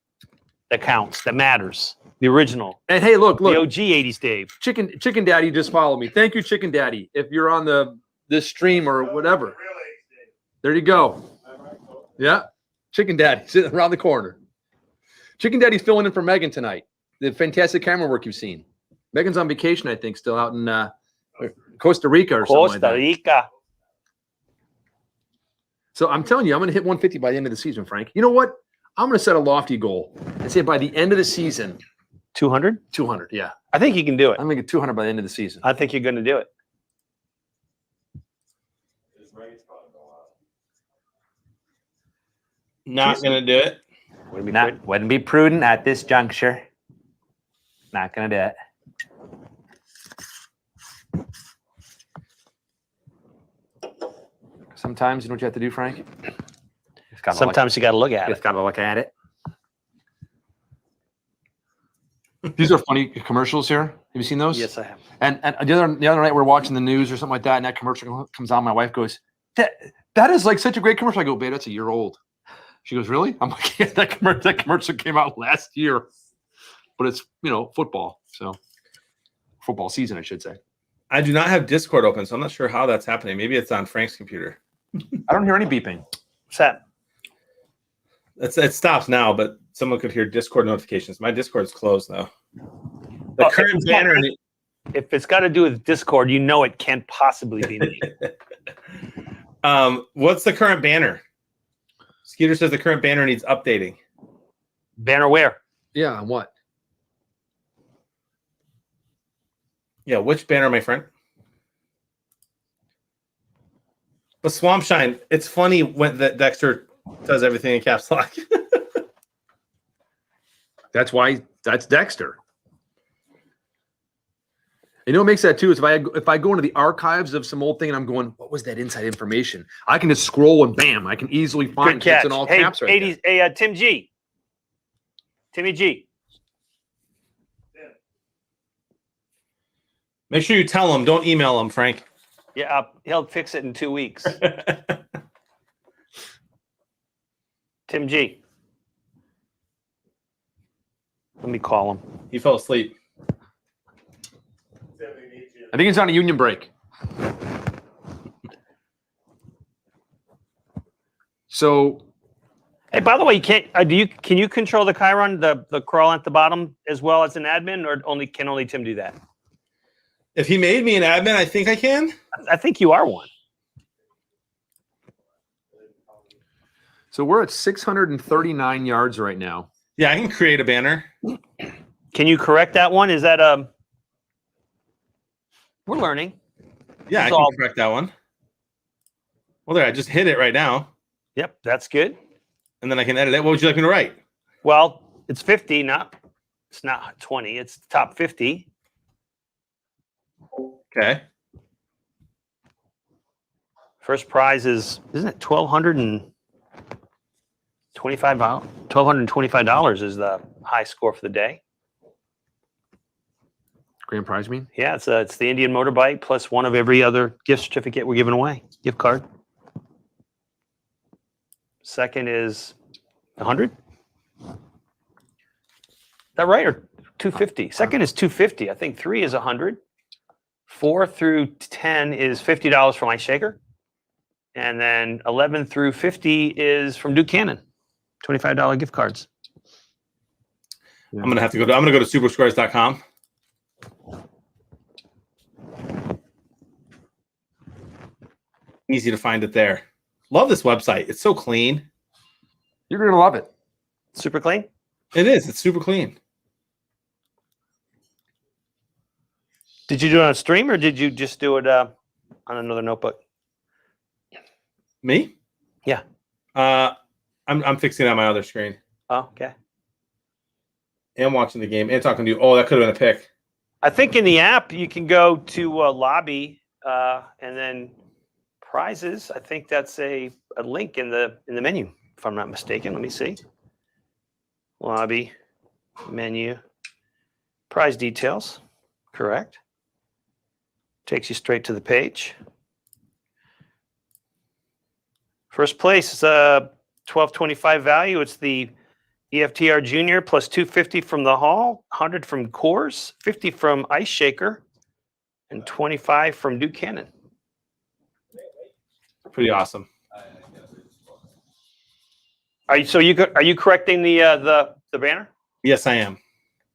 that counts, that matters. The original. And hey, look. The OG 80s Dave. Chicken Daddy just followed me. Thank you, Chicken Daddy. If you're on this stream or whatever. There you go. Yeah. Chicken Daddy sitting around the corner. Chicken Daddy's filling in for Megan tonight. The fantastic camera work you've seen. Megan's on vacation, I think, still out in Costa Rica or something like that. Costa Rica. So I'm telling you, I'm going to hit 150 by the end of the season, Frank. You know what? I'm going to set a lofty goal and say by the end of the season, 200? 200, yeah. I think you can do it. I'm going to get 200 by the end of the season. I think you're going to do it. Not going to do it. Wouldn't be prudent at this juncture. Not going to do it. Sometimes, you know what you have to do, Frank? Sometimes you got to look at Just it. got to look at it. These are funny commercials here. Have you seen those? Yes, I have. And the other night we're watching the news or something like that, and that commercial comes on. My wife goes, "That is like such a great commercial." I go, "Babe, that's a year old." She goes, "Really?" I'm like, "Yeah, that commercial came out last year, but it's football, so football season, I should say." I do not have Discord open, so I'm not sure how that's happening. Maybe it's on Frank's computer. I don't hear any beeping. What's that? It stops now, but someone could hear Discord notifications. My Discord's closed though. The current banner. If it's got to do with Discord, you know it can't possibly be me. What's the current banner? Skeeter says the current banner needs updating. Banner where? Yeah, on what? Yeah, which banner, my friend? But Swampshine, it's funny when that Dexter does everything in caps lock. That's why that's Dexter. You know what makes that too is if I go into the archives of some old thing and I'm going, what was that inside information? I can just scroll and bam, I can easily find Good catch. it's in all Hey, caps right 80s, hey, Timmy G. Make sure you tell him. Don't email him, Frank. Yeah, he'll fix it in 2 weeks. Tim G. Let me call him. He fell asleep. I think it's on a union break. So, hey, by the way, you can't. Can you control the Chiron, the crawl at the bottom as well as an admin, or can only Tim do that? If he made me an admin, I think I can. I think you are one. So we're at 639 yards right now. Yeah, I can create a banner. Can you correct that one? Is that We're learning. Yeah, I can correct that one. Well, there, I just hit it right now. Yep, that's good. And then I can edit it. What would you like me to write? Well, it's 50, it's not 20. It's top 50. Okay. First prize isn't it $1,225? $1,225 is the high score for the day. Grand prize, mean? Yeah, it's the Indian motorbike plus one of every other gift certificate we're giving away, gift card. Second is 100. Is that right, or 250? Second is 250. I think 3 is 100. 4 through 10 is $50 from my shaker, and then 11 through 50 is from Duke Cannon, $25 gift cards. I'm gonna have to go. I'm gonna go to supersquares.com. Easy to find it there. Love this website. It's so clean. You're gonna love it. Super clean? It is. It's super clean. Did you do it on a stream or did you just do it on another notebook? Me? Yeah. I'm fixing it on my other screen. Oh, okay. And watching the game and talking to you. Oh, that could have been a pick. I think in the app you can go to lobby and then prizes. I think that's a link in the menu, if I'm not mistaken. Let me see. Lobby, menu, prize details. Correct. Takes you straight to the page. First place is a $12.25 value. It's the EFTR Junior plus 250 from the Hall, 100 from Coors, 50 from Ice Shaker, and 25 from Duke Cannon. Pretty awesome. Are you correcting the banner? Yes, I am.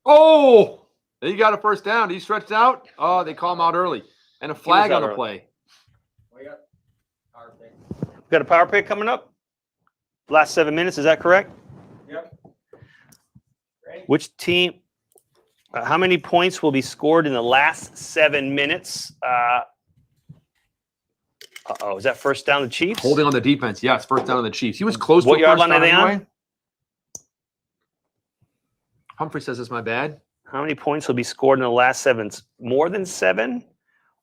Oh, he got a first down. He stretched out. Oh, they call him out early. And a flag on the play. We got power pick. Got a power pick coming up? Last 7 minutes, is that correct? Yep. Ready? Which team, how many points will be scored in the last 7 minutes? Uh-oh, is that first down the Chiefs? Holding on the defense. Yes, first down on the Chiefs. He was close What to a yard first line are down they anyway. on? Humphrey says it's my bad. How many points will be scored in the last 7? More than 7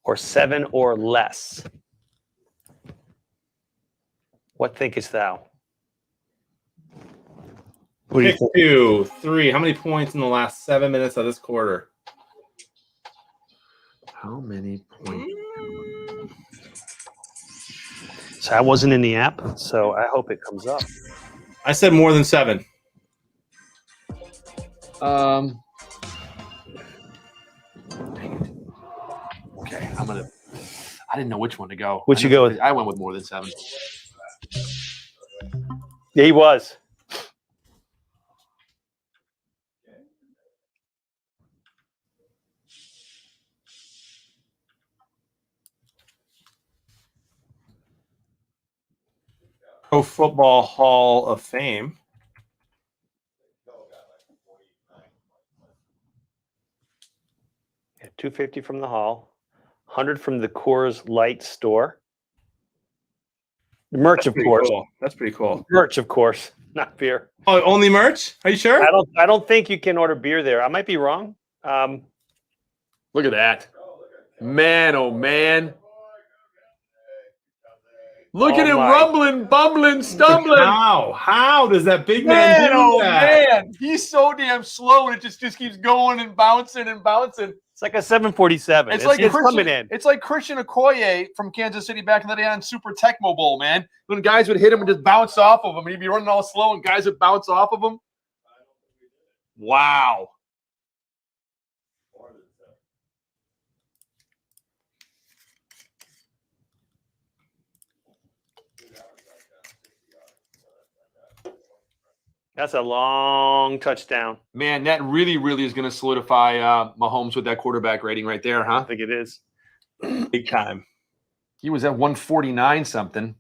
or 7 or less? What thinkest thou? What do you Pick think? 2, 3. How many points in the last 7 minutes of this quarter? How many points? So I wasn't in the app, so I hope it comes up. I said more than 7. Okay, I didn't know which one to go. What'd you go with? I went with more than 7. Yeah, he was. Pro Football Hall of Fame. Yeah, 250 from the Hall, 100 from the Coors Light store. The merch, of course. Cool. That's pretty cool. Merch, of course, not beer. Oh, only merch? Are you sure? I don't think you can order beer there. I might be wrong. Look at that. Man, oh man. Look Oh at him my. rumbling, bumbling, stumbling. How does that big man Man, do oh that? man. He's so damn slow and it just keeps going and bouncing and bouncing. It's like a 747. It's like it's coming Christian, in. it's like Christian Okoye from Kansas City back in the day on Super Tecmo Bowl, man. When guys would hit him and just bounce off of him, and he'd be running all slow, and guys would bounce off of him. Wow. That's a long touchdown. Man, that really, really is going to solidify Mahomes with that quarterback rating right there, huh? I think it is. Big time. He was at 149 something.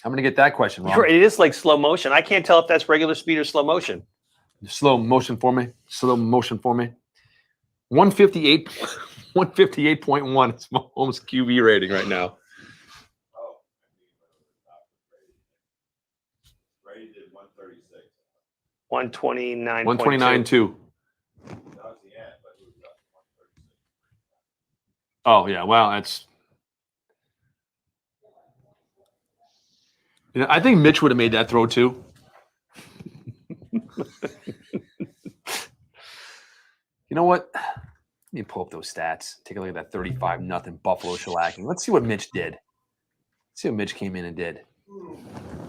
I'm going to get that question wrong. It is like slow motion. I can't tell if that's regular speed or slow motion. Slow motion for me. Slow motion for me. 158, 158.1 is Mahomes' QB rating right now. 129. 129.2. Oh, yeah. Well, that's. You know, I think Mitch would have made that throw too. You know what? Let me pull up those stats. Take a look at that 35-0 Buffalo shellacking. Let's see what Mitch did. Let's see what Mitch came in and did.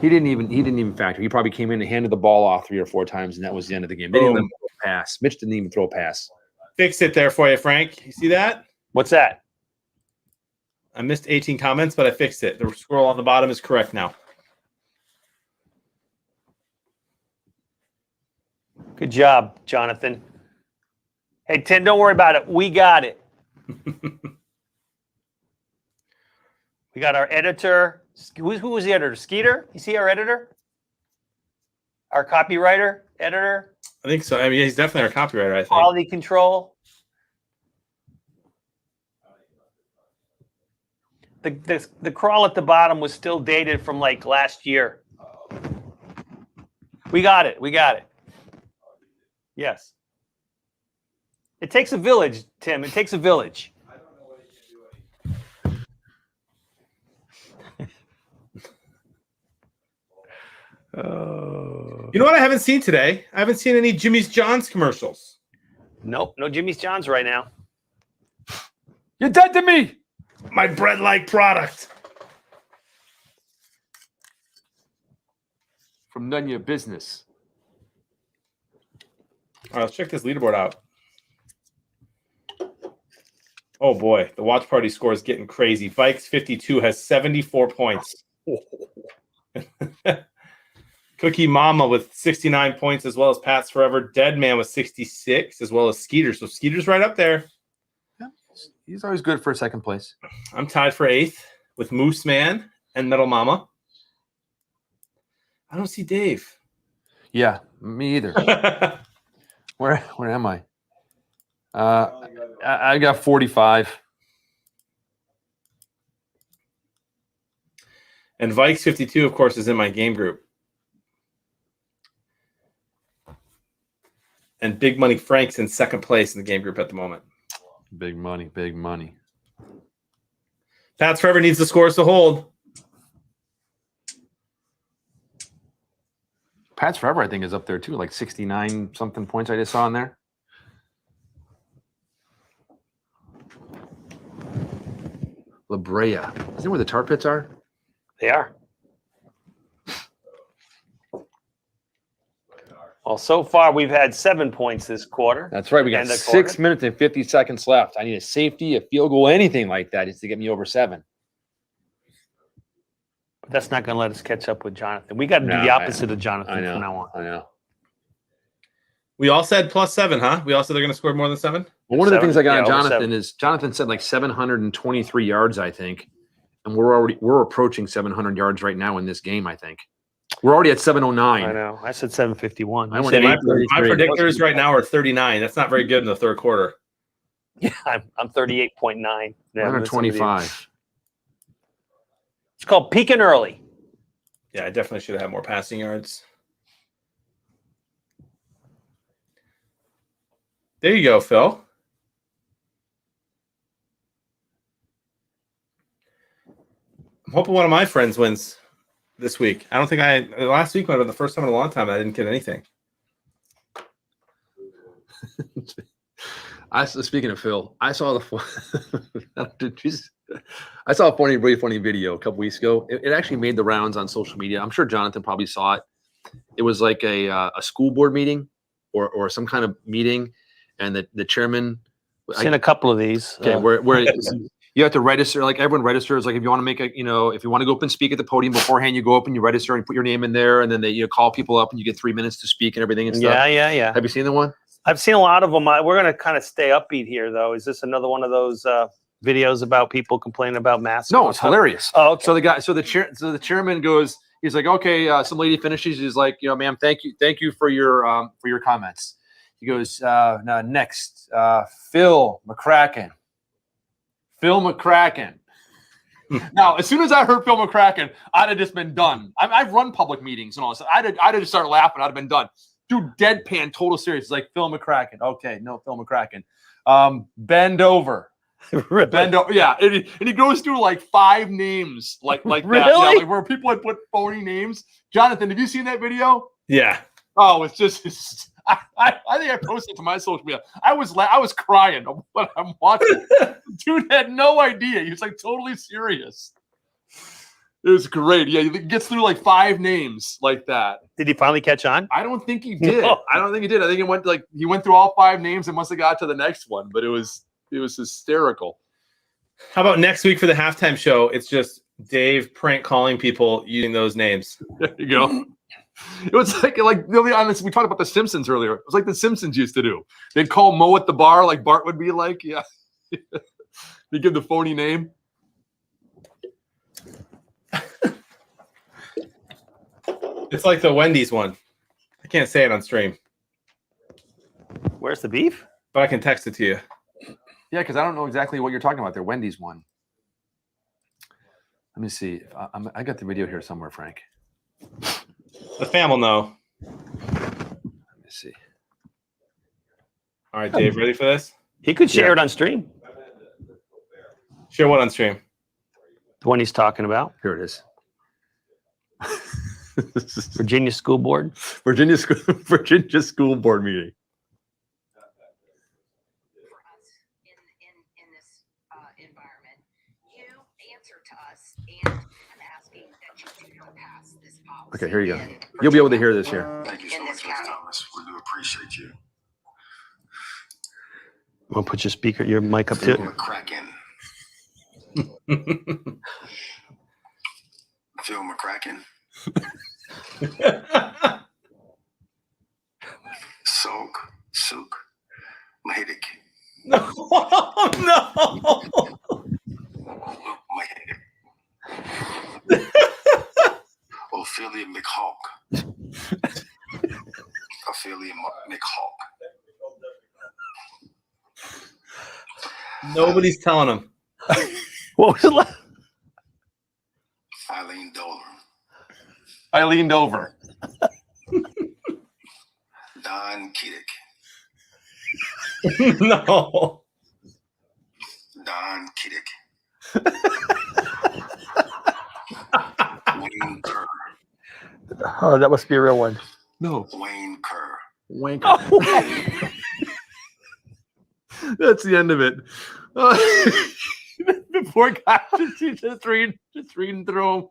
He didn't even factor. He probably came in and handed the ball off 3 or 4 times, and that was the end of the game. They didn't even throw a pass. Mitch didn't even throw a pass. Fix it there for you, Frank. You see that? What's that? I missed 18 comments, but I fixed it. The scroll on the bottom is correct now. Good job, Jonathan. Hey, Tim, don't worry about it. We got it. We got our editor. Who was the editor? Skeeter? You see our editor? Our copywriter, editor? I think so. I mean, he's definitely our copywriter, I think. Quality control. The crawl at the bottom was still dated from like last year. We got it. We got it. Yes. It takes a village, Tim. It takes a village. I don't know what he can do. You know what I haven't seen today? I haven't seen any Jimmy's John's commercials. Nope, no Jimmy's John's right now. You're dead to me. My bread-like product. From none of your business. All right, let's check this leaderboard out. Oh boy, the watch party score is getting crazy. Vikes 52 has 74 points. Cookie Mama with 69 points, as well as Pat's Forever. Dead Man with 66, as well as Skeeter. So Skeeter's right up there. Yeah, he's always good for second place. I'm tied for 8th with Moose Man and Metal Mama. I don't see Dave. Yeah, me either. Where am I? I got 45. And Vikes 52, of course, is in my game group. And Big Money Frank's in second place in the game group at the moment. Big money, big money. Pat's Forever needs the scores to hold. Pat's Forever, I think, is up there too, like 69 something points I just saw in there. La Brea. Isn't that where the tar pits are? They are. Well, so far we've had 7 points this quarter. That's right. We got 6 minutes and 50 seconds left. I need a safety, a field goal, anything like that just to get me over 7. But that's not going to let us catch up with Jonathan. We got to do the opposite of Jonathan from now on. I know. We all said +7, huh? We all said they're going to score more than 7? Well, one of the things I got on Jonathan is Jonathan said like 723 yards, I think. And we're approaching 700 yards right now in this game, I think. We're already at 709. I know. I said 751. My predictors right now are 39. That's not very good in the third quarter. Yeah, I'm 38.9. Yeah, 125. It's called peaking early. Yeah, I definitely should have had more passing yards. There you go, Phil. hoping one of my friends wins this week. I don't think last week might have been the first time in a long time I didn't get anything. Speaking of Phil, I saw I saw a really funny video a couple weeks ago. It actually made the rounds on social media. I'm sure Jonathan probably saw it. It was like a school board meeting or some kind of meeting, and the chairman. I've seen a couple of these. Okay, where you have to register. Like everyone registers. Like if you want to make if you want to go up and speak at the podium beforehand, you go up and you register and put your name in there, and then they call people up and you get 3 minutes to speak and everything and stuff. Yeah. Have you seen the one? I've seen a lot of them. We're going to kind of stay upbeat here, though. Is this another one of those videos about people complaining about masks? No, it's hilarious. Oh, okay. So the chairman goes. He's like, okay, some lady finishes. He's like, ma'am, thank you for your comments. He goes, now next, Phil McCracken. Now, as soon as I heard Phil McCracken, I'd have just been done. I've run public meetings and all this. I'd have just started laughing. I'd have been done. Dude, deadpan, total serious. It's like Phil McCracken. Okay, no, Phil McCracken. Bend over. Bend over. Yeah, and he goes through like 5 names, like really? that. Yeah, like where people had put phony names. Jonathan, have you seen that video? Yeah. Oh, it's just. I think I posted it to my social media. I was crying when I'm watching. Dude had no idea. He was like totally serious. It was great. Yeah, he gets through like 5 names like that. Did he finally catch on? I don't think he did. No. I don't think he did. I think he went through all 5 names and must have got to the next one. But it was hysterical. How about next week for the halftime show? It's just Dave prank calling people using those names. There you go. It was like really honest. We talked about the Simpsons earlier. It was like the Simpsons used to do. They'd call Moe at the bar, like Bart would be like, yeah. They give the phony name. It's like the Wendy's one. I can't say it on stream, Where's the beef? but I can text it to you. Yeah, because I don't know exactly what you're talking about there. Wendy's one. Let me see. I got the video here somewhere, Frank. The fam will know. Let me see. All right, Dave, ready for this? He could share it on stream. Share what on stream? The one he's talking about. Here it is. Virginia School Board. Virginia School Board meeting. For us in this environment, you answer to us, and I'm asking that you do not pass this policy. Okay, here you go. You'll be able to hear this here. Thank you so much, Ms. Thomas. We do appreciate you. Want to put your mic up to it? McCracken. Phil McCracken. Soak. Mahidik. No. Ophelia McHawk. Ophelia McHawk. Nobody's telling him. What was it like? Eileen Dolan. I leaned over. Don Kiddick. No. Don Kiddick. Wayne Kerr. Oh, that must be a real one. No. Wayne Kerr. Wanker. That's the end of it. The poor guy just reading through them.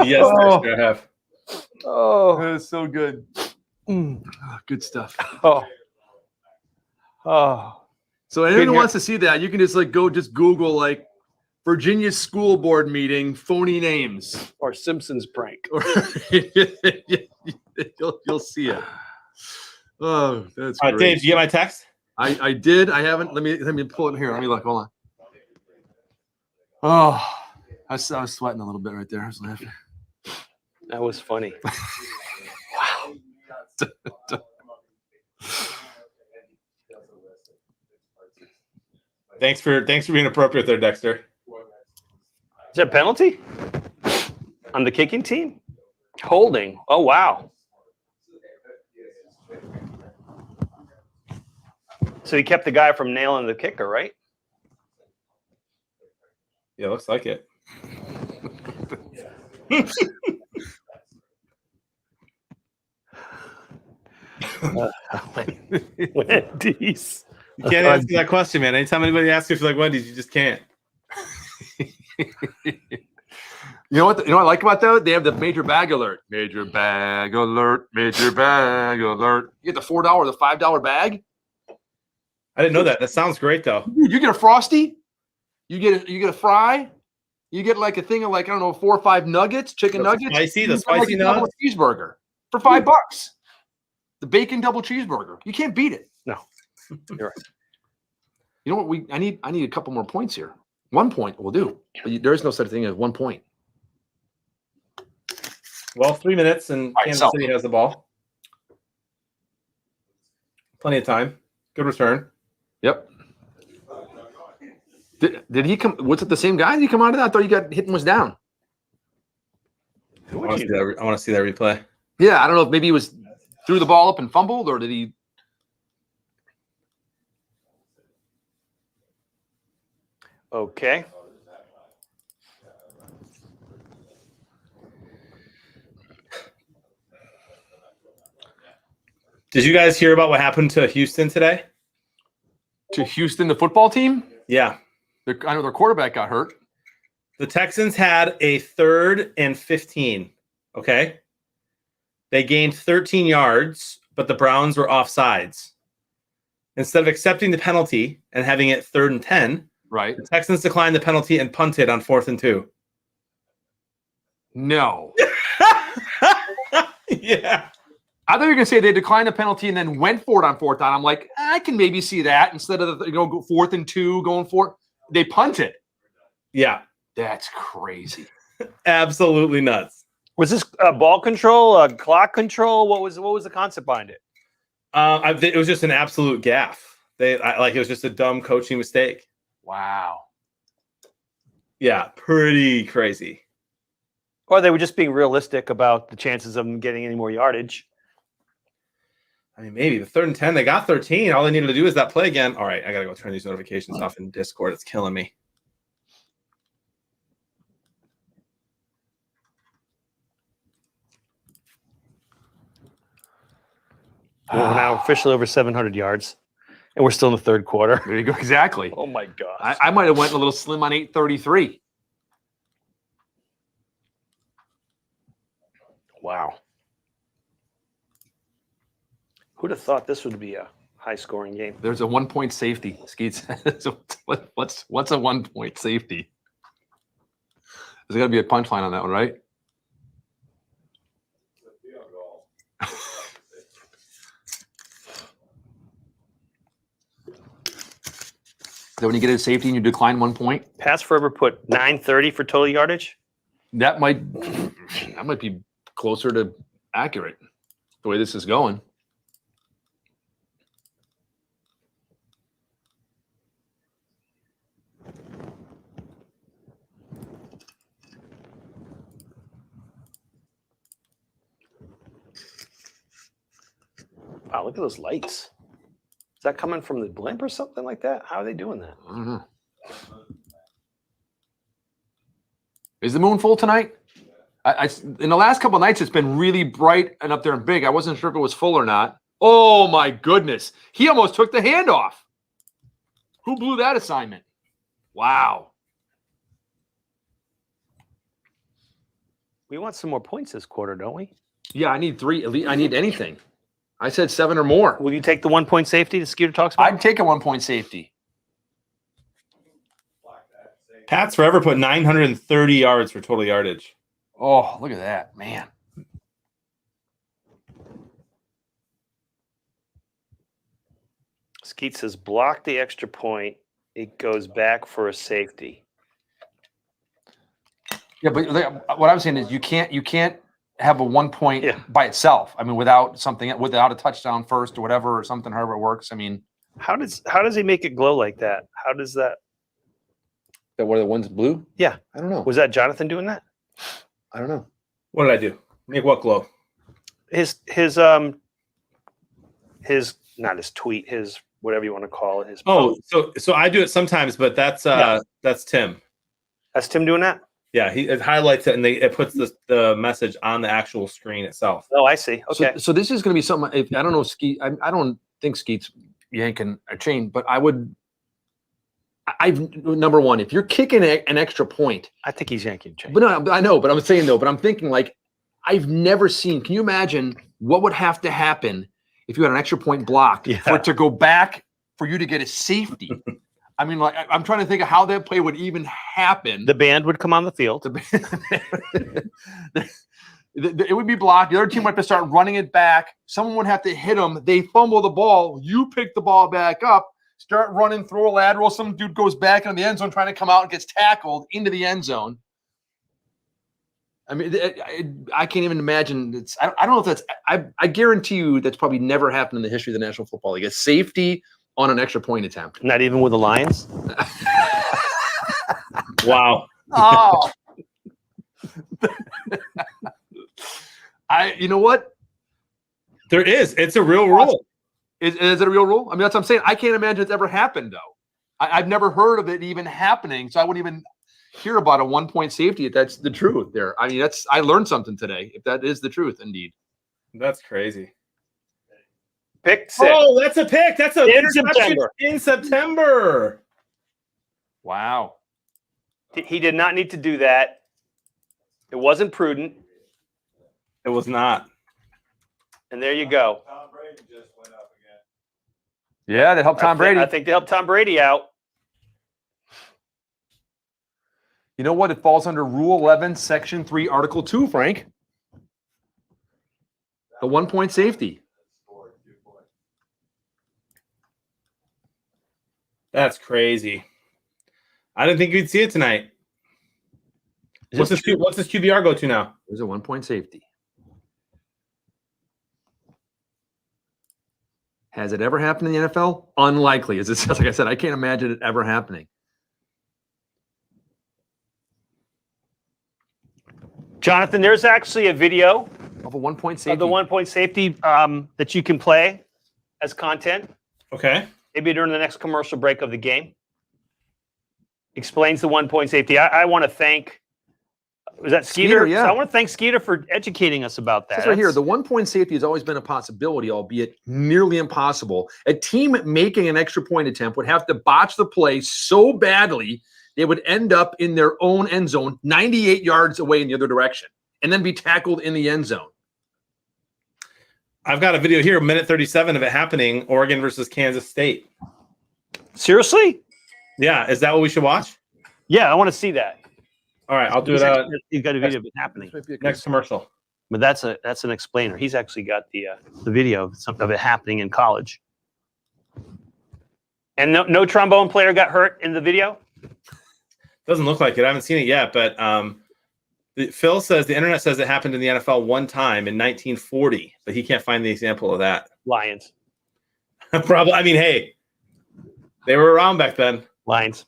Yes, I have. Oh, that's so good. Good stuff. Oh. So anyone who wants to see that, you can just Google like Virginia School Board meeting, phony names, Or Simpsons prank. or you'll see it. Oh, that's great. Dave, did you get my text? I did. I haven't. Let me pull it here. Let me look. Hold on. Oh, I was sweating a little bit right there. I was laughing. That was funny. Thanks for being appropriate there, Dexter. Is that a penalty on the kicking team? Holding. Oh, wow. So he kept the guy from nailing the kicker, right? Yeah, looks like it. Wendy's. You can't answer that question, man. Anytime anybody asks if you like Wendy's, you just can't. You know what? You know what I like about that? They have the major bag alert. Major bag alert. Major bag alert. You get the $4, the $5 bag. I didn't know that. That sounds great, though. Dude, you get a Frosty. You get a fry. You get like a thing of like, I don't know, 4 or 5 nuggets, chicken nuggets. Spicy, the You get like spicy a double nuggets. cheeseburger for $5. The bacon double cheeseburger. You can't beat it. No. You're right. You know what? I need a couple more points here. 1 point will do. But there is no such thing as 1 point. Well, 3 minutes, and right, Kansas so- City has the ball. Plenty of time. Good return. Yep. Did he come? Was it the same guy? Did he come out of that? I thought he got hit and was down. I want to see that replay. Yeah, I don't know if maybe he was threw the ball up and fumbled, or did he? Okay. Did you guys hear about what happened to Houston today? To Houston, the football team? Yeah. I know their quarterback got hurt. The Texans had a 3rd and 15. Okay. They gained 13 yards, but the Browns were offsides. Instead of accepting the penalty and having it 3rd and 10, right? The Texans declined the penalty and punted on 4th and 2. No. Yeah. I thought you were going to say they declined the penalty and then went for it on 4th down. I'm like, I can maybe see that instead of go 4th and 2 going for it. They punted. Yeah. That's crazy. Absolutely nuts. Was this ball control, clock control? What was the concept behind it? It was just an absolute gaffe. It was just a dumb coaching mistake. Wow. Yeah, pretty crazy. Or they were just being realistic about the chances of them getting any more yardage. I mean, maybe the 3rd and 10, they got 13. All they needed to do is that play again. All right, I got to go turn these notifications off in Discord. It's killing me. We're now officially over 700 yards, and we're still in the 3rd quarter. There you go. Exactly. Oh, my God. I might have went a little slim on 8:33. Wow. Who'd have thought this would be a high-scoring game? There's a 1-point safety. Skeets. So what's a 1-point safety? There's got to be a punchline on that one, right? So when you get a safety and you decline 1 point, Pass Forever put 930 for total yardage. that might be closer to accurate the way this is going. Wow, look at those lights. Is that coming from the blimp or something like that? How are they doing that? I don't know. Is the moon full tonight? In the last couple of nights, it's been really bright and up there and big. I wasn't sure if it was full or not. Oh, my goodness. He almost took the handoff. Who blew that assignment? Wow. We want some more points this quarter, don't we? Yeah, I need 3. At least I need anything. I said 7 or more. Will you take the 1-point safety that Skeeter talks about? I'd take a 1-point safety. Pats Forever put 930 yards for total yardage. Oh, look at that, man. Skeet says, block the extra point. It goes back for a safety. Yeah, but what I'm saying is you can't have a 1 point by itself. I mean, without a touchdown first or whatever or something, however it works. I mean, how does he make it glow like that? How does that? That one of the ones blue? Yeah, I don't know. Was that Jonathan doing that? I don't know. What did I do? Make what glow? His not his tweet, his whatever you want to call it. His so I do it sometimes, but that's Tim. That's Tim doing that? Yeah, it highlights it and it puts the message on the actual screen itself. Oh, I see. Okay. So this is going to be something. If I don't know, Skeet. I don't think Skeet's yanking a chain, but number one, if you're kicking an extra point, I think he's yanking chain. But no, I know. But I'm saying though. But I'm thinking like I've never seen. Can you imagine what would have to happen if you had an extra point blocked for it to go back for you to get a safety? I mean, like I'm trying to think of how that play would even happen. The band would come on the field. It would be blocked. The other team would have to start running it back. Someone would have to hit them. They fumble the ball. You pick the ball back up, start running, throw a lateral. Some dude goes back into the end zone trying to come out and gets tackled into the end zone. I mean, I can't even imagine. I don't know if that's. I guarantee you that's probably never happened in the history of the National Football League. A safety on an extra point attempt. Not even with the Lions. Wow. Oh. You know what? There is. It's a real rule. Is it a real rule? I mean, that's what I'm saying. I can't imagine it's ever happened, though. I've never heard of it even happening, so I wouldn't even hear about a 1-point safety if that's the truth there. I mean, I learned something today, if that is the truth, indeed. That's crazy. Pick 6. Oh, that's a pick. That's a in September. In September. Wow. He did not need to do that. It wasn't prudent. It was not. And there you go. Yeah, that helped Tom Brady. I think they helped Tom Brady out. You know what? It falls under Rule 11, Section 3, Article 2, Frank. The 1-point safety. That's crazy. I didn't think we'd see it tonight. What's this QBR go to now? There's a 1-point safety. Has it ever happened in the NFL? Unlikely. As it says, like I said, I can't imagine it ever happening. Jonathan, there's actually a video of a 1-point safety. Of the 1-point safety that you can play as content. Okay. Maybe during the next commercial break of the game. Explains the 1-point safety. I want to thank. Was that Skeeter? Yeah. So I want to thank Skeeter for educating us about that. That's right here. The 1-point safety has always been a possibility, albeit nearly impossible. A team making an extra point attempt would have to botch the play so badly they would end up in their own end zone, 98 yards away in the other direction, and then be tackled in the end zone. I've got a video here, minute 37 of it happening, Oregon versus Kansas State. Seriously? Yeah. Is that what we should watch? Yeah, I want to see that. All right, I'll do it. You've got a video of it happening. Next commercial. But that's an explainer. He's actually got the video of it happening in college. And no trombone player got hurt in the video? Doesn't look like it. I haven't seen it yet, but Phil says the internet says it happened in the NFL one time in 1940, but he can't find the example of that. Lions. Probably. I mean, hey, they were around back then. Lions.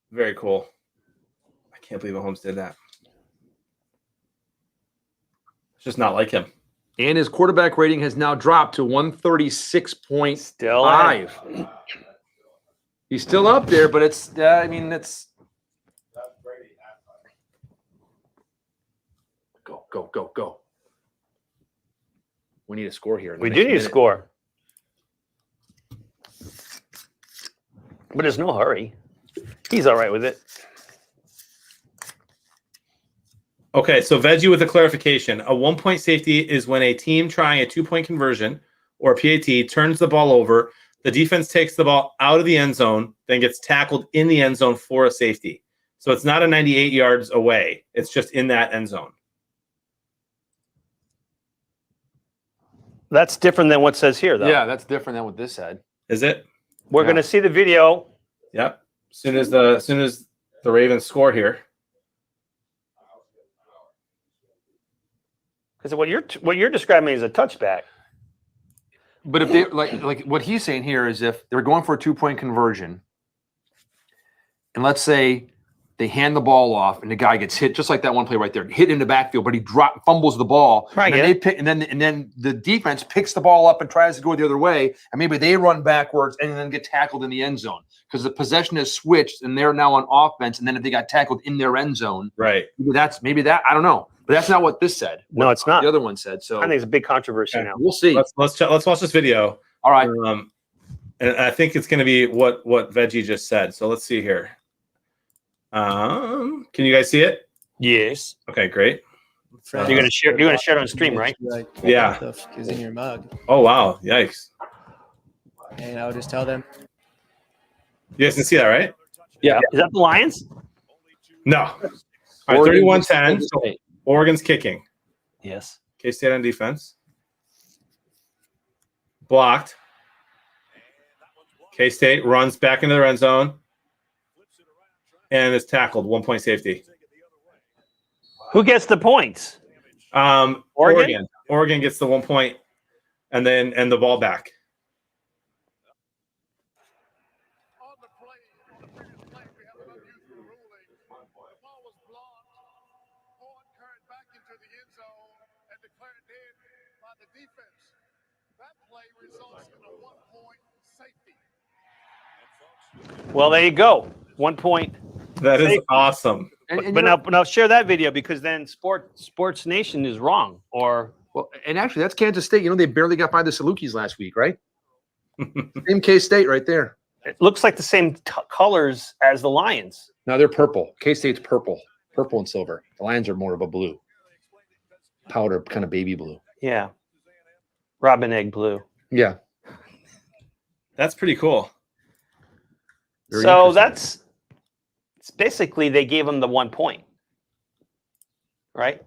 Very cool. I can't believe Mahomes did that. It's just not like him. And his quarterback rating has now dropped to 136.5. Still He's still up there, but it's, I mean, it's. Go. We need a score here. We do need a score. But there's no hurry. He's all right with it. Okay, so Veggie with a clarification. A 1-point safety is when a team trying a 2-point conversion or PAT turns the ball over, the defense takes the ball out of the end zone, then gets tackled in the end zone for a safety. So it's not a 98 yards away. It's just in that end zone. That's different than what says here, though. Yeah, that's different than what this said. Is it? We're going to see the video. Yep. As soon as the Ravens score here. Because what you're describing is a touchback. But if they like what he's saying here is if they're going for a 2-point conversion, and let's say They hand the ball off, and the guy gets hit just like that one play right there, hit in the backfield. But he fumbles the ball, Right? And then they pick, and then the defense picks the ball up and tries to go the other way, and maybe they run backwards and then get tackled in the end zone because the possession has switched, and they're now on offense. And then if they got tackled in their end zone, Right? maybe that I don't know, but that's not what this said. No, it's not. The other one said. So I think it's a big controversy now. we'll see. Let's watch this video. All right. And I think it's going to be what Veggie just said. So let's see here. Can you guys see it? Yes. Okay, great. You're gonna share it on stream, right? Yeah. Stuff is in your mug, Oh wow! Yikes! and I'll just tell them. You guys can see that, right? Yeah. Is that the Lions? No. All right, 31-10. So Oregon's kicking. Yes. K-State on defense. Blocked. K-State runs back into the end zone and is tackled. 1-point safety. Who gets the points? Oregon. Oregon gets the 1 point and the ball back. Well, there you go. 1 point. That is awesome. But now share that video because then Sports Nation is wrong. Or and actually that's Kansas State. You know, they barely got by the Salukis last week, right? Same K-State right there. It looks like the same colors as the Lions. No, they're purple. K-State's purple and silver. The Lions are more of a blue, powder, kind of baby blue. Yeah. Robin egg blue. Yeah. That's pretty cool. So it's basically they gave them the 1 point, right?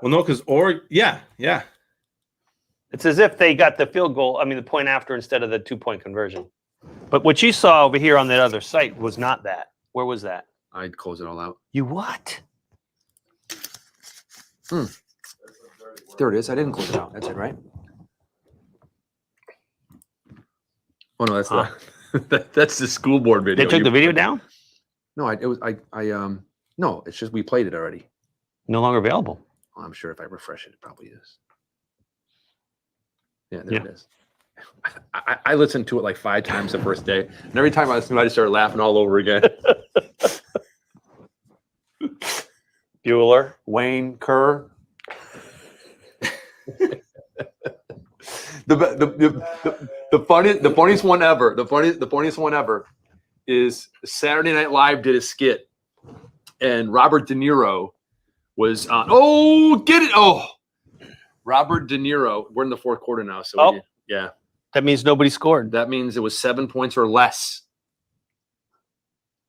Well, no, because yeah. It's as if they got the field goal, the point after instead of the 2 point conversion. But what you saw over here on that other site was not that. Where was that? I'd close it all out. You what? There it is. I didn't close it out. That's it, right? Oh no, that's that's the school board video. They took the video down? No, no, it's just we played it already. No longer available. Well, I'm sure if I refresh it, it probably is. Yeah, there it is. I listened to it like 5 times the first day, and every time I listened, I just started laughing all over again. Bueller, Wayne Kerr. The funniest one ever. The funniest one ever is Saturday Night Live did a skit, and Robert De Niro was on. Oh, get it! Oh, Robert De Niro. We're in the fourth quarter now, so yeah. That means nobody scored. That means it was 7 points or less,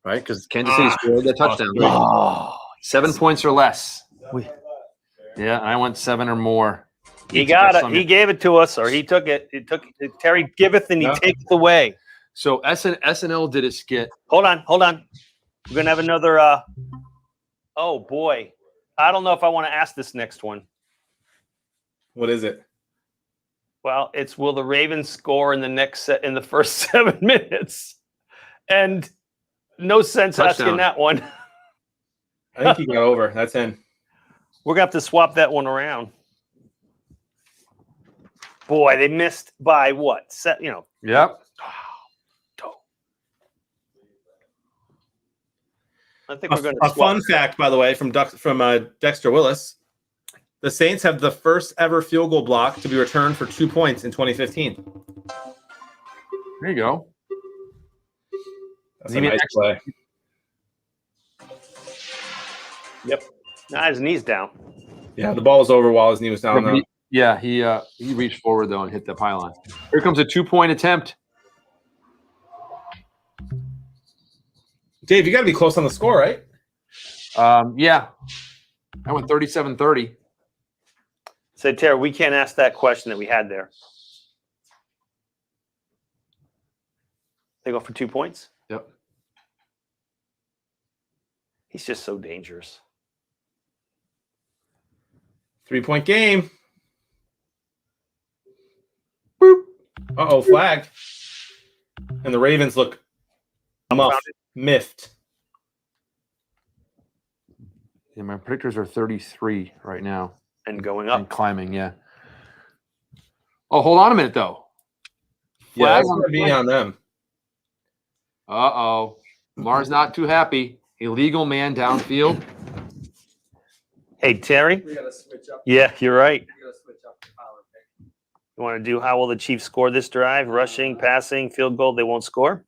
right? Because Kansas City scored that touchdown. 7 points or less. Yeah, I went 7 or more. He got it. He gave it to us, or he took it. Terry giveth and he takes away. So SNL did a skit. Hold on. We're gonna have another. Oh boy, I don't know if I want to ask this next one. What is it? Well, it's will the Ravens score in the first 7 minutes? And no sense asking that one. I think he got over. That's in. We're gonna have to swap that one around. Boy, they missed by what? Yep. I think we're going to. A fun fact, by the way, from Dexter Willis: the Saints have the first ever field goal block to be returned for 2 points in 2015. There you go. That's a nice play. Yep. Now his knee's down. Yeah, the ball was over while his knee was down. Though. Yeah, he reached forward though and hit the pylon. Here comes a 2-point attempt. Dave, you got to be close on the score, right? Yeah. I went 37-30. So, Terry, we can't ask that question that we had there. They go for 2 points? Yep. He's just so dangerous. 3-point game. Boop. Uh-oh, flag. And the Ravens look muffed. Miffed. Yeah, my predictors are 33 right now. And going And up. climbing, yeah. Oh, hold on a minute, though. Yeah, Flag that's on going to the be play. on them. Uh-oh. Lamar's not too happy. Illegal man downfield. Hey, Terry. We gotta switch up. Yeah, you're right. We gotta switch up the power pick. You want to do how will the Chiefs score this drive? Rushing, passing, field goal, they won't score?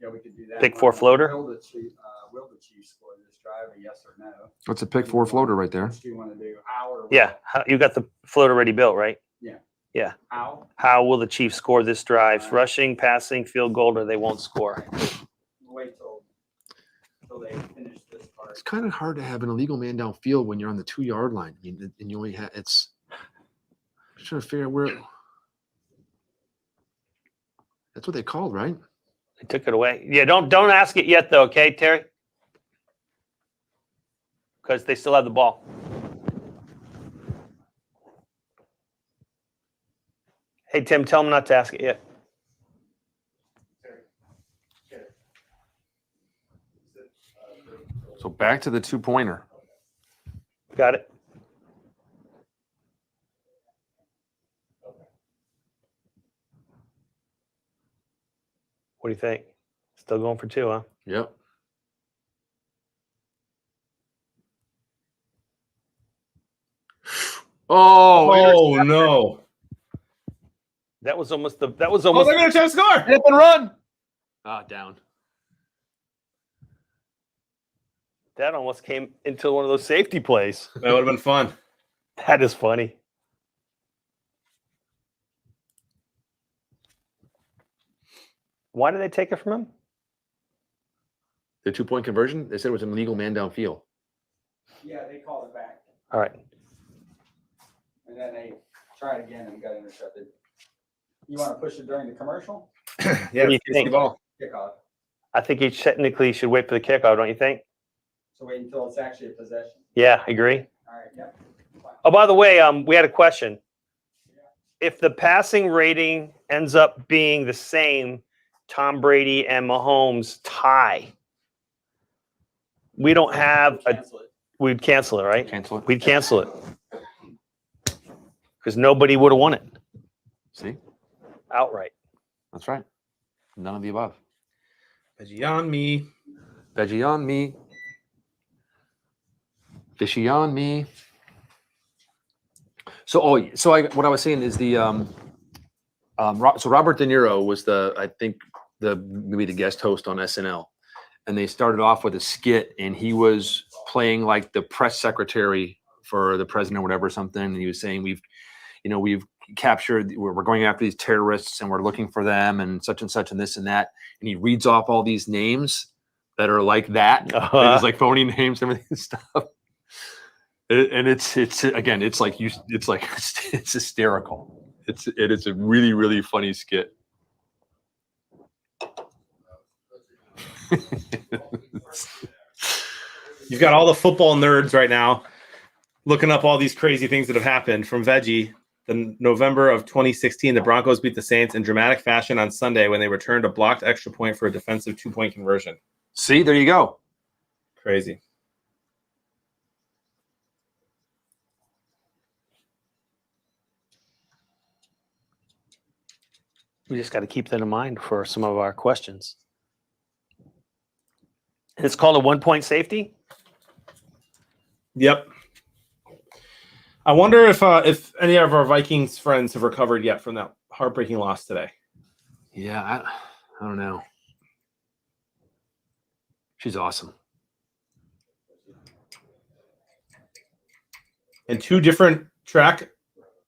Yeah, we could do that. Pick four floater? Will the Chiefs score this drive, a yes or no? That's a pick 4 floater right there. Which do you want to do? How or Yeah, you got the float already built, right? Yeah. Yeah. How? How will the Chiefs score this drive? Rushing, passing, field goal, or they won't score? Wait till they finish this part. It's kind of hard to have an illegal man downfield when you're on the 2-yard line. I mean, and you only have it's. I'm trying to figure out where. That's what they called, right? They took it away. Yeah, don't ask it yet, though, okay, Terry? Because they still have the ball. Hey, Tim, tell them not to ask it yet. So back to the 2-pointer. Got it? What do you think? Still going for 2, huh? Yep. Oh, no. That was almost Oh, they're going to try to score. Hit and run. Down. That almost came into one of those safety plays. That would have been fun. That is funny. Why did they take it from him? The 2-point conversion, they said it was an illegal man downfield. Yeah, they called it back. All right. And then they tried again and got intercepted. You want to push it during the commercial? Yeah, What do you think? ball. Kickoff. I think he technically should wait for the kickoff, don't you think? So wait until it's actually a possession. Yeah, I agree. All right, yeah. Oh, by the way, we had a question. If the passing rating ends up being the same, Tom Brady and Mahomes tie, we don't have we'd cancel it, right? Cancel it. We'd cancel it. Because nobody would have won it See? outright. That's right. None of the above. Veggie on me. Veggie on me. Fishy on me. So, what I was saying is the so Robert De Niro was maybe the guest host on SNL, and they started off with a skit, and he was playing like the press secretary for the president or whatever, something, and he was saying we've captured, we're going after these terrorists, and we're looking for them, and such and this and that, and he reads off all these names that are like that, just like phony names and everything and stuff. And it's hysterical. It is a really, really funny skit. You've got all the football nerds right now looking up all these crazy things that have happened from Veggie. The November of 2016, the Broncos beat the Saints in dramatic fashion on Sunday when they returned a blocked extra point for a defensive 2-point conversion. See, there you go. Crazy. We just got to keep that in mind for some of our questions. And it's called a 1-point safety? Yep. I wonder if any of our Vikings friends have recovered yet from that heartbreaking loss today. Yeah, I don't know. She's awesome. And 2 different track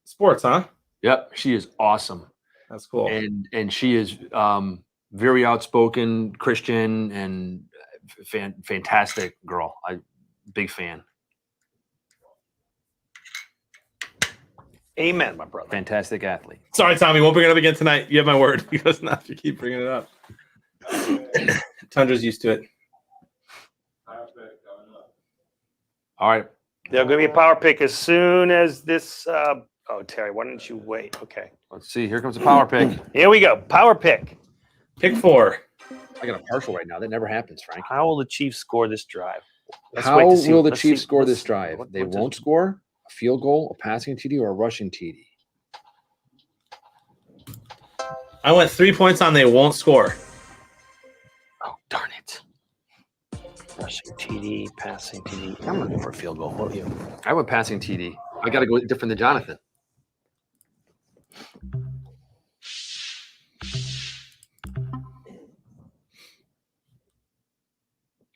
sports, huh? Yep, she is awesome. That's cool. And she is very outspoken, Christian, and fantastic girl. Big fan. Amen, my brother. Fantastic athlete. Sorry, Tommy, won't bring it up again tonight. You have my word. He goes, not if you keep bringing it up. Tundra's used to it. All right. There'll be a power pick as soon as this. Terry, why didn't you wait? Okay. Let's see. Here comes a power pick. Here we go. Power pick. Pick 4. I got a partial right now. That never happens, Frank. How will the Chiefs score this drive? How will the Chiefs score this drive? They won't score a field goal, a passing TD, or a rushing TD. I went 3 points on they won't score. Oh, darn it. Rushing TD, passing TD. I'm looking for a field goal. What about you? I went passing TD. I got to go different than Jonathan.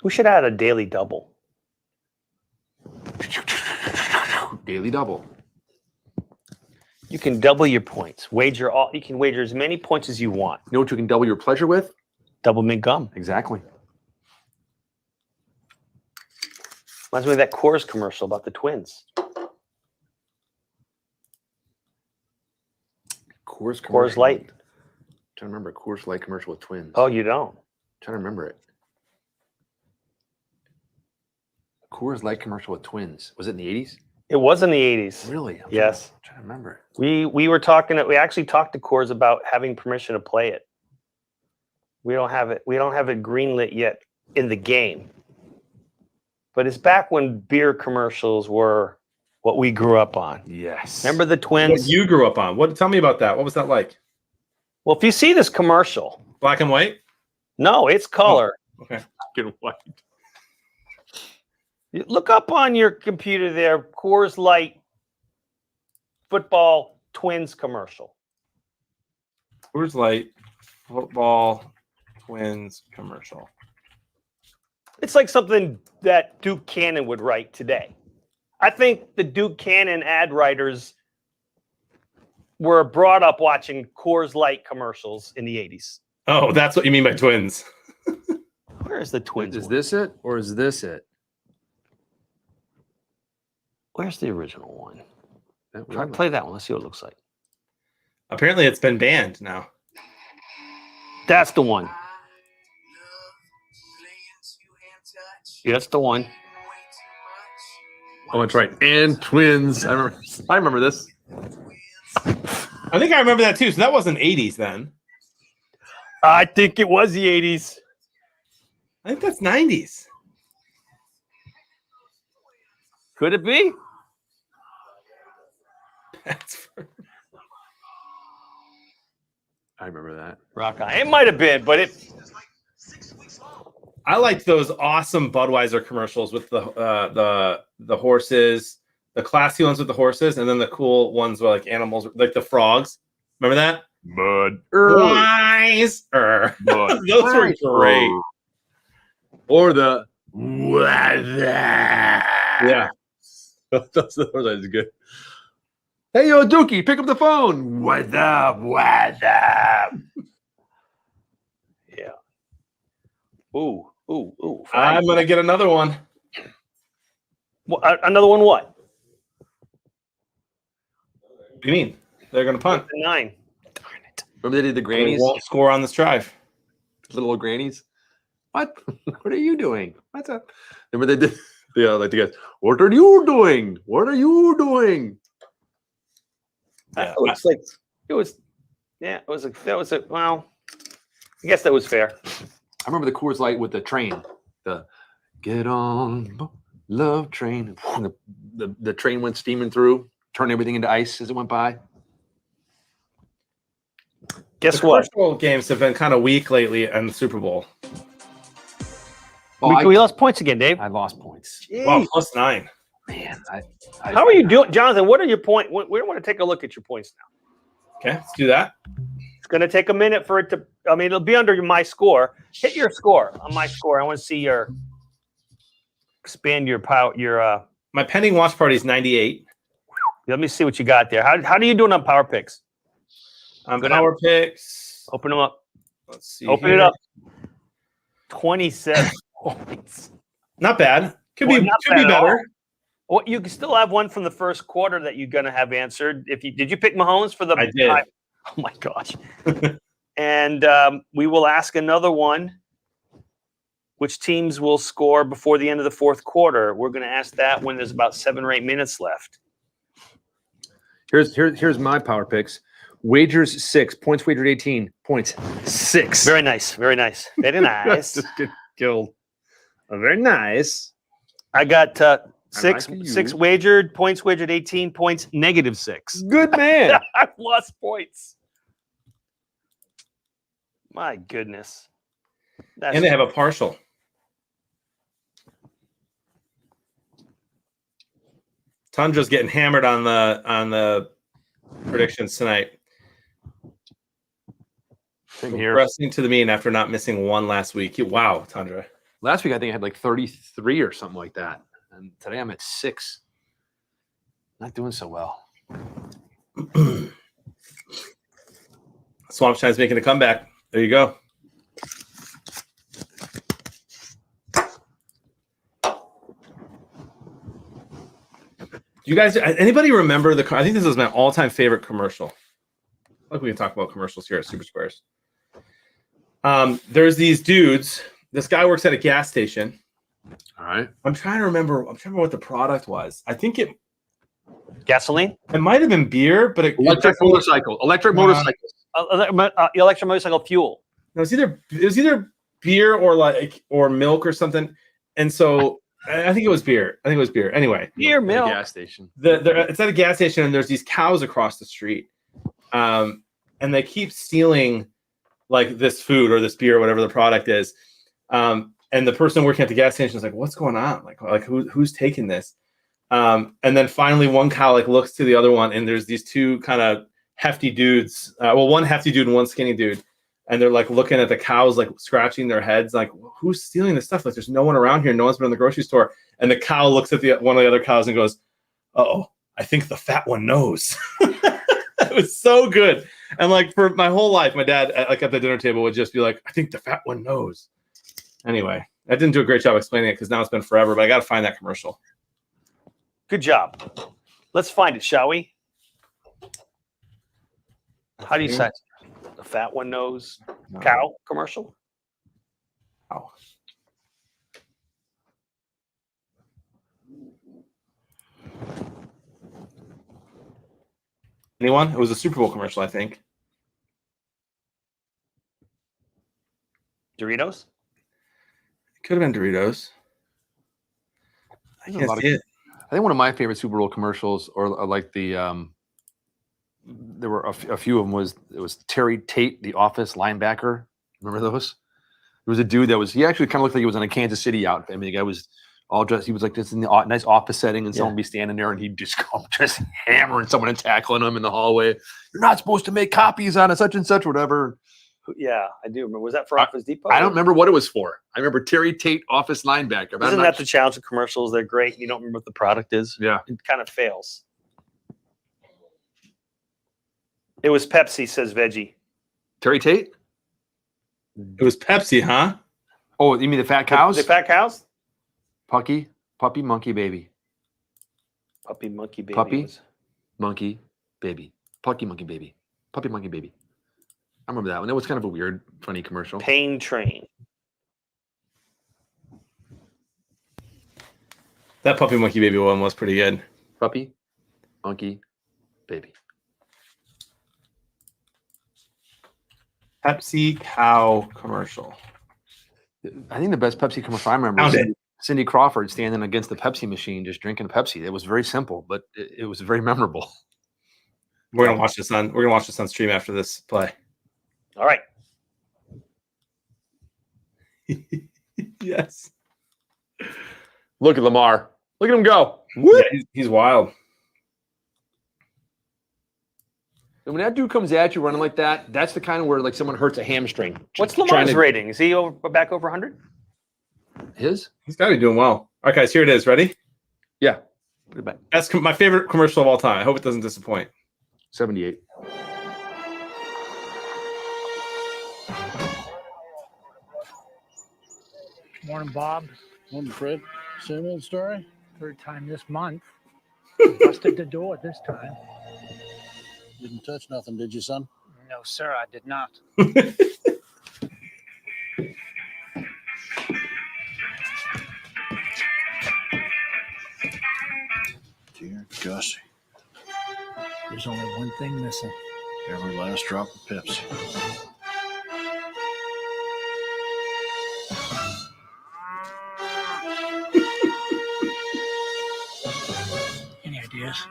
We should add a daily double. Daily double. You can double your points. Wager all. You can wager as many points as you want. You know what you can double your pleasure with? Double mint gum. Exactly. Reminds me of that Coors commercial about the twins. Coors Light. I'm trying to remember a Coors Light commercial with twins. Oh, you don't? I'm trying to remember it. Coors Light commercial with twins. Was it in the 80s? It was in the 80s. Really? Yes. I'm trying to remember it. We were talking. We actually talked to Coors about having permission to play it. We don't have it. We don't have it greenlit yet in the game. But it's back when beer commercials were what we grew up on. Yes. Remember the twins? What you grew up on? What? Tell me about that. What was that like? Well, if you see this commercial, Black and white? no, it's color. Oh, okay. Black and white. You look up on your computer there, Coors Light football twins commercial. Coors Light football twins commercial. It's like something that Duke Cannon would write today. I think the Duke Cannon ad writers were brought up watching Coors Light commercials in the 80s. Oh, that's what you mean by twins. Where is the twins? Is this it or is this it? Where's the original one? That Try to play that one. Let's see what it looks like. Apparently, it's been banned now. That's the one. Yeah, that's the one. Oh, that's right. And twins. I remember this. I think I remember that too. So that wasn't 80s then. I think it was the 80s. I think that's 90s. Could it be? I remember that. Rock on. It might have been, but it. I liked those awesome Budweiser commercials with the horses, the classy ones with the horses, and then the cool ones with like animals, like the frogs. Remember that? Budweiser. Those were great. Or the yeah. Those are good. Hey, yo, Dookie, pick up the phone. What's up? What's up? Yeah. Ooh. I'm going to get another one. Another one what? What do you mean? They're going to punt. 9. Darn it. Remember they did the They grannies? won't score on this drive. Little old grannies? What? What are you doing? What's up? Remember they did? Yeah, like the guys. What are you doing? What are you doing? Yeah. It's like it was. Yeah, it was. Well, I guess that was fair. I remember the Coors Light with the train. The get on love train. The train went steaming through, turned everything into ice as it went by. Guess the what? commercial games have been kind of weak lately in the Super Bowl. We lost points again, Dave. I lost points. Wow, +9. Man, how are you doing, Jonathan? What are your points? We want to take a look at your points now. Okay, let's do that. It's going to take a minute for it to. I mean, it'll be under my score. Hit your score on my score. I want to see your expand your power. Your my pending watch party is 98. Let me see what you got there. How are you doing on power picks? Power picks. Open them up. Let's see. Open it up. 27 points. Not bad. Could be better. Well, you can still have one from the first quarter that you're going to have answered. Did you pick Mahomes for the? I did. Oh my gosh! And we will ask another one. Which teams will score before the end of the fourth quarter? We're going to ask that when there's about 7 or 8 minutes left. Here's my power picks. Wagers 6. Points wagered 18. Points 6. Very nice. Very nice. Very nice. Just get killed. Very nice. I got like six you. wagered, points wagered 18, points -6. Good man. I've lost points. My goodness. And they have a partial. Tundra's getting hammered on the predictions tonight. Same here. Wrestling to the mean after not missing one last week. Wow, Tundra. Last week I think I had like 33 or something like that. And today I'm at 6. Not doing so well. Swamp Shine's making a comeback. There you go. You guys, anybody remember I think this is my all-time favorite commercial. Like we can talk about commercials here at Super Squares. There's these dudes. This guy works at a gas station. All right. I'm trying to remember what the product was. I think gasoline. It might have been beer, but electric motorcycle. Electric motorcycles. Electric motorcycle fuel. No, it was either beer or milk or something. And so I think it was beer. Anyway, beer, milk. Gas station. It's at a gas station, and there's these cows across the street, and they keep stealing like this food or this beer or whatever the product is. And the person working at the gas station is like, "What's going on? Like who's taking this?" And then finally, one cow like looks to the other one, and there's these two kind of hefty dudes. One hefty dude and one skinny dude, and they're like looking at the cows, like scratching their heads, like, "Who's stealing this stuff? Like, there's no one around here. No one's been in the grocery store." And the cow looks at one of the other cows and goes, "Uh-oh, I think the fat one knows." It was so good. And like for my whole life, my dad at the dinner table would just be like, "I think the fat one knows." Anyway, I didn't do a great job explaining it because now it's been forever, but I got to find that commercial. Good job. Let's find it, shall we? How do you say it? The fat one knows cow commercial? Oh. Anyone? It was a Super Bowl commercial, I think. Doritos? It could have been Doritos. I can't see it. I think one of my favorite Super Bowl commercials, or like the there were a few of them. It was Terry Tate, the Office linebacker. Remember those? There was a dude he actually kind of looked like he was in a Kansas City outfit. I mean, the guy was all dressed. He was like just in the nice office setting, and someone would be standing there, and he'd just come just hammering someone and tackling them in the hallway. You're not supposed to make copies on a such and such, whatever. Yeah, I do remember. Was that for Office Depot? I don't remember what it was for. I remember Terry Tate, Office linebacker. Isn't that the challenge of commercials? They're great. You don't remember what the product is. Yeah. It kind of fails. It was Pepsi, says Veggie. Terry Tate? It was Pepsi, huh? Oh, you mean the fat cows? The fat cows? Puppy, monkey, baby. Puppy, monkey, baby. Puppy, monkey, baby. Puppy, monkey, baby. Puppy, monkey, baby. I remember that one. That was kind of a weird, funny commercial. Pain Train. That Puppy Monkey Baby one was pretty good. Puppy, monkey, baby. Pepsi cow commercial. I think the best Pepsi commercial I remember was Cindy Crawford standing against the Pepsi machine just drinking Pepsi. It was very simple, but it was very memorable. We're gonna watch this on stream after this play. All right. Yes. Look at Lamar. Look at him go. Yeah, he's wild. And when that dude comes at you running like that, that's the kind of where like someone hurts a hamstring. What's Lamar's rating? Is he back over 100? His? He's got to be doing well. All right, guys, here it is. Ready? Yeah. That's my favorite commercial of all time. I hope it doesn't disappoint. 78. Morning, Bob. Morning, Fred. Same old story? Third time this month. Busted the door this time. Didn't touch nothing, did you, son? No, sir, I did not. Dear Gussie. There's only one thing missing. Every last drop of Pepsi. Any ideas?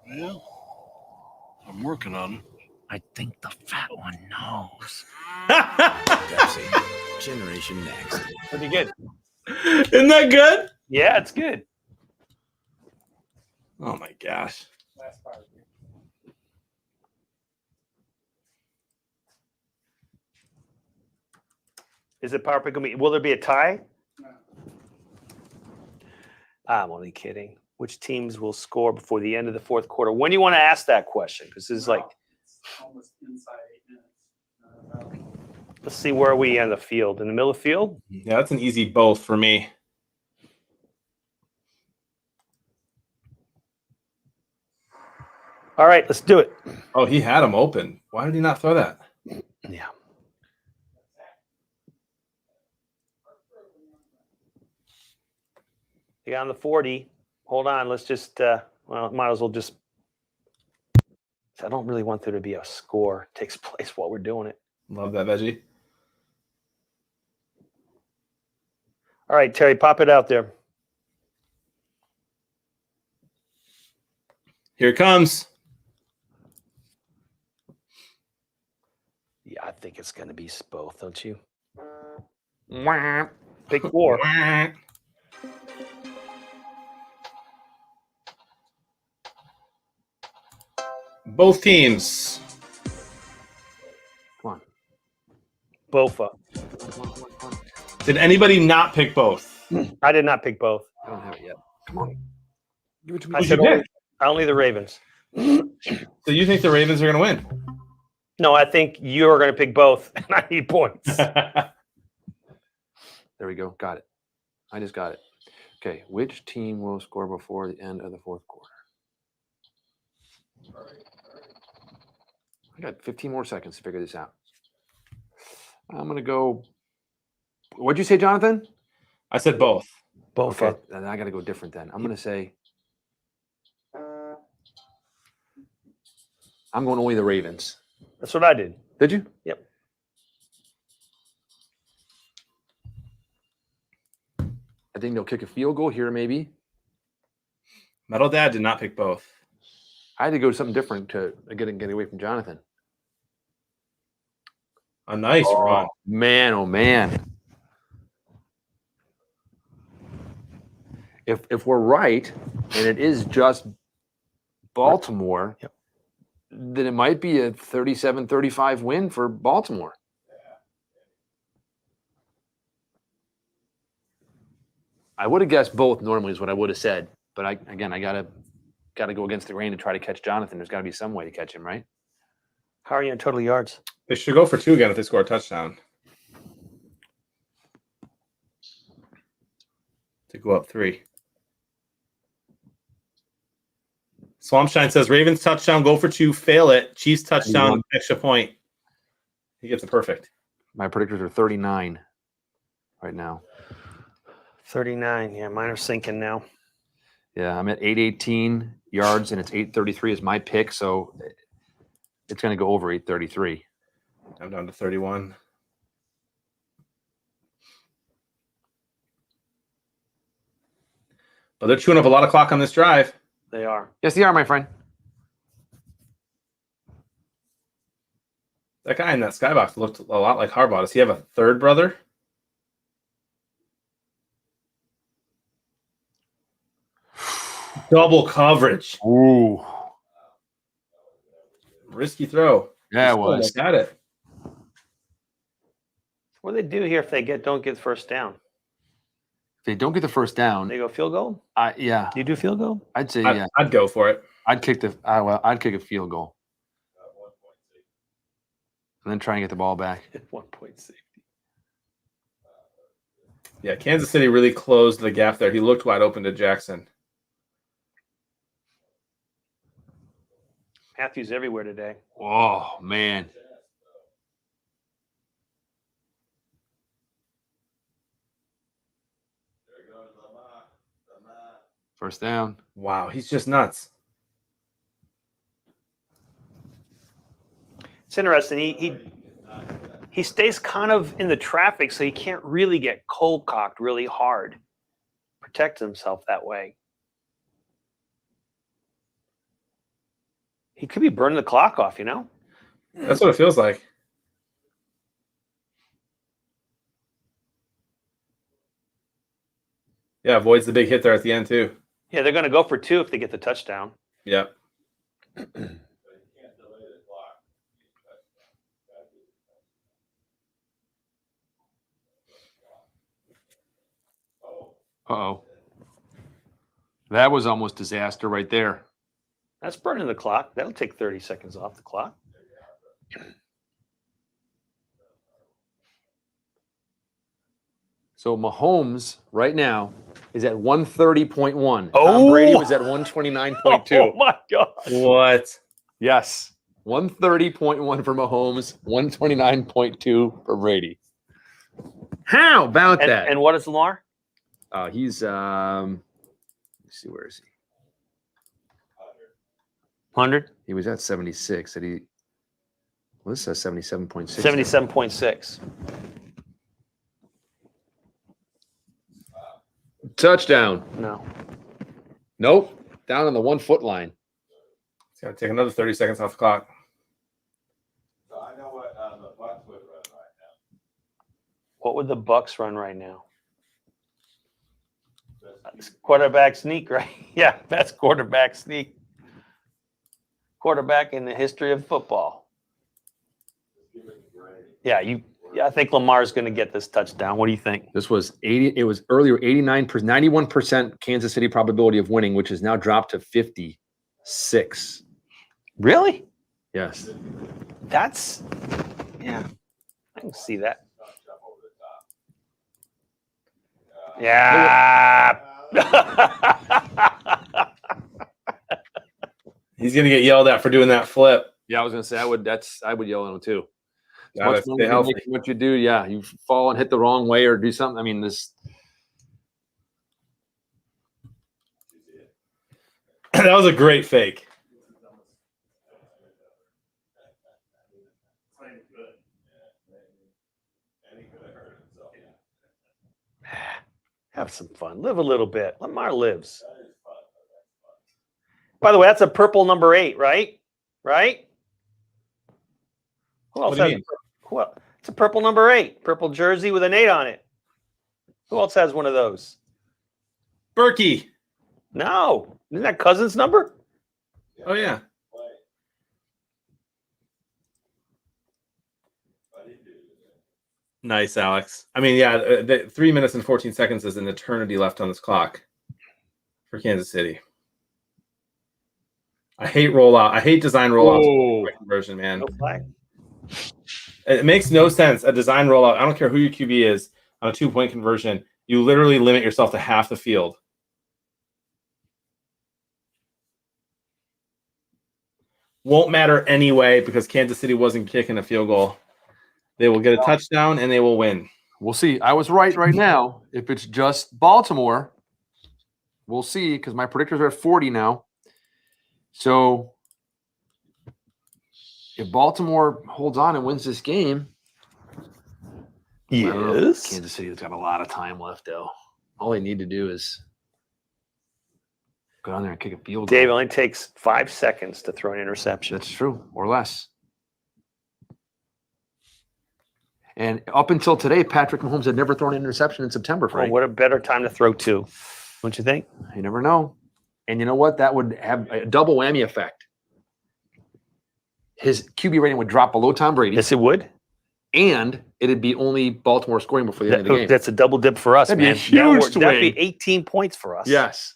Well, I'm working on it. I think the fat one knows. Pepsi. Generation Next. Pretty good. Isn't that good? Yeah, it's good. Oh my gosh. Last part. Is it power pick? Will there be a tie? No. I'm only kidding. Which teams will score before the end of the fourth quarter? When do you want to ask that question? Because this is like, It's almost inside 8 minutes. let's see where are we on the field. In the middle of the field? Yeah, that's an easy both for me. All right, let's do it. Oh, he had him open. Why did he not throw that? Yeah. You got on the 40. Hold on. Let's just, might as well just. I don't really want there to be a score takes place while we're doing it. Love that, Veggie. All right, Terry, pop it out there. Here it comes. Yeah, I think it's going to be both, don't you? Pick 4. Both teams. Come on. Bofa. Did anybody not pick both? I did not pick both. I don't have it yet. Come on. Give it to me. I said only the Ravens. So you think the Ravens are going to win? No, I think you're going to pick both, and I need points. There we go. Got it. I just got it. Okay. Which team will score before the end of the fourth quarter? I got 15 more seconds to figure this out. I'm going to go. What'd you say, Jonathan? I said both. Both. Okay. Then I got to go different then. I'm going to say. I'm going only the Ravens. That's what I did. Did you? Yep. I think they'll kick a field goal here, maybe. Metal Dad did not pick both. I had to go something different to get away from Jonathan. A nice run. Man, oh man. If we're right, and it is just Baltimore, yep, then it might be a 37-35 win for Baltimore. I would have guessed both normally is what I would have said, but I gotta go against the grain to try to catch Jonathan. There's got to be some way to catch him, right? How are you in total yards? They should go for 2 again if they score a touchdown. To go up 3. Swampshine says Ravens touchdown, go for 2, fail it. Chiefs touchdown, extra point. He gets it perfect. My predictors are 39 right now. 39. Yeah, mine are sinking now. Yeah, I'm at 818 yards, and it's 833 is my pick, so it's going to go over 833. I'm down to 31. But they're chewing up a lot of clock on this drive. They are. Yes, they are, my friend. That guy in that skybox looked a lot like Harbaugh. Does he have a third brother? Double coverage. Ooh. Risky throw. Yeah, it was. Got it. What do they do here if they don't get first down? If they don't get the first down, They go field goal? yeah, Do you do field goal? I'd say yeah. I'd go for it. I'd kick a field goal, and then try and get the ball back. 1 point safety. Yeah, Kansas City really closed the gap there. He looked wide open to Jackson. Matthews everywhere today. Oh man. First down. Wow, he's just nuts. It's interesting. He stays kind of in the traffic, so he can't really get cold cocked really hard. Protect himself that way. He could be burning the clock off, you know? That's what it feels like. Yeah, avoids the big hit there at the end, too. Yeah, they're going to go for 2 if they get the touchdown. Yeah. Uh-oh. That was almost disaster right there. That's burning the clock. That'll take 30 seconds off the clock. So Mahomes right now is at 130.1. Oh! Tom Brady was at 129.2. Oh, my God. What? Yes. 130.1 for Mahomes, 129.2 for Brady. How about that? And what is Lamar? He's let's see, where is he? 100? He was at 76. Well, this says 77.6. 77.6. Touchdown. No. Nope. Down on the 1 foot line. It's going to take another 30 seconds off the clock. So I know what the Bucks would run right now. What would the Bucks run right now? That's quarterback sneak, right? Yeah, that's quarterback sneak. Quarterback in the history of football. Yeah, I think Lamar's going to get this touchdown. What do you think? This was 80. It was earlier 89%, 91% Kansas City probability of winning, which has now dropped to 56. Really? Yes. That's, yeah, I can see that. Yeah. He's going to get yelled at for doing that flip. Yeah, I was going to say I would yell at him too. Gotta stay healthy. What you do, yeah, you fall and hit the wrong way or do something. I mean, this. That was a great fake. Have some fun. Live a little bit. Lamar lives. By the way, that's a purple number 8, right? Right? Who else What do you has mean? It's a purple number 8. Purple jersey with an 8 on it. Who else has one of those? Berkey. No. Isn't that Cousins' number? Oh, yeah. Nice, Alex. I mean, yeah, the 3 minutes and 14 seconds is an eternity left on this clock for Kansas City. I hate rollout. I hate design rollouts. Conversion, man. No flag. It makes no sense. A design rollout. I don't care who your QB is on a 2-point conversion. You literally limit yourself to half the field. Won't matter anyway because Kansas City wasn't kicking a field goal. They will get a touchdown and they will win. We'll see. I was right now. If it's just Baltimore, we'll see because my predictors are at 40 now. So if Baltimore holds on and wins this game, yes, Kansas City's got a lot of time left, though. All they need to do is go down there and kick a field goal. Dave, it only takes 5 seconds to throw an interception. That's true, or less. And up until today, Patrick Mahomes had never thrown an interception in September, Well, Frank. what a better time to throw 2. Don't you think? You never know. And you know what? That would have a double whammy effect. His QB rating would drop below Tom Brady. Yes, it would. And it'd be only Baltimore scoring before the end of the game. That's a double dip for us, That'd be man. a huge swing. That'd be 18 points for us. Yes.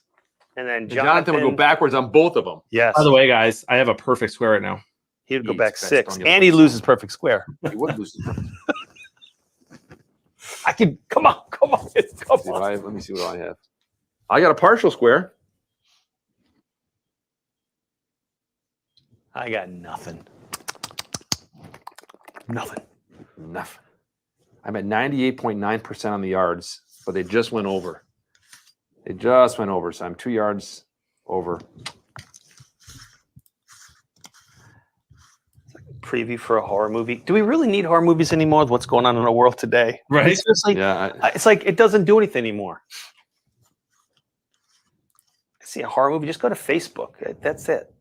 And then Jonathan would go backwards on both of them. Yes. By the way, guys, I have a perfect square right now. He would go He's back best 6. on your And he place. loses perfect square. He would lose. I can come on. Let me see what I have. I got a partial square. I got nothing. Nothing. I'm at 98.9% on the yards, but they just went over. It just went over, so I'm 2 yards over. Preview for a horror movie. Do we really need horror movies anymore with what's going on in our world today? Right. It's just like, it's like it doesn't do anything anymore. I see a horror movie, just go to Facebook. That's it.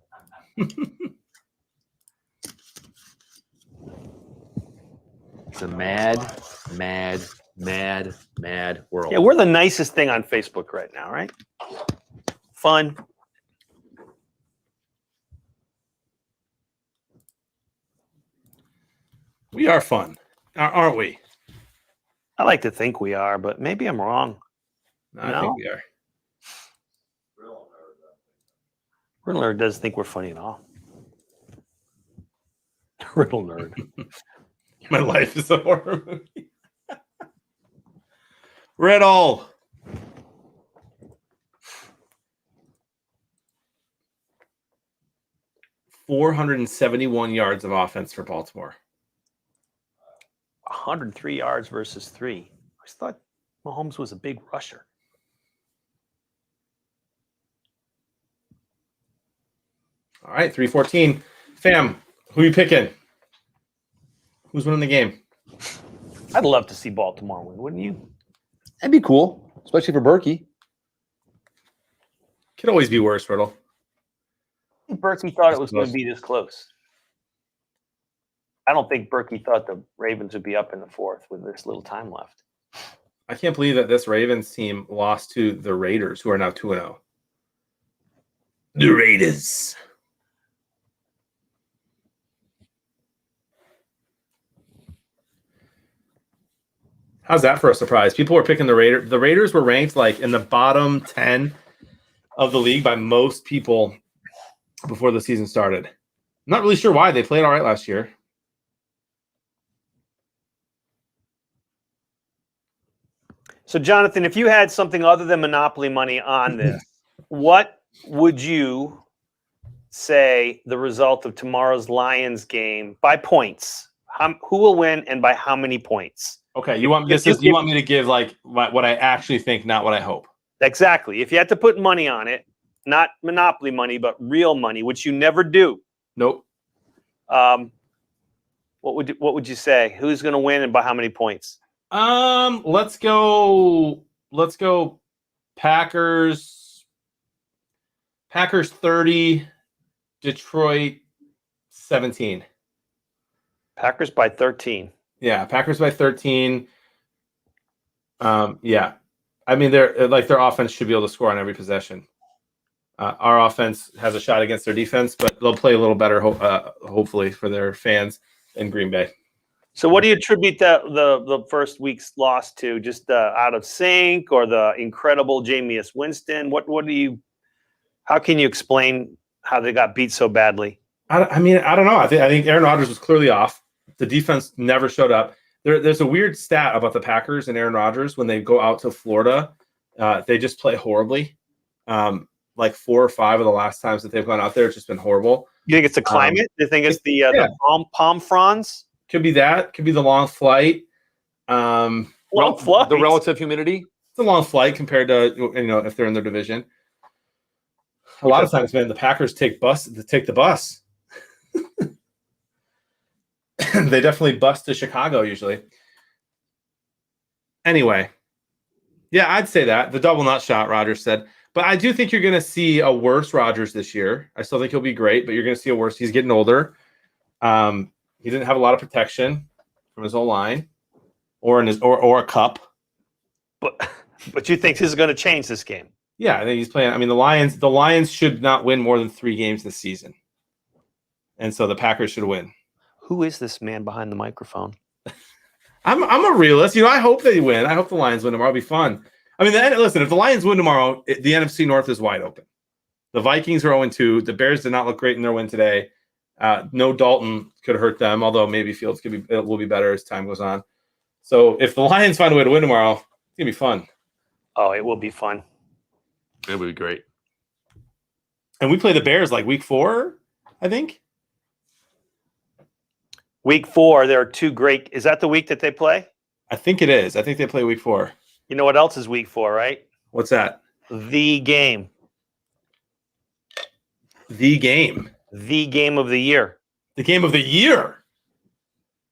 It's a mad world. Yeah, we're the nicest thing on Facebook right now, right? Fun. We are fun, aren't we? I like to think we are, but maybe I'm wrong. I think we are. Riddle Nerd doesn't think we're funny at all. Riddle Nerd. My life is a horror movie. Riddle. $471 yards of offense for Baltimore. 103 yards versus 3. I just thought Mahomes was a big rusher. All right, 314. Fam, who you picking? Who's winning the game? I'd love to see Baltimore win, wouldn't you? That'd be cool, especially for Berkey. Could always be worse, Riddle. I think Berkey thought it was going to be this close. I don't think Berkey thought the Ravens would be up in the fourth with this little time left. I can't believe that this Ravens team lost to the Raiders, who are now 2-0. The Raiders. How's that for a surprise? People were picking the Raiders. The Raiders were ranked like in the bottom 10 of the league by most people before the season started. I'm not really sure why. They played all right last year. So, Jonathan, if you had something other than Monopoly money on this, what would you say the result of tomorrow's Lions game by points? Who will win and by how many points? Okay, you want me to give like what I actually think, not what I hope. Exactly. If you had to put money on it, not Monopoly money, but real money, which you never do. Nope. What would you say? Who's going to win and by how many points? Let's go Packers 30, Detroit 17. Packers by 13. Yeah, Packers by 13. Yeah. I mean, their offense should be able to score on every possession. Our offense has a shot against their defense, but they'll play a little better, hopefully, for their fans in Green Bay. So, what do you attribute the first week's loss to? Just out of sync, or the incredible Jameis Winston? How can you explain how they got beat so badly? I mean, I don't know. I think Aaron Rodgers was clearly off. The defense never showed up. There's a weird stat about the Packers and Aaron Rodgers when they go out to Florida. They just play horribly. Like 4 or 5 of the last times that they've gone out there, it's just been horrible. You think it's the climate? Do you think it's the palm fronds? Could be that. Could be the long flight. The relative humidity. It's a long flight compared to if they're in their division. A lot of times, man, the Packers take the bus. They definitely bust to Chicago usually. Anyway, yeah, I'd say that. The double nut shot, Rodgers said. But I do think you're going to see a worse Rodgers this year. I still think he'll be great, but you're going to see a worse. He's getting older. He didn't have a lot of protection from his whole line or a cup. But you think this is going to change this game? Yeah, I think he's playing. I mean, the Lions should not win more than 3 games this season. And so the Packers should win. Who is this man behind the microphone? I'm a realist. I hope they win. I hope the Lions win tomorrow. It'll be fun. I mean, listen, if the Lions win tomorrow, the NFC North is wide open. The Vikings are 0-2. The Bears did not look great in their win today. No Dalton could hurt them, although maybe Fields will be better as time goes on. So if the Lions find a way to win tomorrow, it's going to be fun. Oh, it will be fun. It would be great. And we play the Bears like week 4, I think. Week 4, there are 2 great. Is that the week that they play? I think it is. I think they play week 4. You know what else is week 4, right? What's that? The game. The game. The game of the year. The game of the year.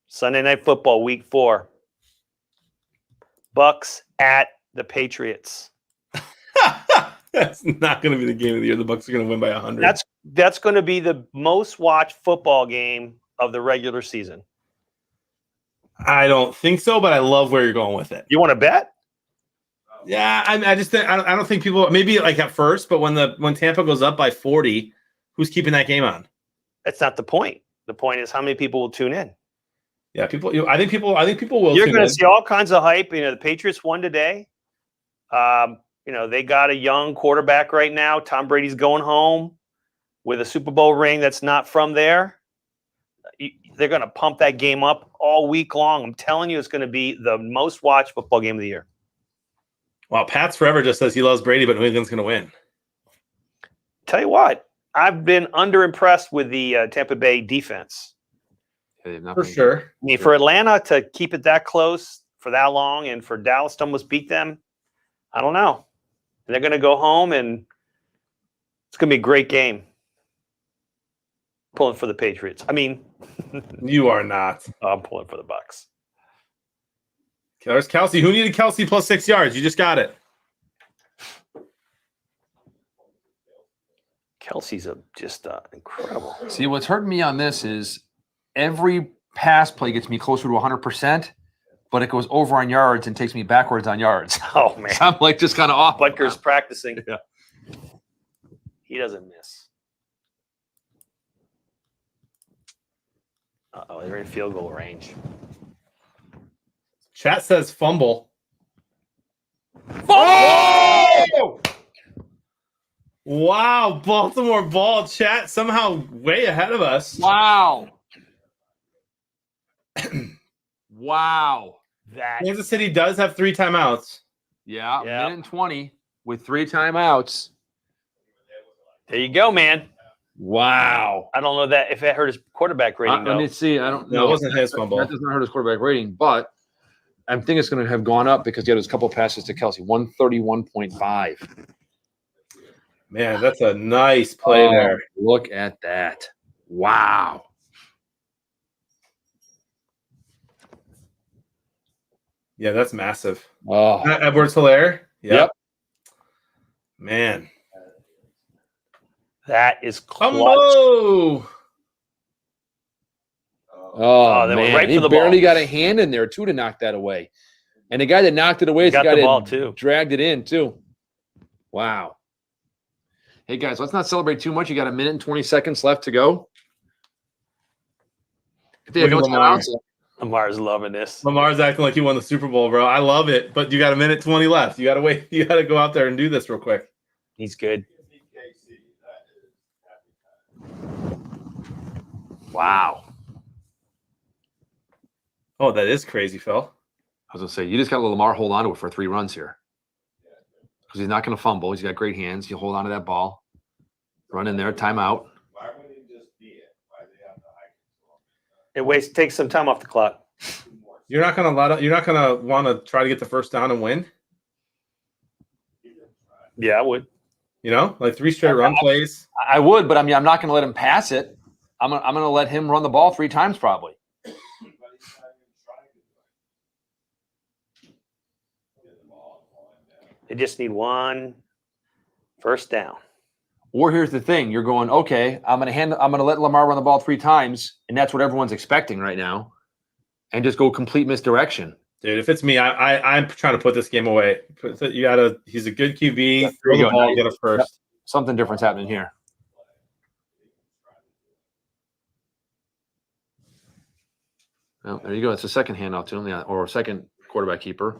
Sunday Night Football, Week 4. Bucks at the Patriots. That's not going to be the game of the year. The Bucks are going to win by 100. That's going to be the most watched football game of the regular season. I don't think so, but I love where you're going with it. You want to bet? Yeah, I just think I don't think people maybe like at first, but when Tampa goes up by 40, who's keeping that game on? That's not the point. The point is how many people will tune in. Yeah, people. I think people will. You're going to see all kinds of hype. The Patriots won today. They got a young quarterback right now. Tom Brady's going home with a Super Bowl ring that's not from there. They're going to pump that game up all week long. I'm telling you, it's going to be the most watched football game of the year. Wow, Pat's Forever just says he loves Brady, but New England's going to win. Tell you what, I've been underimpressed with the Tampa Bay defense. For sure. I mean, for Atlanta to keep it that close for that long and for Dallas to almost beat them, I don't know. They're going to go home, and it's going to be a great game. Pulling for the Patriots. I mean, you are not. I'm pulling for the Bucks. There's Kelsey. Who needed Kelsey plus 6 yards? You just got it. Kelsey's just incredible. See, what's hurting me on this is every pass play gets me closer to 100%, but it goes over on yards and takes me backwards on yards. Oh, man. So I'm like just kind of off. Butker's practicing. Yeah. He doesn't miss. Uh-oh, they're in field goal range. Chat says fumble. Oh! Wow, Baltimore ball. Chat somehow way ahead of us. Wow. Wow. Kansas City does have 3 timeouts. Yeah, minute and 20 with 3 timeouts. There you go, man. Wow. I don't know that if that hurt his quarterback rating. Let me see. I don't know. No, it wasn't his fumble. That does not hurt his quarterback rating, but I think it's going to have gone up because he had his couple passes to Kelsey. 131.5. Man, that's a nice play there. Look at that. Wow. Yeah, that's massive. Oh. Edwards-Helaire. Yep. Man. That is clutch. Oh, they went man. right He for the barely ball. got a hand in there, too, to knock that away. And the guy that knocked it away is the got guy the ball, that too. dragged it in, too. Wow. Hey, guys, let's not celebrate too much. You got a minute and 20 seconds left to go. If they have no timeouts, Lamar's loving this. Lamar's acting like he won the Super Bowl, bro. I love it, but you got a minute 20 left. You got to wait. You got to go out there and do this real quick. He's good. wow. Oh, that is crazy, Phil. I was going to say, you just got to let Lamar hold on to it for 3 runs here. Because he's not going to fumble. He's got great hands. He'll hold on to that ball. Run in there, timeout. Why wouldn't he just be it? Why do they have to hike It takes some time off the clock. You're not gonna want to try to get the first down and win. Yeah, I would. You know, like 3 straight run plays. I would, but I mean, I'm not going to let him pass it. I'm going to let him run the ball 3 times probably. They just need 1 first down. Or here's the thing: you're going, okay, I'm going to let Lamar run the ball 3 times, and that's what everyone's expecting right now, and just go complete misdirection. Dude, if it's me, I'm trying to put this game away. He's a good QB. Yeah, Throw the go. ball, get it first. Yep. Something different's happening here. Well, there you go. It's a second handout to him, yeah, or a second quarterback keeper.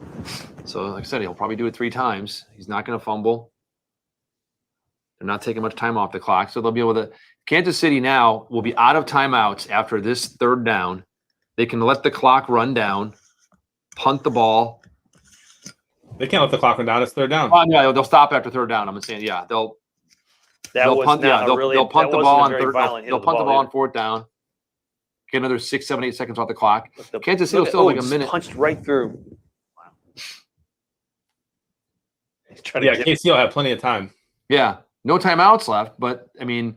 So, like I said, he'll probably do it 3 times. He's not going to fumble. They're not taking much time off the clock, so they'll be able to. Kansas City now will be out of timeouts after this 3rd down. They can let the clock run down, punt the ball. They can't let the clock run down. It's 3rd down. Oh, yeah, they'll stop after 3rd down. I'm saying, yeah, they'll punt. Yeah, they'll punt the ball on 3rd. They'll punt the ball on 4th down. Get another 6, 7, 8 seconds off the clock. Kansas City will still have like a minute. Punched right through. trying to Yeah, get KC will have plenty of time. Yeah, no timeouts left, but I mean,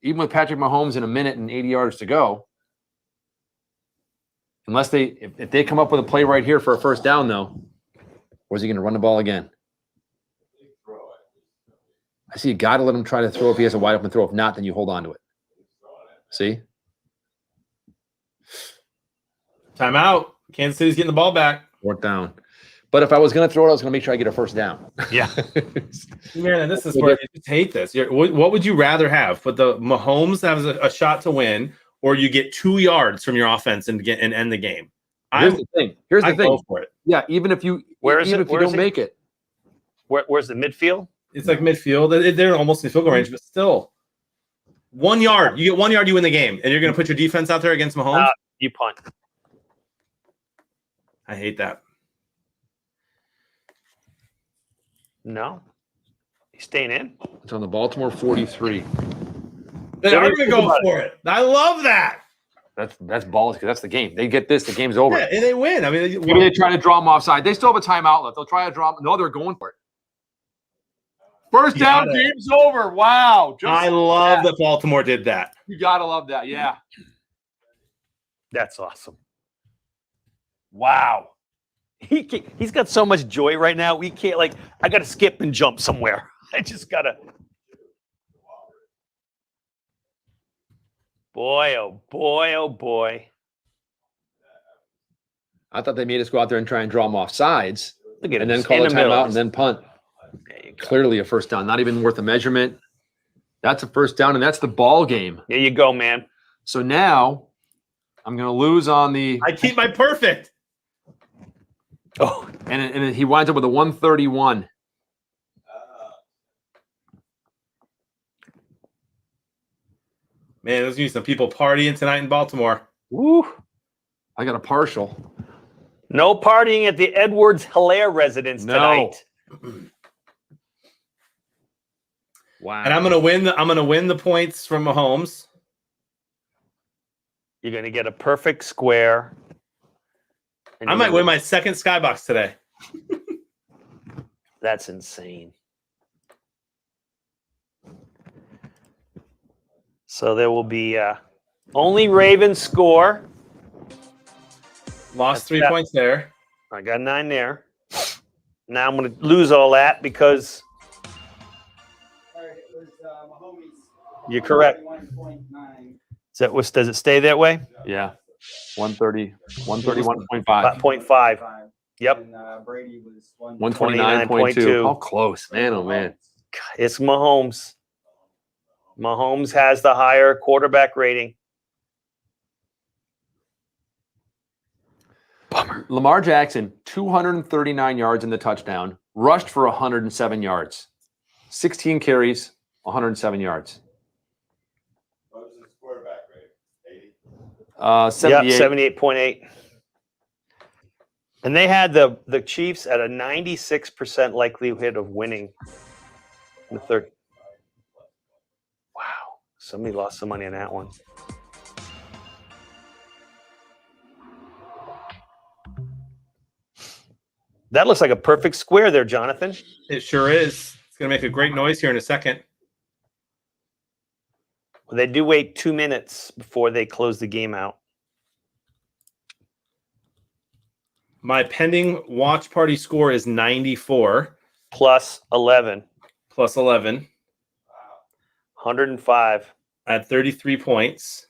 even with Patrick Mahomes in a minute and 80 yards to go, unless if they come up with a play right here for a first down, though, or is he going to run the ball again? I see you got to let him try to throw if he has a wide open throw. If not, then you hold on to it. See? Timeout. Kansas City's getting the ball back. Fourth down. But if I was going to throw it, I was going to make sure I get a first down. Yeah. Man, this is where I just hate this. What would you rather have? Put the Mahomes has a shot to win, or you get 2 yards from your offense and end the game? Here's the thing. Here's the thing. Go for it. Yeah, even if you if you don't make it. Where's the midfield? It's like midfield. They're almost in field goal range, but still. 1 yard. You get 1 yard, you win the game. And you're going to put your defense out there against Mahomes? You punt. I hate that. No. He's staying in. It's on the Baltimore 43. They are going to go for it. I love that. That's balls because that's the game. They get this, the game's over. Yeah, and they win. I mean, maybe they try to draw them offside. They still have a timeout left. They'll try to draw them. No, they're going for it. First down, game's over. Wow. I love that Baltimore did that. You got to love that. Yeah. That's awesome. Wow. He's got so much joy right now. We can't, I got to skip and jump somewhere. I just got to. Boy, oh boy, oh boy. I thought they made us go out there and try and draw them off sides. Look at and him. then call a timeout and then punt. Clearly a first down, not even worth a measurement. That's a first down, and that's the ball game. There you go, man. So now I'm going to lose on the. I keep my perfect. Oh, and he winds up with a 131. Man, there's going to be some people partying tonight in Baltimore. Woo. I got a partial. No partying at the Edwards-Hilaire residence tonight. Wow. And I'm going to win the points from Mahomes. You're going to get a perfect square. I might win my second skybox today. That's insane. So there will be only Ravens score. Lost 3 points there. I got 9 there. Now I'm going to lose all that because you're correct. Does it stay that way? Yeah. 131.5. 0.5. Yep. And Brady was 129.2. How close, man? Oh man. It's Mahomes. Mahomes has the higher quarterback rating. Bummer. Lamar Jackson, 239 yards in the touchdown, rushed for 107 yards, 16 carries, 107 yards. What was his quarterback rate? 78. Yep, 78.8. And they had the Chiefs at a 96% likelihood of winning in the third. Wow. Somebody lost some money on that one. That looks like a perfect square there, Jonathan. It sure is. It's going to make a great noise here in a second. Well, they do wait 2 minutes before they close the game out. My pending watch party score is 94. Plus 11. Plus 11. 105. I had 33 points.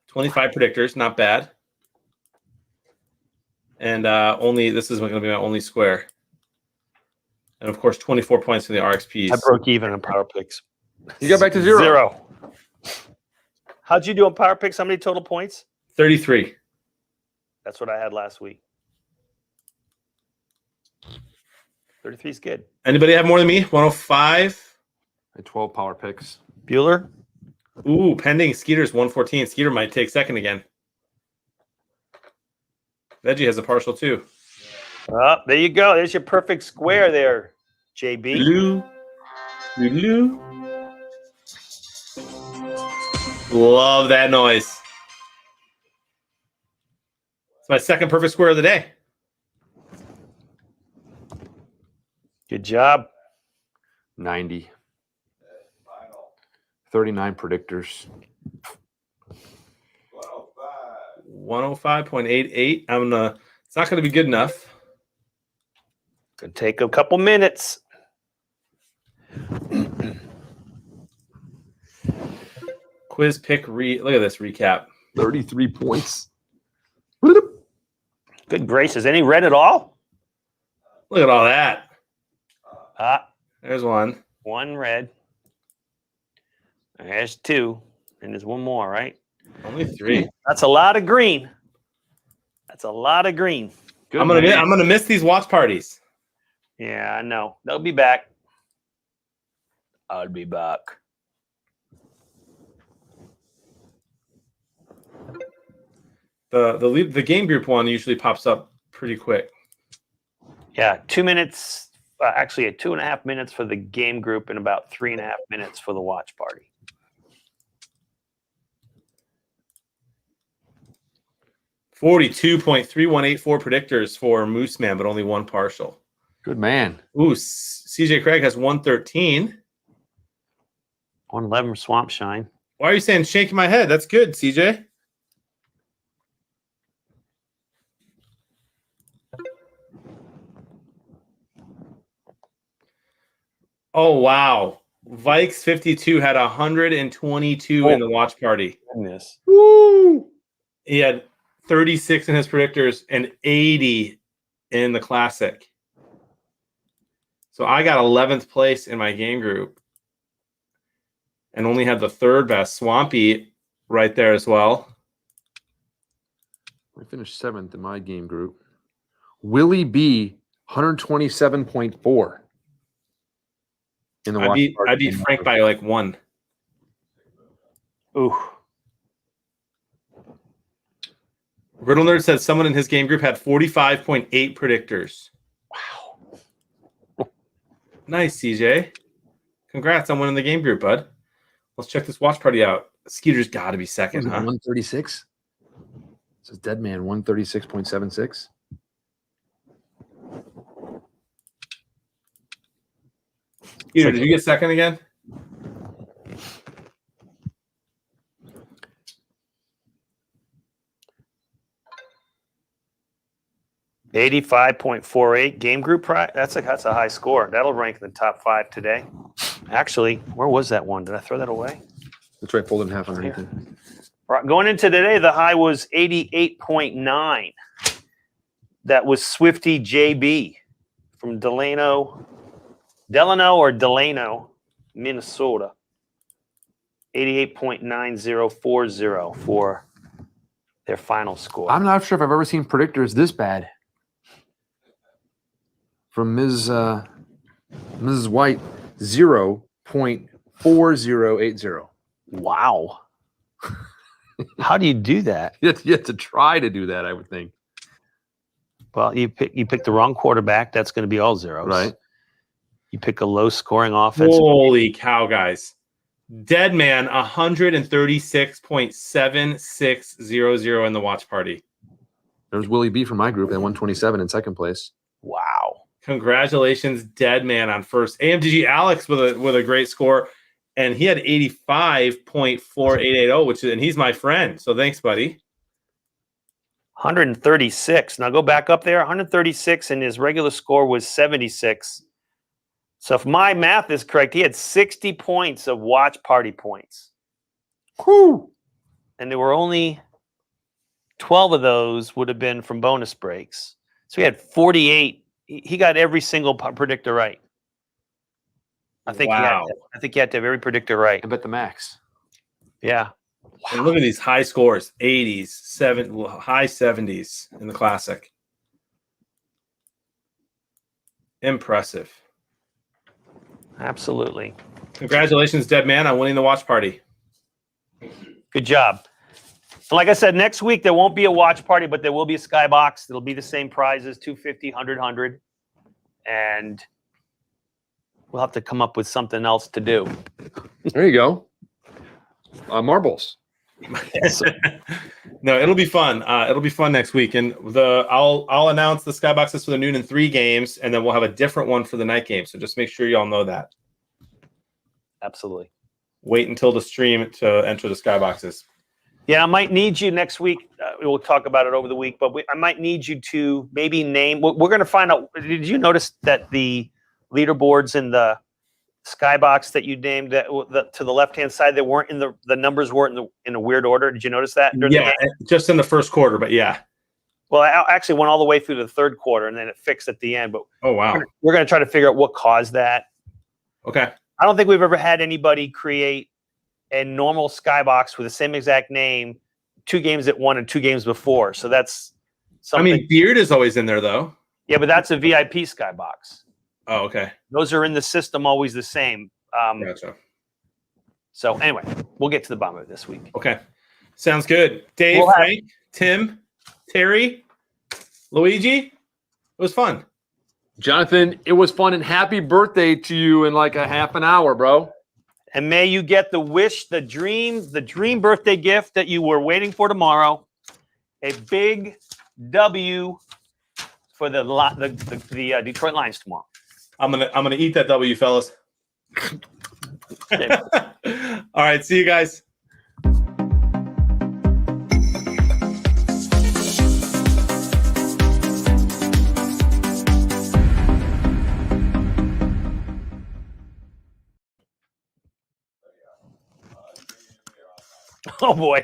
25 predictors, not bad. And this is going to be my only square. And of course, 24 points for the RXPs. I broke even on Power Picks. You got back to zero. How'd you do on Power Picks? How many total points? 33. That's what I had last week. 33 is good. Anybody have more than me? 105. I had 12 Power Picks. Bueller? Ooh, pending. Skeeter's 114. Skeeter might take second again. Veggie has a partial too. Oh, there you go. There's your perfect square there, JB. Lou. Love that noise. It's my second perfect square of the day. Good job. 90. 39 predictors. 105.88. It's not gonna be good enough. Could take a couple minutes. Quiz pick look at this recap. 33 points. Good gracious. Any red at all? Look at all that. There's one. One red. There's two. And there's one more, right? Only 3. That's a lot of green. That's a lot of green. I'm gonna miss these watch parties. Yeah, I know. They'll be back. I'll be back. The game group one usually pops up pretty quick. Yeah, 2 minutes. Actually, 2.5 minutes for the game group and about 3.5 minutes for the watch party. $42.3184 predictors for Moose Man, but only one partial. Good man. Ooh, CJ Craig has 113. 111 Swamp Shine. Why are you saying shaking my head? That's good, CJ. Oh, wow. Vikes 52 had 122 in the watch party. Goodness. Woo! He had 36 in his predictors and 80 in the classic. So I got 11th place in my game group and only had the third best. Swampy right there as well. I finished 7th in my game group. Willie B, 127.4. In the I beat Frank by like 1. Ooh. Riddle Nerd said someone in his game group had 45.8 predictors. Wow. Nice, CJ. Congrats on winning the game group, bud. Let's check this watch party out. Skeeter's got to be second, huh? 136. This is Dead Man, 136.76. Skeeter, did you get second again? $85.48 game group prize. That's a high score. That'll rank in the top 5 today. Actually, where was that one? Did I throw that away? That's right, fold it in half underneath it. Right, going into today, the high was 88.9. That was Swifty JB from Delano, Minnesota. 88.9040 for their final score. I'm not sure if I've ever seen predictors this bad. From Mrs. White, 0.4080. Wow. How do you do that? You have to try to do that, I would think. Well, you pick the wrong quarterback. That's going to be all zeros. Right. You pick a low-scoring offense. Holy cow, guys. Dead Man, 136.7600 in the watch party. There's Willie B from my group at 127 in second place. Wow. Congratulations, Dead Man on first. AMDG Alex with a great score. And he had 85.4880, and he's my friend. So thanks, buddy. 136. Now go back up there. 136, and his regular score was 76. So if my math is correct, he had 60 points of watch party points. Whew. And there were only 12 of those would have been from bonus breaks. So he had 48. He got every single predictor right. I think wow. you had to have every predictor right. I bet the max. Yeah. And look at these high scores, 80s, high 70s in the classic. Impressive. Absolutely. Congratulations, Dead Man, on winning the watch party. Good job. And like I said, next week there won't be a watch party, but there will be a skybox. It'll be the same prizes, 250, 100, 100. And we'll have to come up with something else to do. There you go. Marbles. No, it'll be fun. It'll be fun next week, and I'll announce the skyboxes for the noon and 3 games, and then we'll have a different one for the night game. So just make sure y'all know that. Absolutely. Wait until the stream to enter the skyboxes. Yeah, I might need you next week. We'll talk about it over the week, but I might need you to maybe name. We're going to find out. Did you notice that the leaderboards in the skybox that you named to the left-hand side, they weren't in the numbers weren't in a weird order? Did you notice that? Yeah, just in the first quarter, but yeah. Well, I actually went all the way through to the third quarter, and then it fixed at the end. But oh wow, we're going to try to figure out what caused that. Okay. I don't think we've ever had anybody create a normal skybox with the same exact name, 2 games at 1 and 2 games before. So that's something. I mean, Beard is always in there though. Yeah, but that's a VIP skybox. Oh, okay. Those are in the system always the same. Gotcha. So anyway, we'll get to the bottom of it this week. Okay. Sounds good. Dave, Frank, Tim, Terry, Luigi. It was fun. Jonathan, it was fun, and happy birthday to you in like a half an hour, bro. And may you get the wish, the dream birthday gift that you were waiting for tomorrow. A big W for the Detroit Lions tomorrow. I'm gonna eat that W, fellas. All right, see you guys. Oh boy.